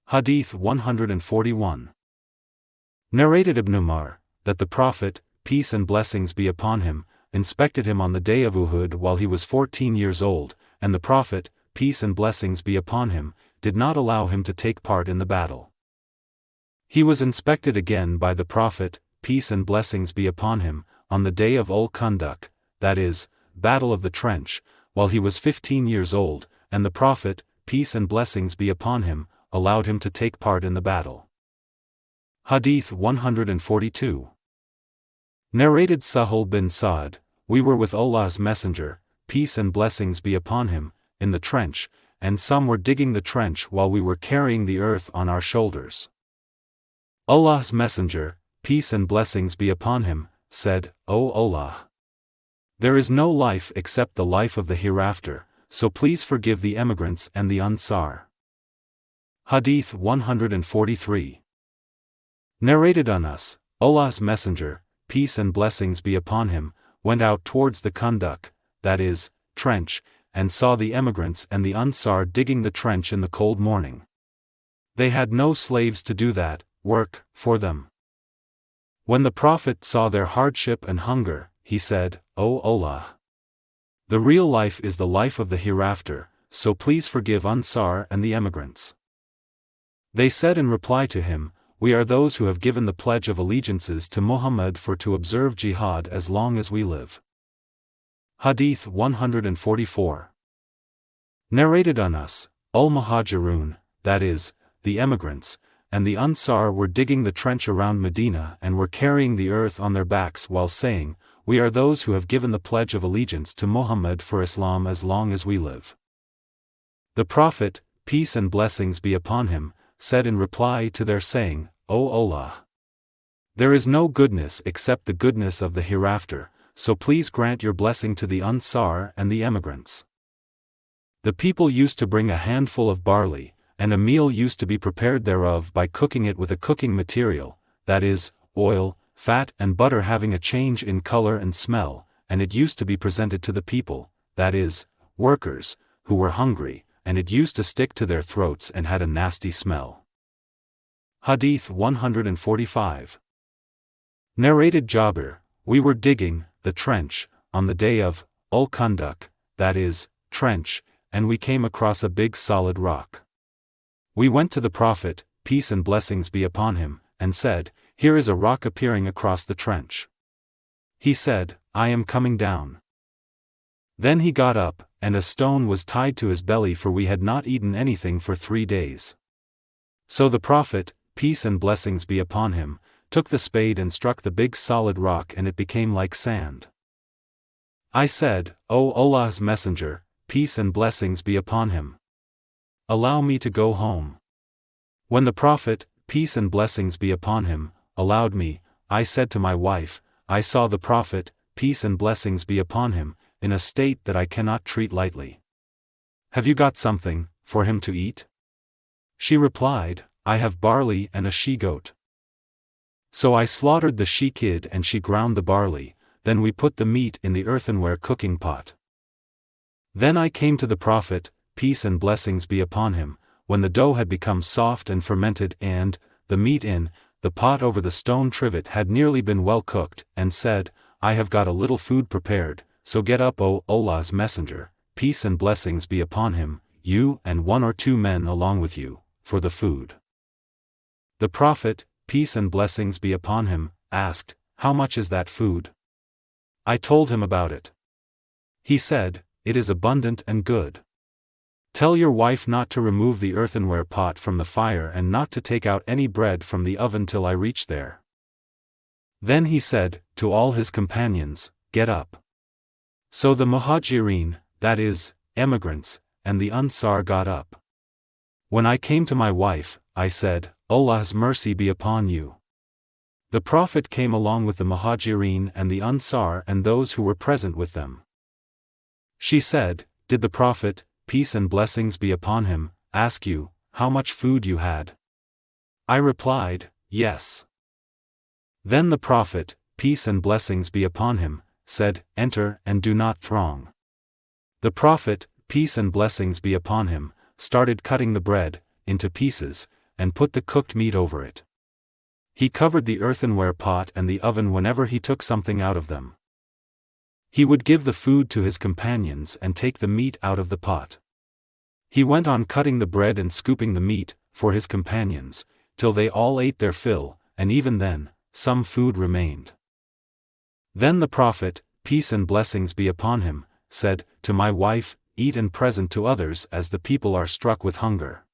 Hadith 141. Narrated Ibn Umar, that the Prophet, peace and blessings be upon him, inspected him on the day of Uhud while he was 14 years old, and the Prophet, peace and blessings be upon him, did not allow him to take part in the battle. He was inspected again by the Prophet, peace and blessings be upon him, on the day of Al-Khandaq, that is, Battle of the Trench, while he was 15 years old, and the Prophet, peace and blessings be upon him, allowed him to take part in the battle. Hadith 142. Narrated Sahal bin Sa'd, we were with Allah's Messenger, peace and blessings be upon him, in the trench, and some were digging the trench while we were carrying the earth on our shoulders. Allah's Messenger, peace and blessings be upon him, said, O Allah! There is no life except the life of the hereafter, so please forgive the emigrants and the Ansar. Hadith 143. Narrated Anas, Allah's Messenger, peace and blessings be upon him, went out towards the Khandaq, that is, trench, and saw the emigrants and the Ansar digging the trench in the cold morning. They had no slaves to do that work for them. When the Prophet saw their hardship and hunger, he said, O Allah! The real life is the life of the hereafter, so please forgive Ansar and the emigrants. They said in reply to him, we are those who have given the pledge of allegiances to Muhammad for to observe jihad as long as we live. Hadith 144. Narrated Anas, Al-Muhajirun, that is, the emigrants, and the Ansar were digging the trench around Medina and were carrying the earth on their backs while saying, we are those who have given the pledge of allegiance to Muhammad for Islam as long as we live. The Prophet, peace and blessings be upon him, said in reply to their saying, O Allah! There is no goodness except the goodness of the hereafter, so please grant your blessing to the Ansar and the emigrants. The people used to bring a handful of barley, and a meal used to be prepared thereof by cooking it with a cooking material, that is, oil, fat and butter having a change in color and smell, and it used to be presented to the people, that is, workers, who were hungry, and it used to stick to their throats and had a nasty smell. Hadith 145. Narrated Jabir, we were digging the trench on the day of Al-Khandaq, that is, trench, and we came across a big solid rock. We went to the Prophet, peace and blessings be upon him, and said, here is a rock appearing across the trench. He said, I am coming down. Then he got up, and a stone was tied to his belly, for we had not eaten anything for 3 days. So the Prophet, peace and blessings be upon him, took the spade and struck the big solid rock, and it became like sand. I said, O Allah's Messenger, peace and blessings be upon him, allow me to go home. When the Prophet, peace and blessings be upon him, allowed me, I said to my wife, I saw the Prophet, peace and blessings be upon him, in a state that I cannot treat lightly. Have you got something for him to eat? She replied, I have barley and a she-goat. So I slaughtered the she-kid and she ground the barley, then we put the meat in the earthenware cooking pot. Then I came to the Prophet, peace and blessings be upon him, when the dough had become soft and fermented and, the meat in, the pot over the stone trivet had nearly been well cooked, and said, I have got a little food prepared, so get up O Allah's Messenger, peace and blessings be upon him, you and 1 or 2 men along with you, for the food. The Prophet, peace and blessings be upon him, asked, how much is that food? I told him about it. He said, it is abundant and good. Tell your wife not to remove the earthenware pot from the fire and not to take out any bread from the oven till I reach there. Then he said, to all his companions, get up. So the Muhajirin, that is, emigrants, and the Ansar got up. When I came to my wife, I said, Allah's mercy be upon you. The Prophet came along with the Muhajirin and the Ansar and those who were present with them. She said, did the Prophet, peace and blessings be upon him, ask you, how much food you had? I replied, yes. Then the Prophet, peace and blessings be upon him, said, enter and do not throng. The Prophet, peace and blessings be upon him, started cutting the bread into pieces, and put the cooked meat over it. He covered the earthenware pot and the oven whenever he took something out of them. He would give the food to his companions and take the meat out of the pot. He went on cutting the bread and scooping the meat, for his companions, till they all ate their fill, and even then, some food remained. Then the Prophet, peace and blessings be upon him, said, to my wife, eat and present to others as the people are struck with hunger.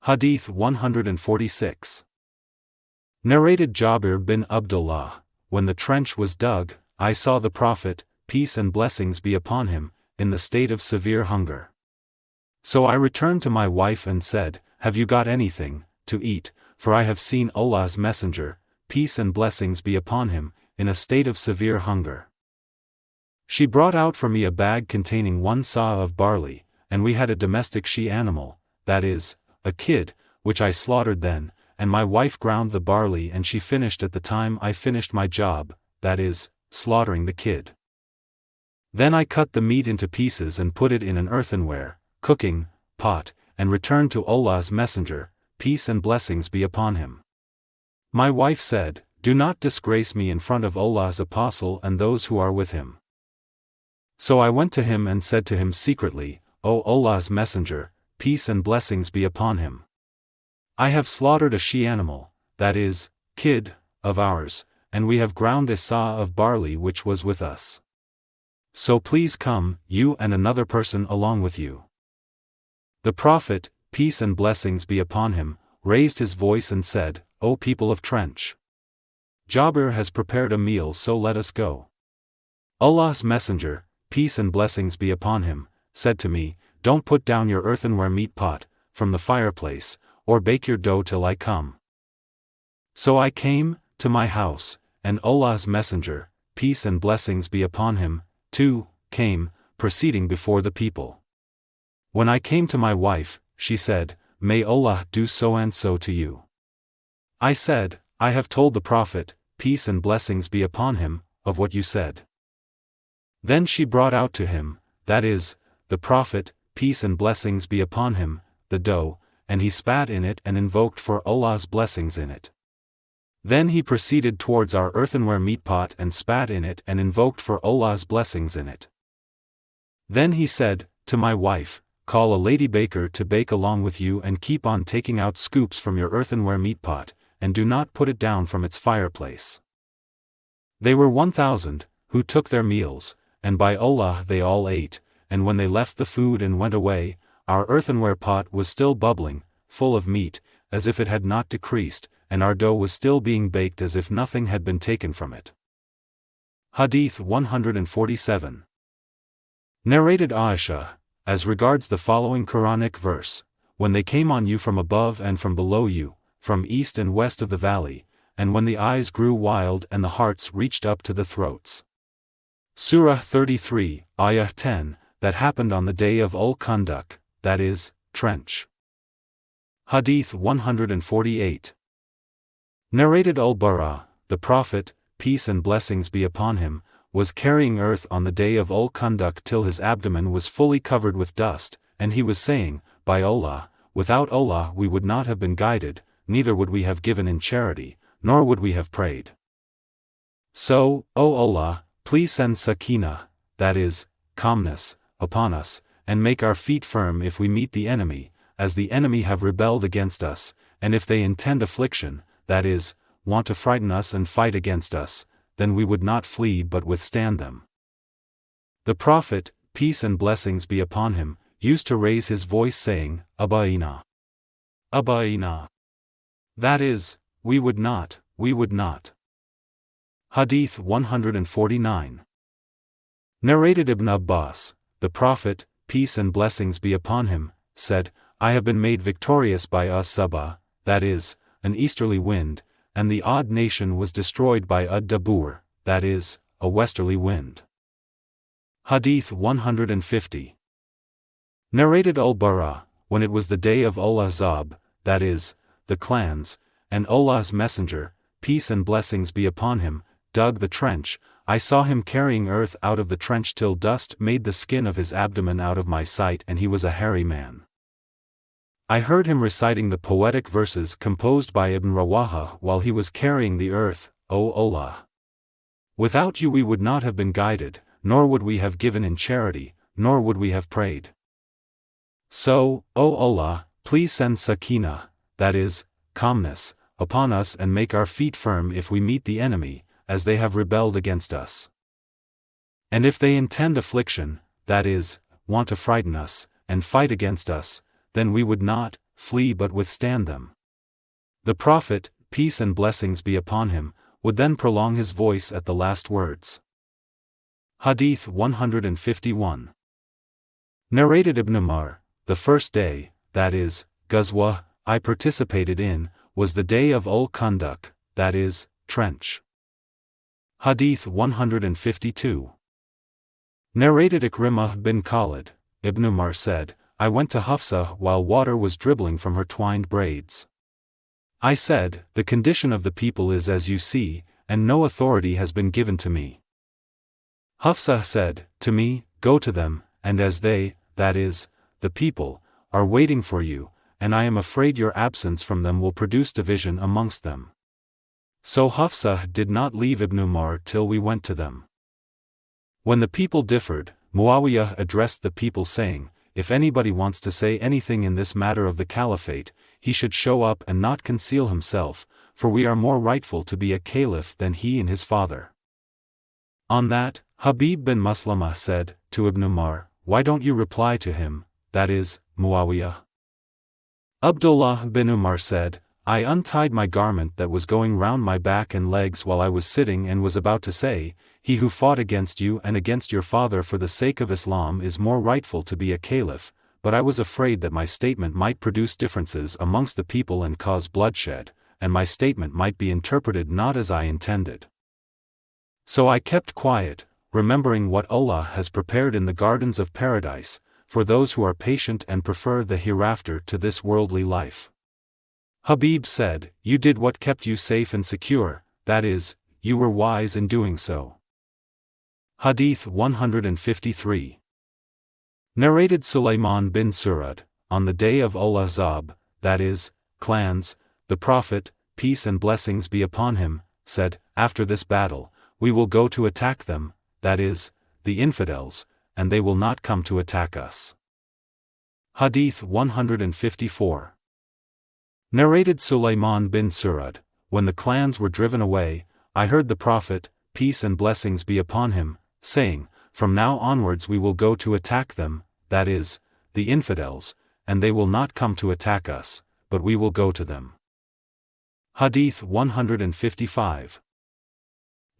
Hadith 146. Narrated Jabir bin Abdullāh, when the trench was dug, I saw the Prophet, peace and blessings be upon him, in the state of severe hunger. So I returned to my wife and said, have you got anything to eat, for I have seen Allah's Messenger, peace and blessings be upon him, in a state of severe hunger. She brought out for me a bag containing 1 sah of barley, and we had a domestic she-animal, that is, a kid, which I slaughtered then, and my wife ground the barley and she finished at the time I finished my job, that is, slaughtering the kid. Then I cut the meat into pieces and put it in an earthenware, cooking, pot, and returned to Allah's Messenger, peace and blessings be upon him. My wife said, do not disgrace me in front of Allah's Apostle and those who are with him. So I went to him and said to him secretly, O Allah's Messenger, peace and blessings be upon him. I have slaughtered a she-animal, that is, kid, of ours, and we have ground a sah of barley which was with us. So please come, you and another person along with you. The Prophet, peace and blessings be upon him, raised his voice and said, O people of trench! Jabir has prepared a meal, so let us go. Allah's Messenger, peace and blessings be upon him, said to me, don't put down your earthenware meat pot from the fireplace, or bake your dough till I come. So I came to my house, and Allah's Messenger, peace and blessings be upon him, too, came, proceeding before the people. When I came to my wife, she said, may Allah do so and so to you. I said, I have told the Prophet, peace and blessings be upon him, of what you said. Then she brought out to him, that is, the Prophet, peace and blessings be upon him, the dough, and he spat in it and invoked for Allah's blessings in it. Then he proceeded towards our earthenware meat pot and spat in it and invoked for Allah's blessings in it. Then he said, to my wife, call a lady baker to bake along with you and keep on taking out scoops from your earthenware meat pot, and do not put it down from its fireplace. They were 1,000, who took their meals, and by Allah they all ate, and when they left the food and went away, our earthenware pot was still bubbling, full of meat, as if it had not decreased, and our dough was still being baked as if nothing had been taken from it. Hadith 147. Narrated Aisha, as regards the following Quranic verse, when they came on you from above and from below you, from east and west of the valley, and when the eyes grew wild and the hearts reached up to the throats. Surah 33, Ayah 10, that happened on the day of Al-Khandaq, that is, trench. Hadith 148. Narrated Al-Barā, the Prophet, peace and blessings be upon him, was carrying earth on the day of Al-Khandaq till his abdomen was fully covered with dust, and he was saying, by Allah, without Allah we would not have been guided, neither would we have given in charity, nor would we have prayed. So, O Allah, please send sakinah, that is, calmness, upon us, and make our feet firm if we meet the enemy, as the enemy have rebelled against us, and if they intend affliction, that is, want to frighten us and fight against us, then we would not flee but withstand them. The Prophet, peace and blessings be upon him, used to raise his voice saying, Abayna. Abayna. That is, we would not, we would not. Hadith 149. Narrated Ibn Abbas, the Prophet, peace and blessings be upon him, said, I have been made victorious by As-Sabah, that is, an easterly wind, and the odd nation was destroyed by Ad-Dabur, that is, a westerly wind. Hadith 150. Narrated Al-Barā, when it was the day of Al-Ahzab, that is, the clans, and Allah's Messenger, peace and blessings be upon him, dug the trench. I saw him carrying earth out of the trench till dust made the skin of his abdomen out of my sight, and he was a hairy man. I heard him reciting the poetic verses composed by Ibn Rawaha while he was carrying the earth, O Allah! Without you we would not have been guided, nor would we have given in charity, nor would we have prayed. So, O Allah, please send sakinah, that is, calmness, upon us and make our feet firm if we meet the enemy, as they have rebelled against us. And if they intend affliction, that is, want to frighten us, and fight against us, then we would not flee but withstand them. The Prophet, peace and blessings be upon him, would then prolong his voice at the last words. Hadith 151. Narrated Ibn Umar, the first day, that is, Ghazwa, I participated in, was the day of Al-Khandaq, that is, trench. Hadith 152. Narrated Ikrimah bin Khalid, Ibn Umar said, I went to Hafsa while water was dribbling from her twined braids. I said, the condition of the people is as you see, and no authority has been given to me. Hafsa said, to me, go to them, and as they, that is, the people, are waiting for you, and I am afraid your absence from them will produce division amongst them. So Hafsa did not leave Ibn Umar till we went to them. When the people differed, Muawiyah addressed the people saying, if anybody wants to say anything in this matter of the caliphate, he should show up and not conceal himself, for we are more rightful to be a caliph than he and his father. On that, Habib bin Maslamah said, to Ibn Umar, why don't you reply to him, that is, Muawiyah? Abdullāh bin Umar said, I untied my garment that was going round my back and legs while I was sitting and was about to say, he who fought against you and against your father for the sake of Islam is more rightful to be a caliph, but I was afraid that my statement might produce differences amongst the people and cause bloodshed, and my statement might be interpreted not as I intended. So I kept quiet, remembering what Allah has prepared in the gardens of paradise, for those who are patient and prefer the hereafter to this worldly life. Habib said, you did what kept you safe and secure, that is, you were wise in doing so. Hadith 153. Narrated Sulaiman bin Surad, on the day of Al-Ahzab, that is, clans, the Prophet, peace and blessings be upon him, said, after this battle, we will go to attack them, that is, the infidels, and they will not come to attack us. Hadith 154. Narrated Sulaiman bin Surad, when the clans were driven away, I heard the Prophet, peace and blessings be upon him, saying, from now onwards we will go to attack them, that is, the infidels, and they will not come to attack us, but we will go to them. Hadith 155.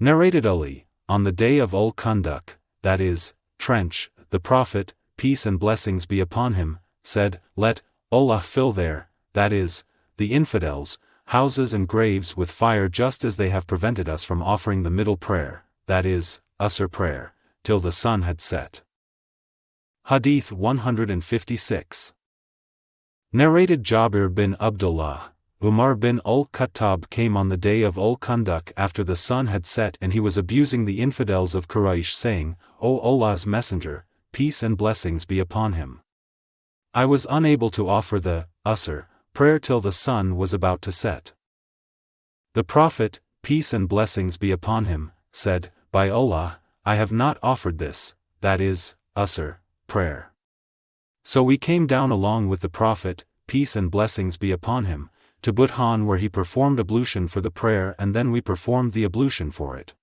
Narrated Ali, on the day of Al-Khandaq, that is, trench, the Prophet, peace and blessings be upon him, said, let Allah fill their, that is, the infidels, houses and graves with fire just as they have prevented us from offering the middle prayer, that is, Asr prayer, till the sun had set. Hadith 156. Narrated Jabir bin Abdullāh, Umar bin al-Khattab came on the day of Al-Khandaq after the sun had set and he was abusing the infidels of Quraish saying, O Allah's Messenger, peace and blessings be upon him. I was unable to offer the Asr prayer till the sun was about to set. The Prophet, peace and blessings be upon him, said, by Allah, I have not offered this, that is, Asr prayer. So we came down along with the Prophet, peace and blessings be upon him, to Budhan where he performed ablution for the prayer and then we performed the ablution for it.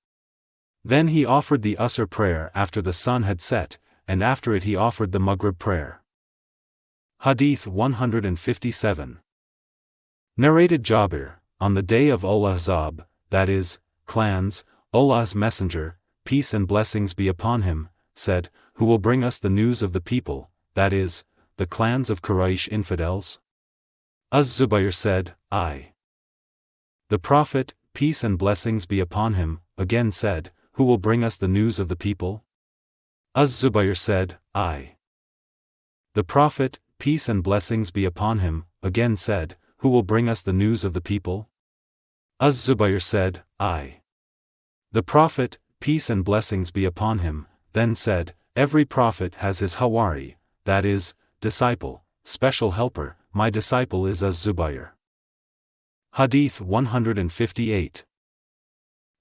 Then he offered the Asr prayer after the sun had set, and after it he offered the Maghrib prayer. Hadith 157. Narrated Jabir, on the day of Al-Ahzab, that is, clans, Allah's Messenger, peace and blessings be upon him, said, who will bring us the news of the people, that is, the clans of Quraysh infidels? Az-Zubayr said, I. The Prophet, peace and blessings be upon him, again said, who will bring us the news of the people? Az-Zubayr said, I. The Prophet, peace and blessings be upon him, again said, who will bring us the news of the people? Az-Zubayr said, I. The Prophet, peace and blessings be upon him, then said, every prophet has his Hawari, that is, disciple, special helper, my disciple is Az-Zubayr. Hadith 158.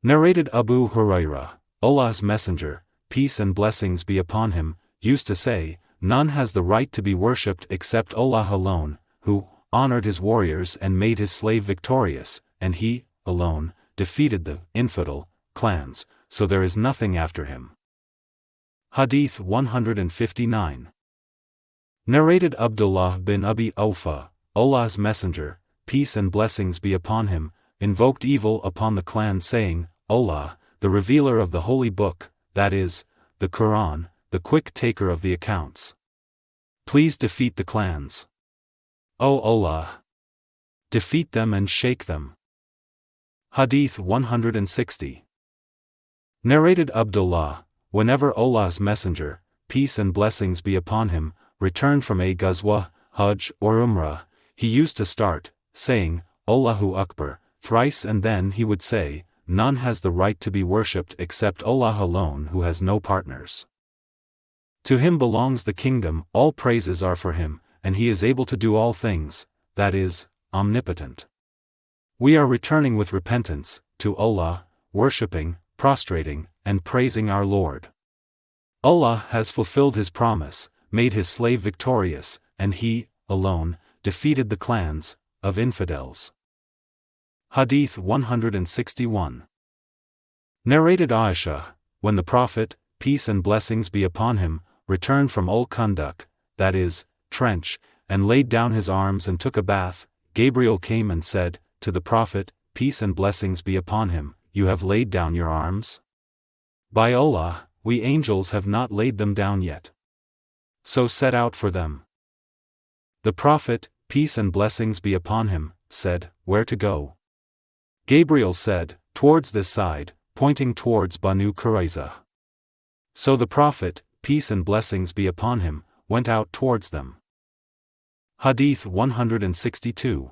Narrated Abu Huraira, Allah's Messenger, peace and blessings be upon him, used to say, none has the right to be worshipped except Allah alone, who honored his warriors and made his slave victorious, and he, alone, defeated the infidel clans, so there is nothing after him. Hadith 159. Narrated Abdullāh bin Abi Awfa, Allah's Messenger, peace and blessings be upon him, invoked evil upon the clan saying, Allah, the revealer of the Holy Book, that is, the Quran, the quick taker of the accounts. Please defeat the clans. O Allah! Defeat them and shake them. Hadith 160. Narrated Abdullāh, whenever Allah's Messenger, peace and blessings be upon him, returned from a Ghazwa, Hajj or Umrah, he used to start, saying, Allahu Akbar, thrice, and then he would say, none has the right to be worshipped except Allah alone who has no partners. To him belongs the kingdom, all praises are for him, and he is able to do all things, that is, omnipotent. We are returning with repentance, to Allah, worshipping, prostrating, and praising our Lord. Allah has fulfilled his promise, made his slave victorious, and he, alone, defeated the clans of infidels. Hadith 161. Narrated Aisha, when the Prophet, peace and blessings be upon him, returned from Al-Khandaq, that is, trench, and laid down his arms and took a bath, Gabriel came and said, to the Prophet, peace and blessings be upon him, you have laid down your arms? By Allah, we angels have not laid them down yet. So set out for them. The Prophet, peace and blessings be upon him, said, where to go? Gabriel said, towards this side, pointing towards Bani Quraiza. So the Prophet, peace and blessings be upon him, went out towards them. Hadith 162.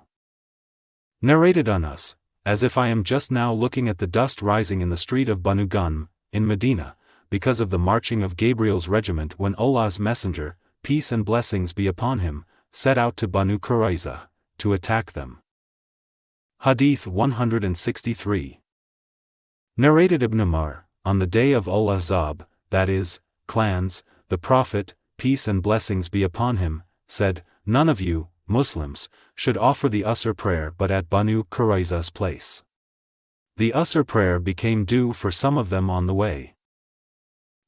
Narrated Anas, as if I am just now looking at the dust rising in the street of Banu Gunm, in Medina, because of the marching of Gabriel's regiment when Allah's Messenger, peace and blessings be upon him, set out to Bani Quraiza, to attack them. Hadith 163. Narrated Ibn Umar, on the day of Al-Ahzab, that is, clans, the Prophet, peace and blessings be upon him, said, none of you, Muslims, should offer the Asr prayer but at Bani Quraiza's place. The Asr prayer became due for some of them on the way.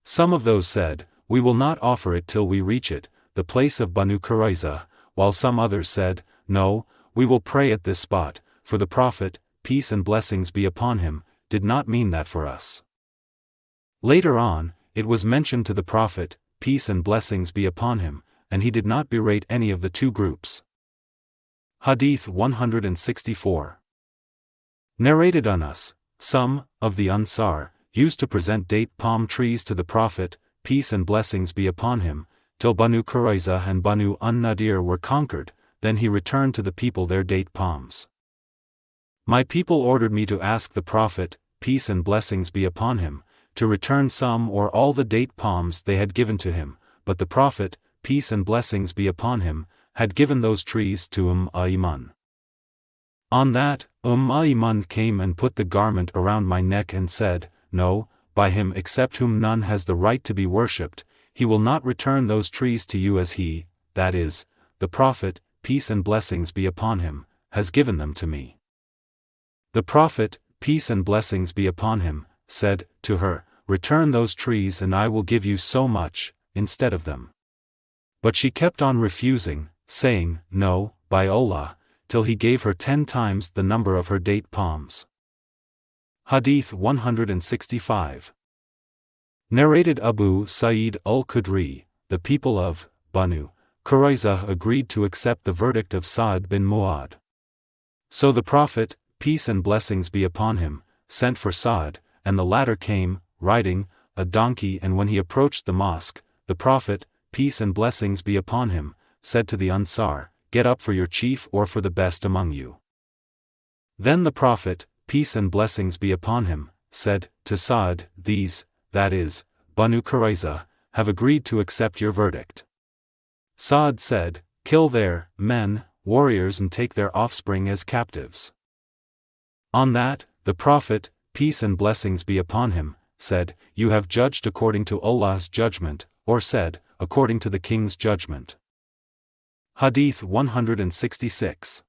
Some of those said, we will not offer it till we reach it, the place of Bani Quraiza, while some others said, no, we will pray at this spot, for the Prophet, peace and blessings be upon him, did not mean that for us. Later on, it was mentioned to the Prophet, peace and blessings be upon him, and he did not berate any of the two groups. Hadith 164. Narrated Anas, some of the Ansar used to present date palm trees to the Prophet, peace and blessings be upon him, till Bani Quraiza and Bani An-Nadir were conquered, then he returned to the people their date palms. My people ordered me to ask the Prophet, peace and blessings be upon him, to return some or all the date palms they had given to him, but the Prophet, peace and blessings be upon him, had given those trees to Ayman. On that, Ayman came and put the garment around my neck and said, no, by him except whom none has the right to be worshipped, he will not return those trees to you as he, that is, the Prophet, peace and blessings be upon him, has given them to me. The Prophet, peace and blessings be upon him, said to her, return those trees and I will give you so much, instead of them. But she kept on refusing, saying, no, by Allah, till he gave her 10 times the number of her date palms. Hadith 165. Narrated Abu Sa'id al-Khudri, the people of Banu Quraiza agreed to accept the verdict of Sa'd bin Mu'adh. So the Prophet, peace and blessings be upon him, sent for Sa'd, and the latter came, riding a donkey, and when he approached the mosque, the Prophet, peace and blessings be upon him, said to the Ansar, get up for your chief or for the best among you. Then the Prophet, peace and blessings be upon him, said to Sa'd, these, that is, Bani Quraiza, have agreed to accept your verdict. Sa'd said, kill their men, warriors, and take their offspring as captives. On that, the Prophet, peace and blessings be upon him, said, you have judged according to Allah's judgment, or said, according to the king's judgment. Hadith 166.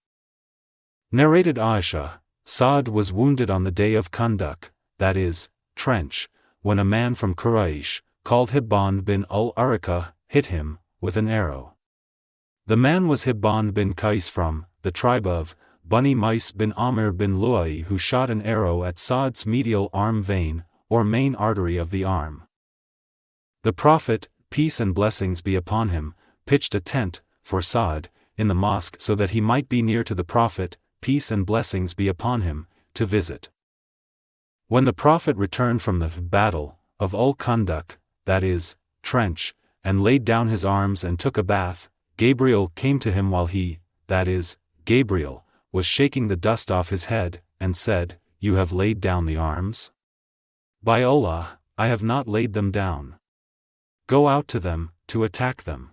Narrated Aisha, Sa'd was wounded on the day of Khandaq, that is, trench, when a man from Quraish, called Hibban bin al-Arqa, hit him with an arrow. The man was Hibban bin Qais from the tribe of Bani Quraiza bin Amr bin Lu'ay, who shot an arrow at Sa'd's medial arm vein, or main artery of the arm. The Prophet, peace and blessings be upon him, pitched a tent for Sa'd in the mosque so that he might be near to the Prophet, peace and blessings be upon him, to visit. When the Prophet returned from the battle of Al-Khandaq, that is, trench, and laid down his arms and took a bath, Gabriel came to him while he, that is, Gabriel, was shaking the dust off his head, and said, you have laid down the arms? By Allah, I have not laid them down. Go out to them, to attack them.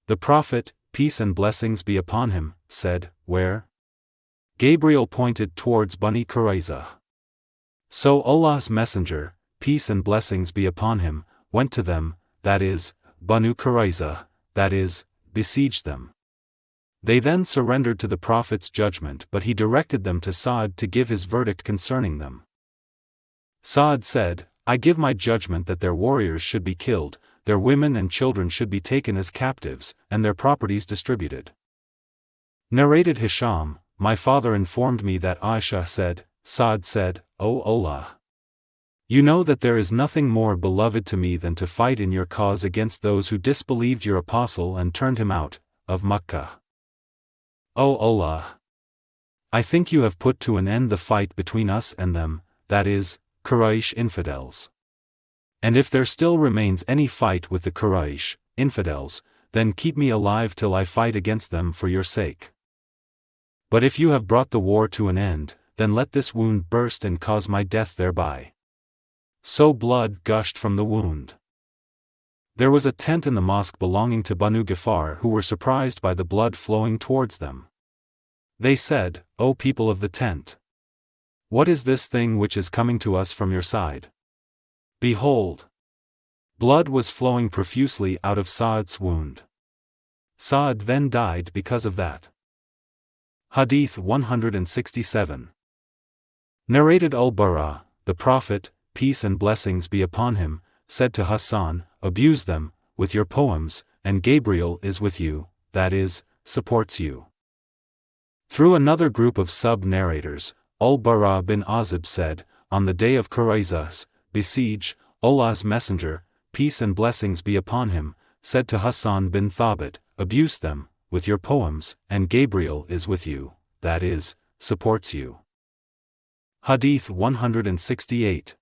The Prophet, peace and blessings be upon him, said, where? Gabriel pointed towards Bani Quraiza. So Allah's Messenger, peace and blessings be upon him, went to them, that is, Bani Quraiza, that is, besieged them. They then surrendered to the Prophet's judgment, but he directed them to Sa'd to give his verdict concerning them. Sa'd said, I give my judgment that their warriors should be killed, their women and children should be taken as captives, and their properties distributed. Narrated Hisham, my father informed me that Aisha said, Sa'd said, O Allah! You know that there is nothing more beloved to me than to fight in your cause against those who disbelieved your apostle and turned him out of Makkah. O Allah! I think you have put to an end the fight between us and them, that is, Quraysh infidels. And if there still remains any fight with the Quraysh infidels, then keep me alive till I fight against them for your sake. But if you have brought the war to an end, then let this wound burst and cause my death thereby. So blood gushed from the wound. There was a tent in the mosque belonging to Banu Ghifar who were surprised by the blood flowing towards them. They said, O people of the tent! What is this thing which is coming to us from your side? Behold! Blood was flowing profusely out of Sa'd's wound. Sa'd then died because of that. Hadith 167. Narrated Al-Barā, the Prophet, peace and blessings be upon him, said to Hassan, abuse them, with your poems, and Gabriel is with you, that is, supports you. Through another group of sub-narrators, Al-Barā bin Azib said, on the day of Quraiza's besiege, Allah's Messenger, peace and blessings be upon him, said to Hassan bin Thabit, abuse them, with your poems, and Gabriel is with you, that is, supports you. Hadith 168.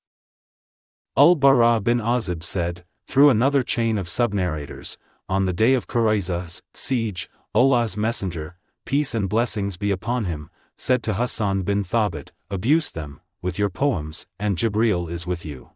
Al-Barā bin Azib said, through another chain of sub-narrators, on the day of Quraiza's siege, Allah's Messenger, peace and blessings be upon him, said to Hassan bin Thabit, abuse them, with your poems, and Jibreel is with you.